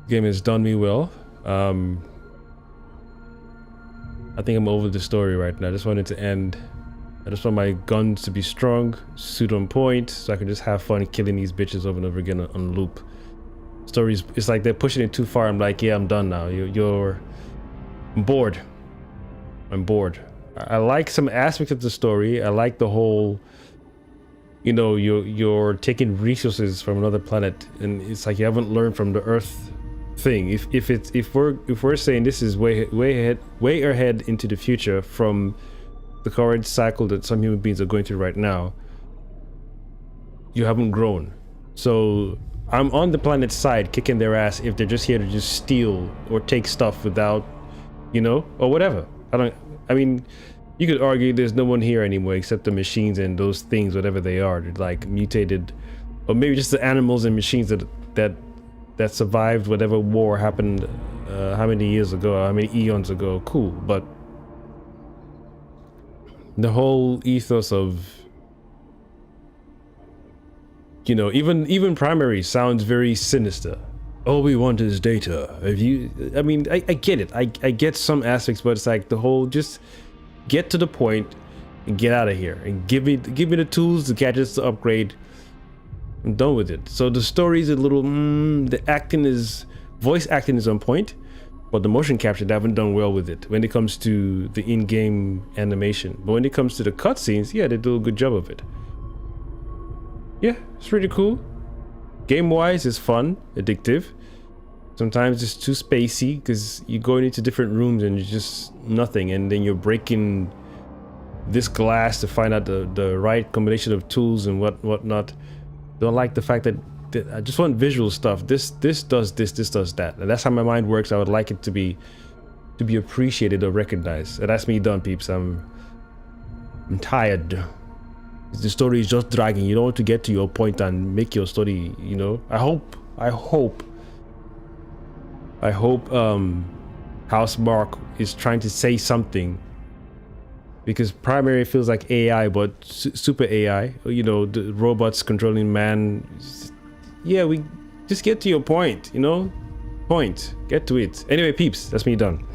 The game has done me well. I think I'm over the story right now. I just want it to end. I just want my guns to be strong, suit on point, so I can just have fun killing these bitches over and over again on loop. Stories, it's like they're pushing it too far. I'm like, yeah, I'm done now. I'm bored. I'm bored. I like some aspects of the story. I like the whole, you know, you're taking resources from another planet, and it's like you haven't learned from the Earth thing. If we're saying this is way ahead into the future from the current cycle that some human beings are going through right now, you haven't grown. So I'm on the planet's side kicking their ass if they're just here to just steal or take stuff without, you know, or whatever. I mean, you could argue there's no one here anymore except the machines and those things, whatever they are, like mutated, or maybe just the animals and machines that survived whatever war happened how many years ago, how many eons ago. Cool, but the whole ethos of, you know, even primary sounds very sinister. All we want is data. I mean, I get it. I get some aspects, but it's like the whole just get to the point and get out of here and give me the tools, the gadgets to upgrade. I'm done with it. So the story's a little the voice acting is on point, but the motion capture, they haven't done well with it when it comes to the in-game animation. But when it comes to the cutscenes, yeah, they do a good job of it. Yeah, it's pretty cool. Game-wise, it's fun, addictive. Sometimes it's too spacey because you're going into different rooms and it's just nothing, and then you're breaking this glass to find out the right combination of tools and whatnot. Don't like the fact that I just want visual stuff. This does this does that, and that's how my mind works. I would like it to be appreciated or recognized. And that's me done, peeps. I'm tired. The story is just dragging. You don't want to get to your point and make your story, you know. I hope House Mark is trying to say something, because primary feels like AI, but super AI, you know, the robots controlling man. Yeah, we just get to your point, you know, get to it. Anyway, peeps, that's me done.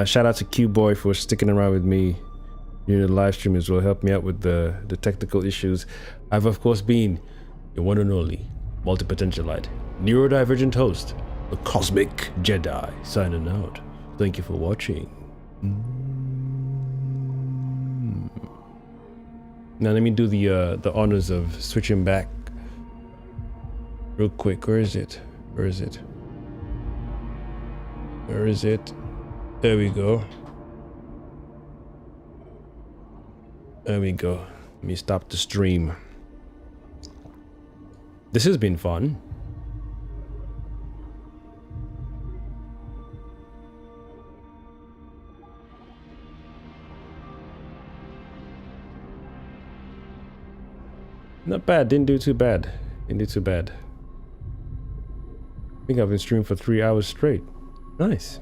Shout out to Q-Boy for sticking around with me during the live stream as well, help me out with the technical issues. I've of course been your one and only multi-potentialite, neurodivergent host, the Cosmic Jedi, signing out. Thank you for watching. Now let me do the honors of switching back real quick. Where is it? There we go. Let me stop the stream. This has been fun. Not bad, didn't do too bad. I think I've been streaming for 3 hours straight. Nice.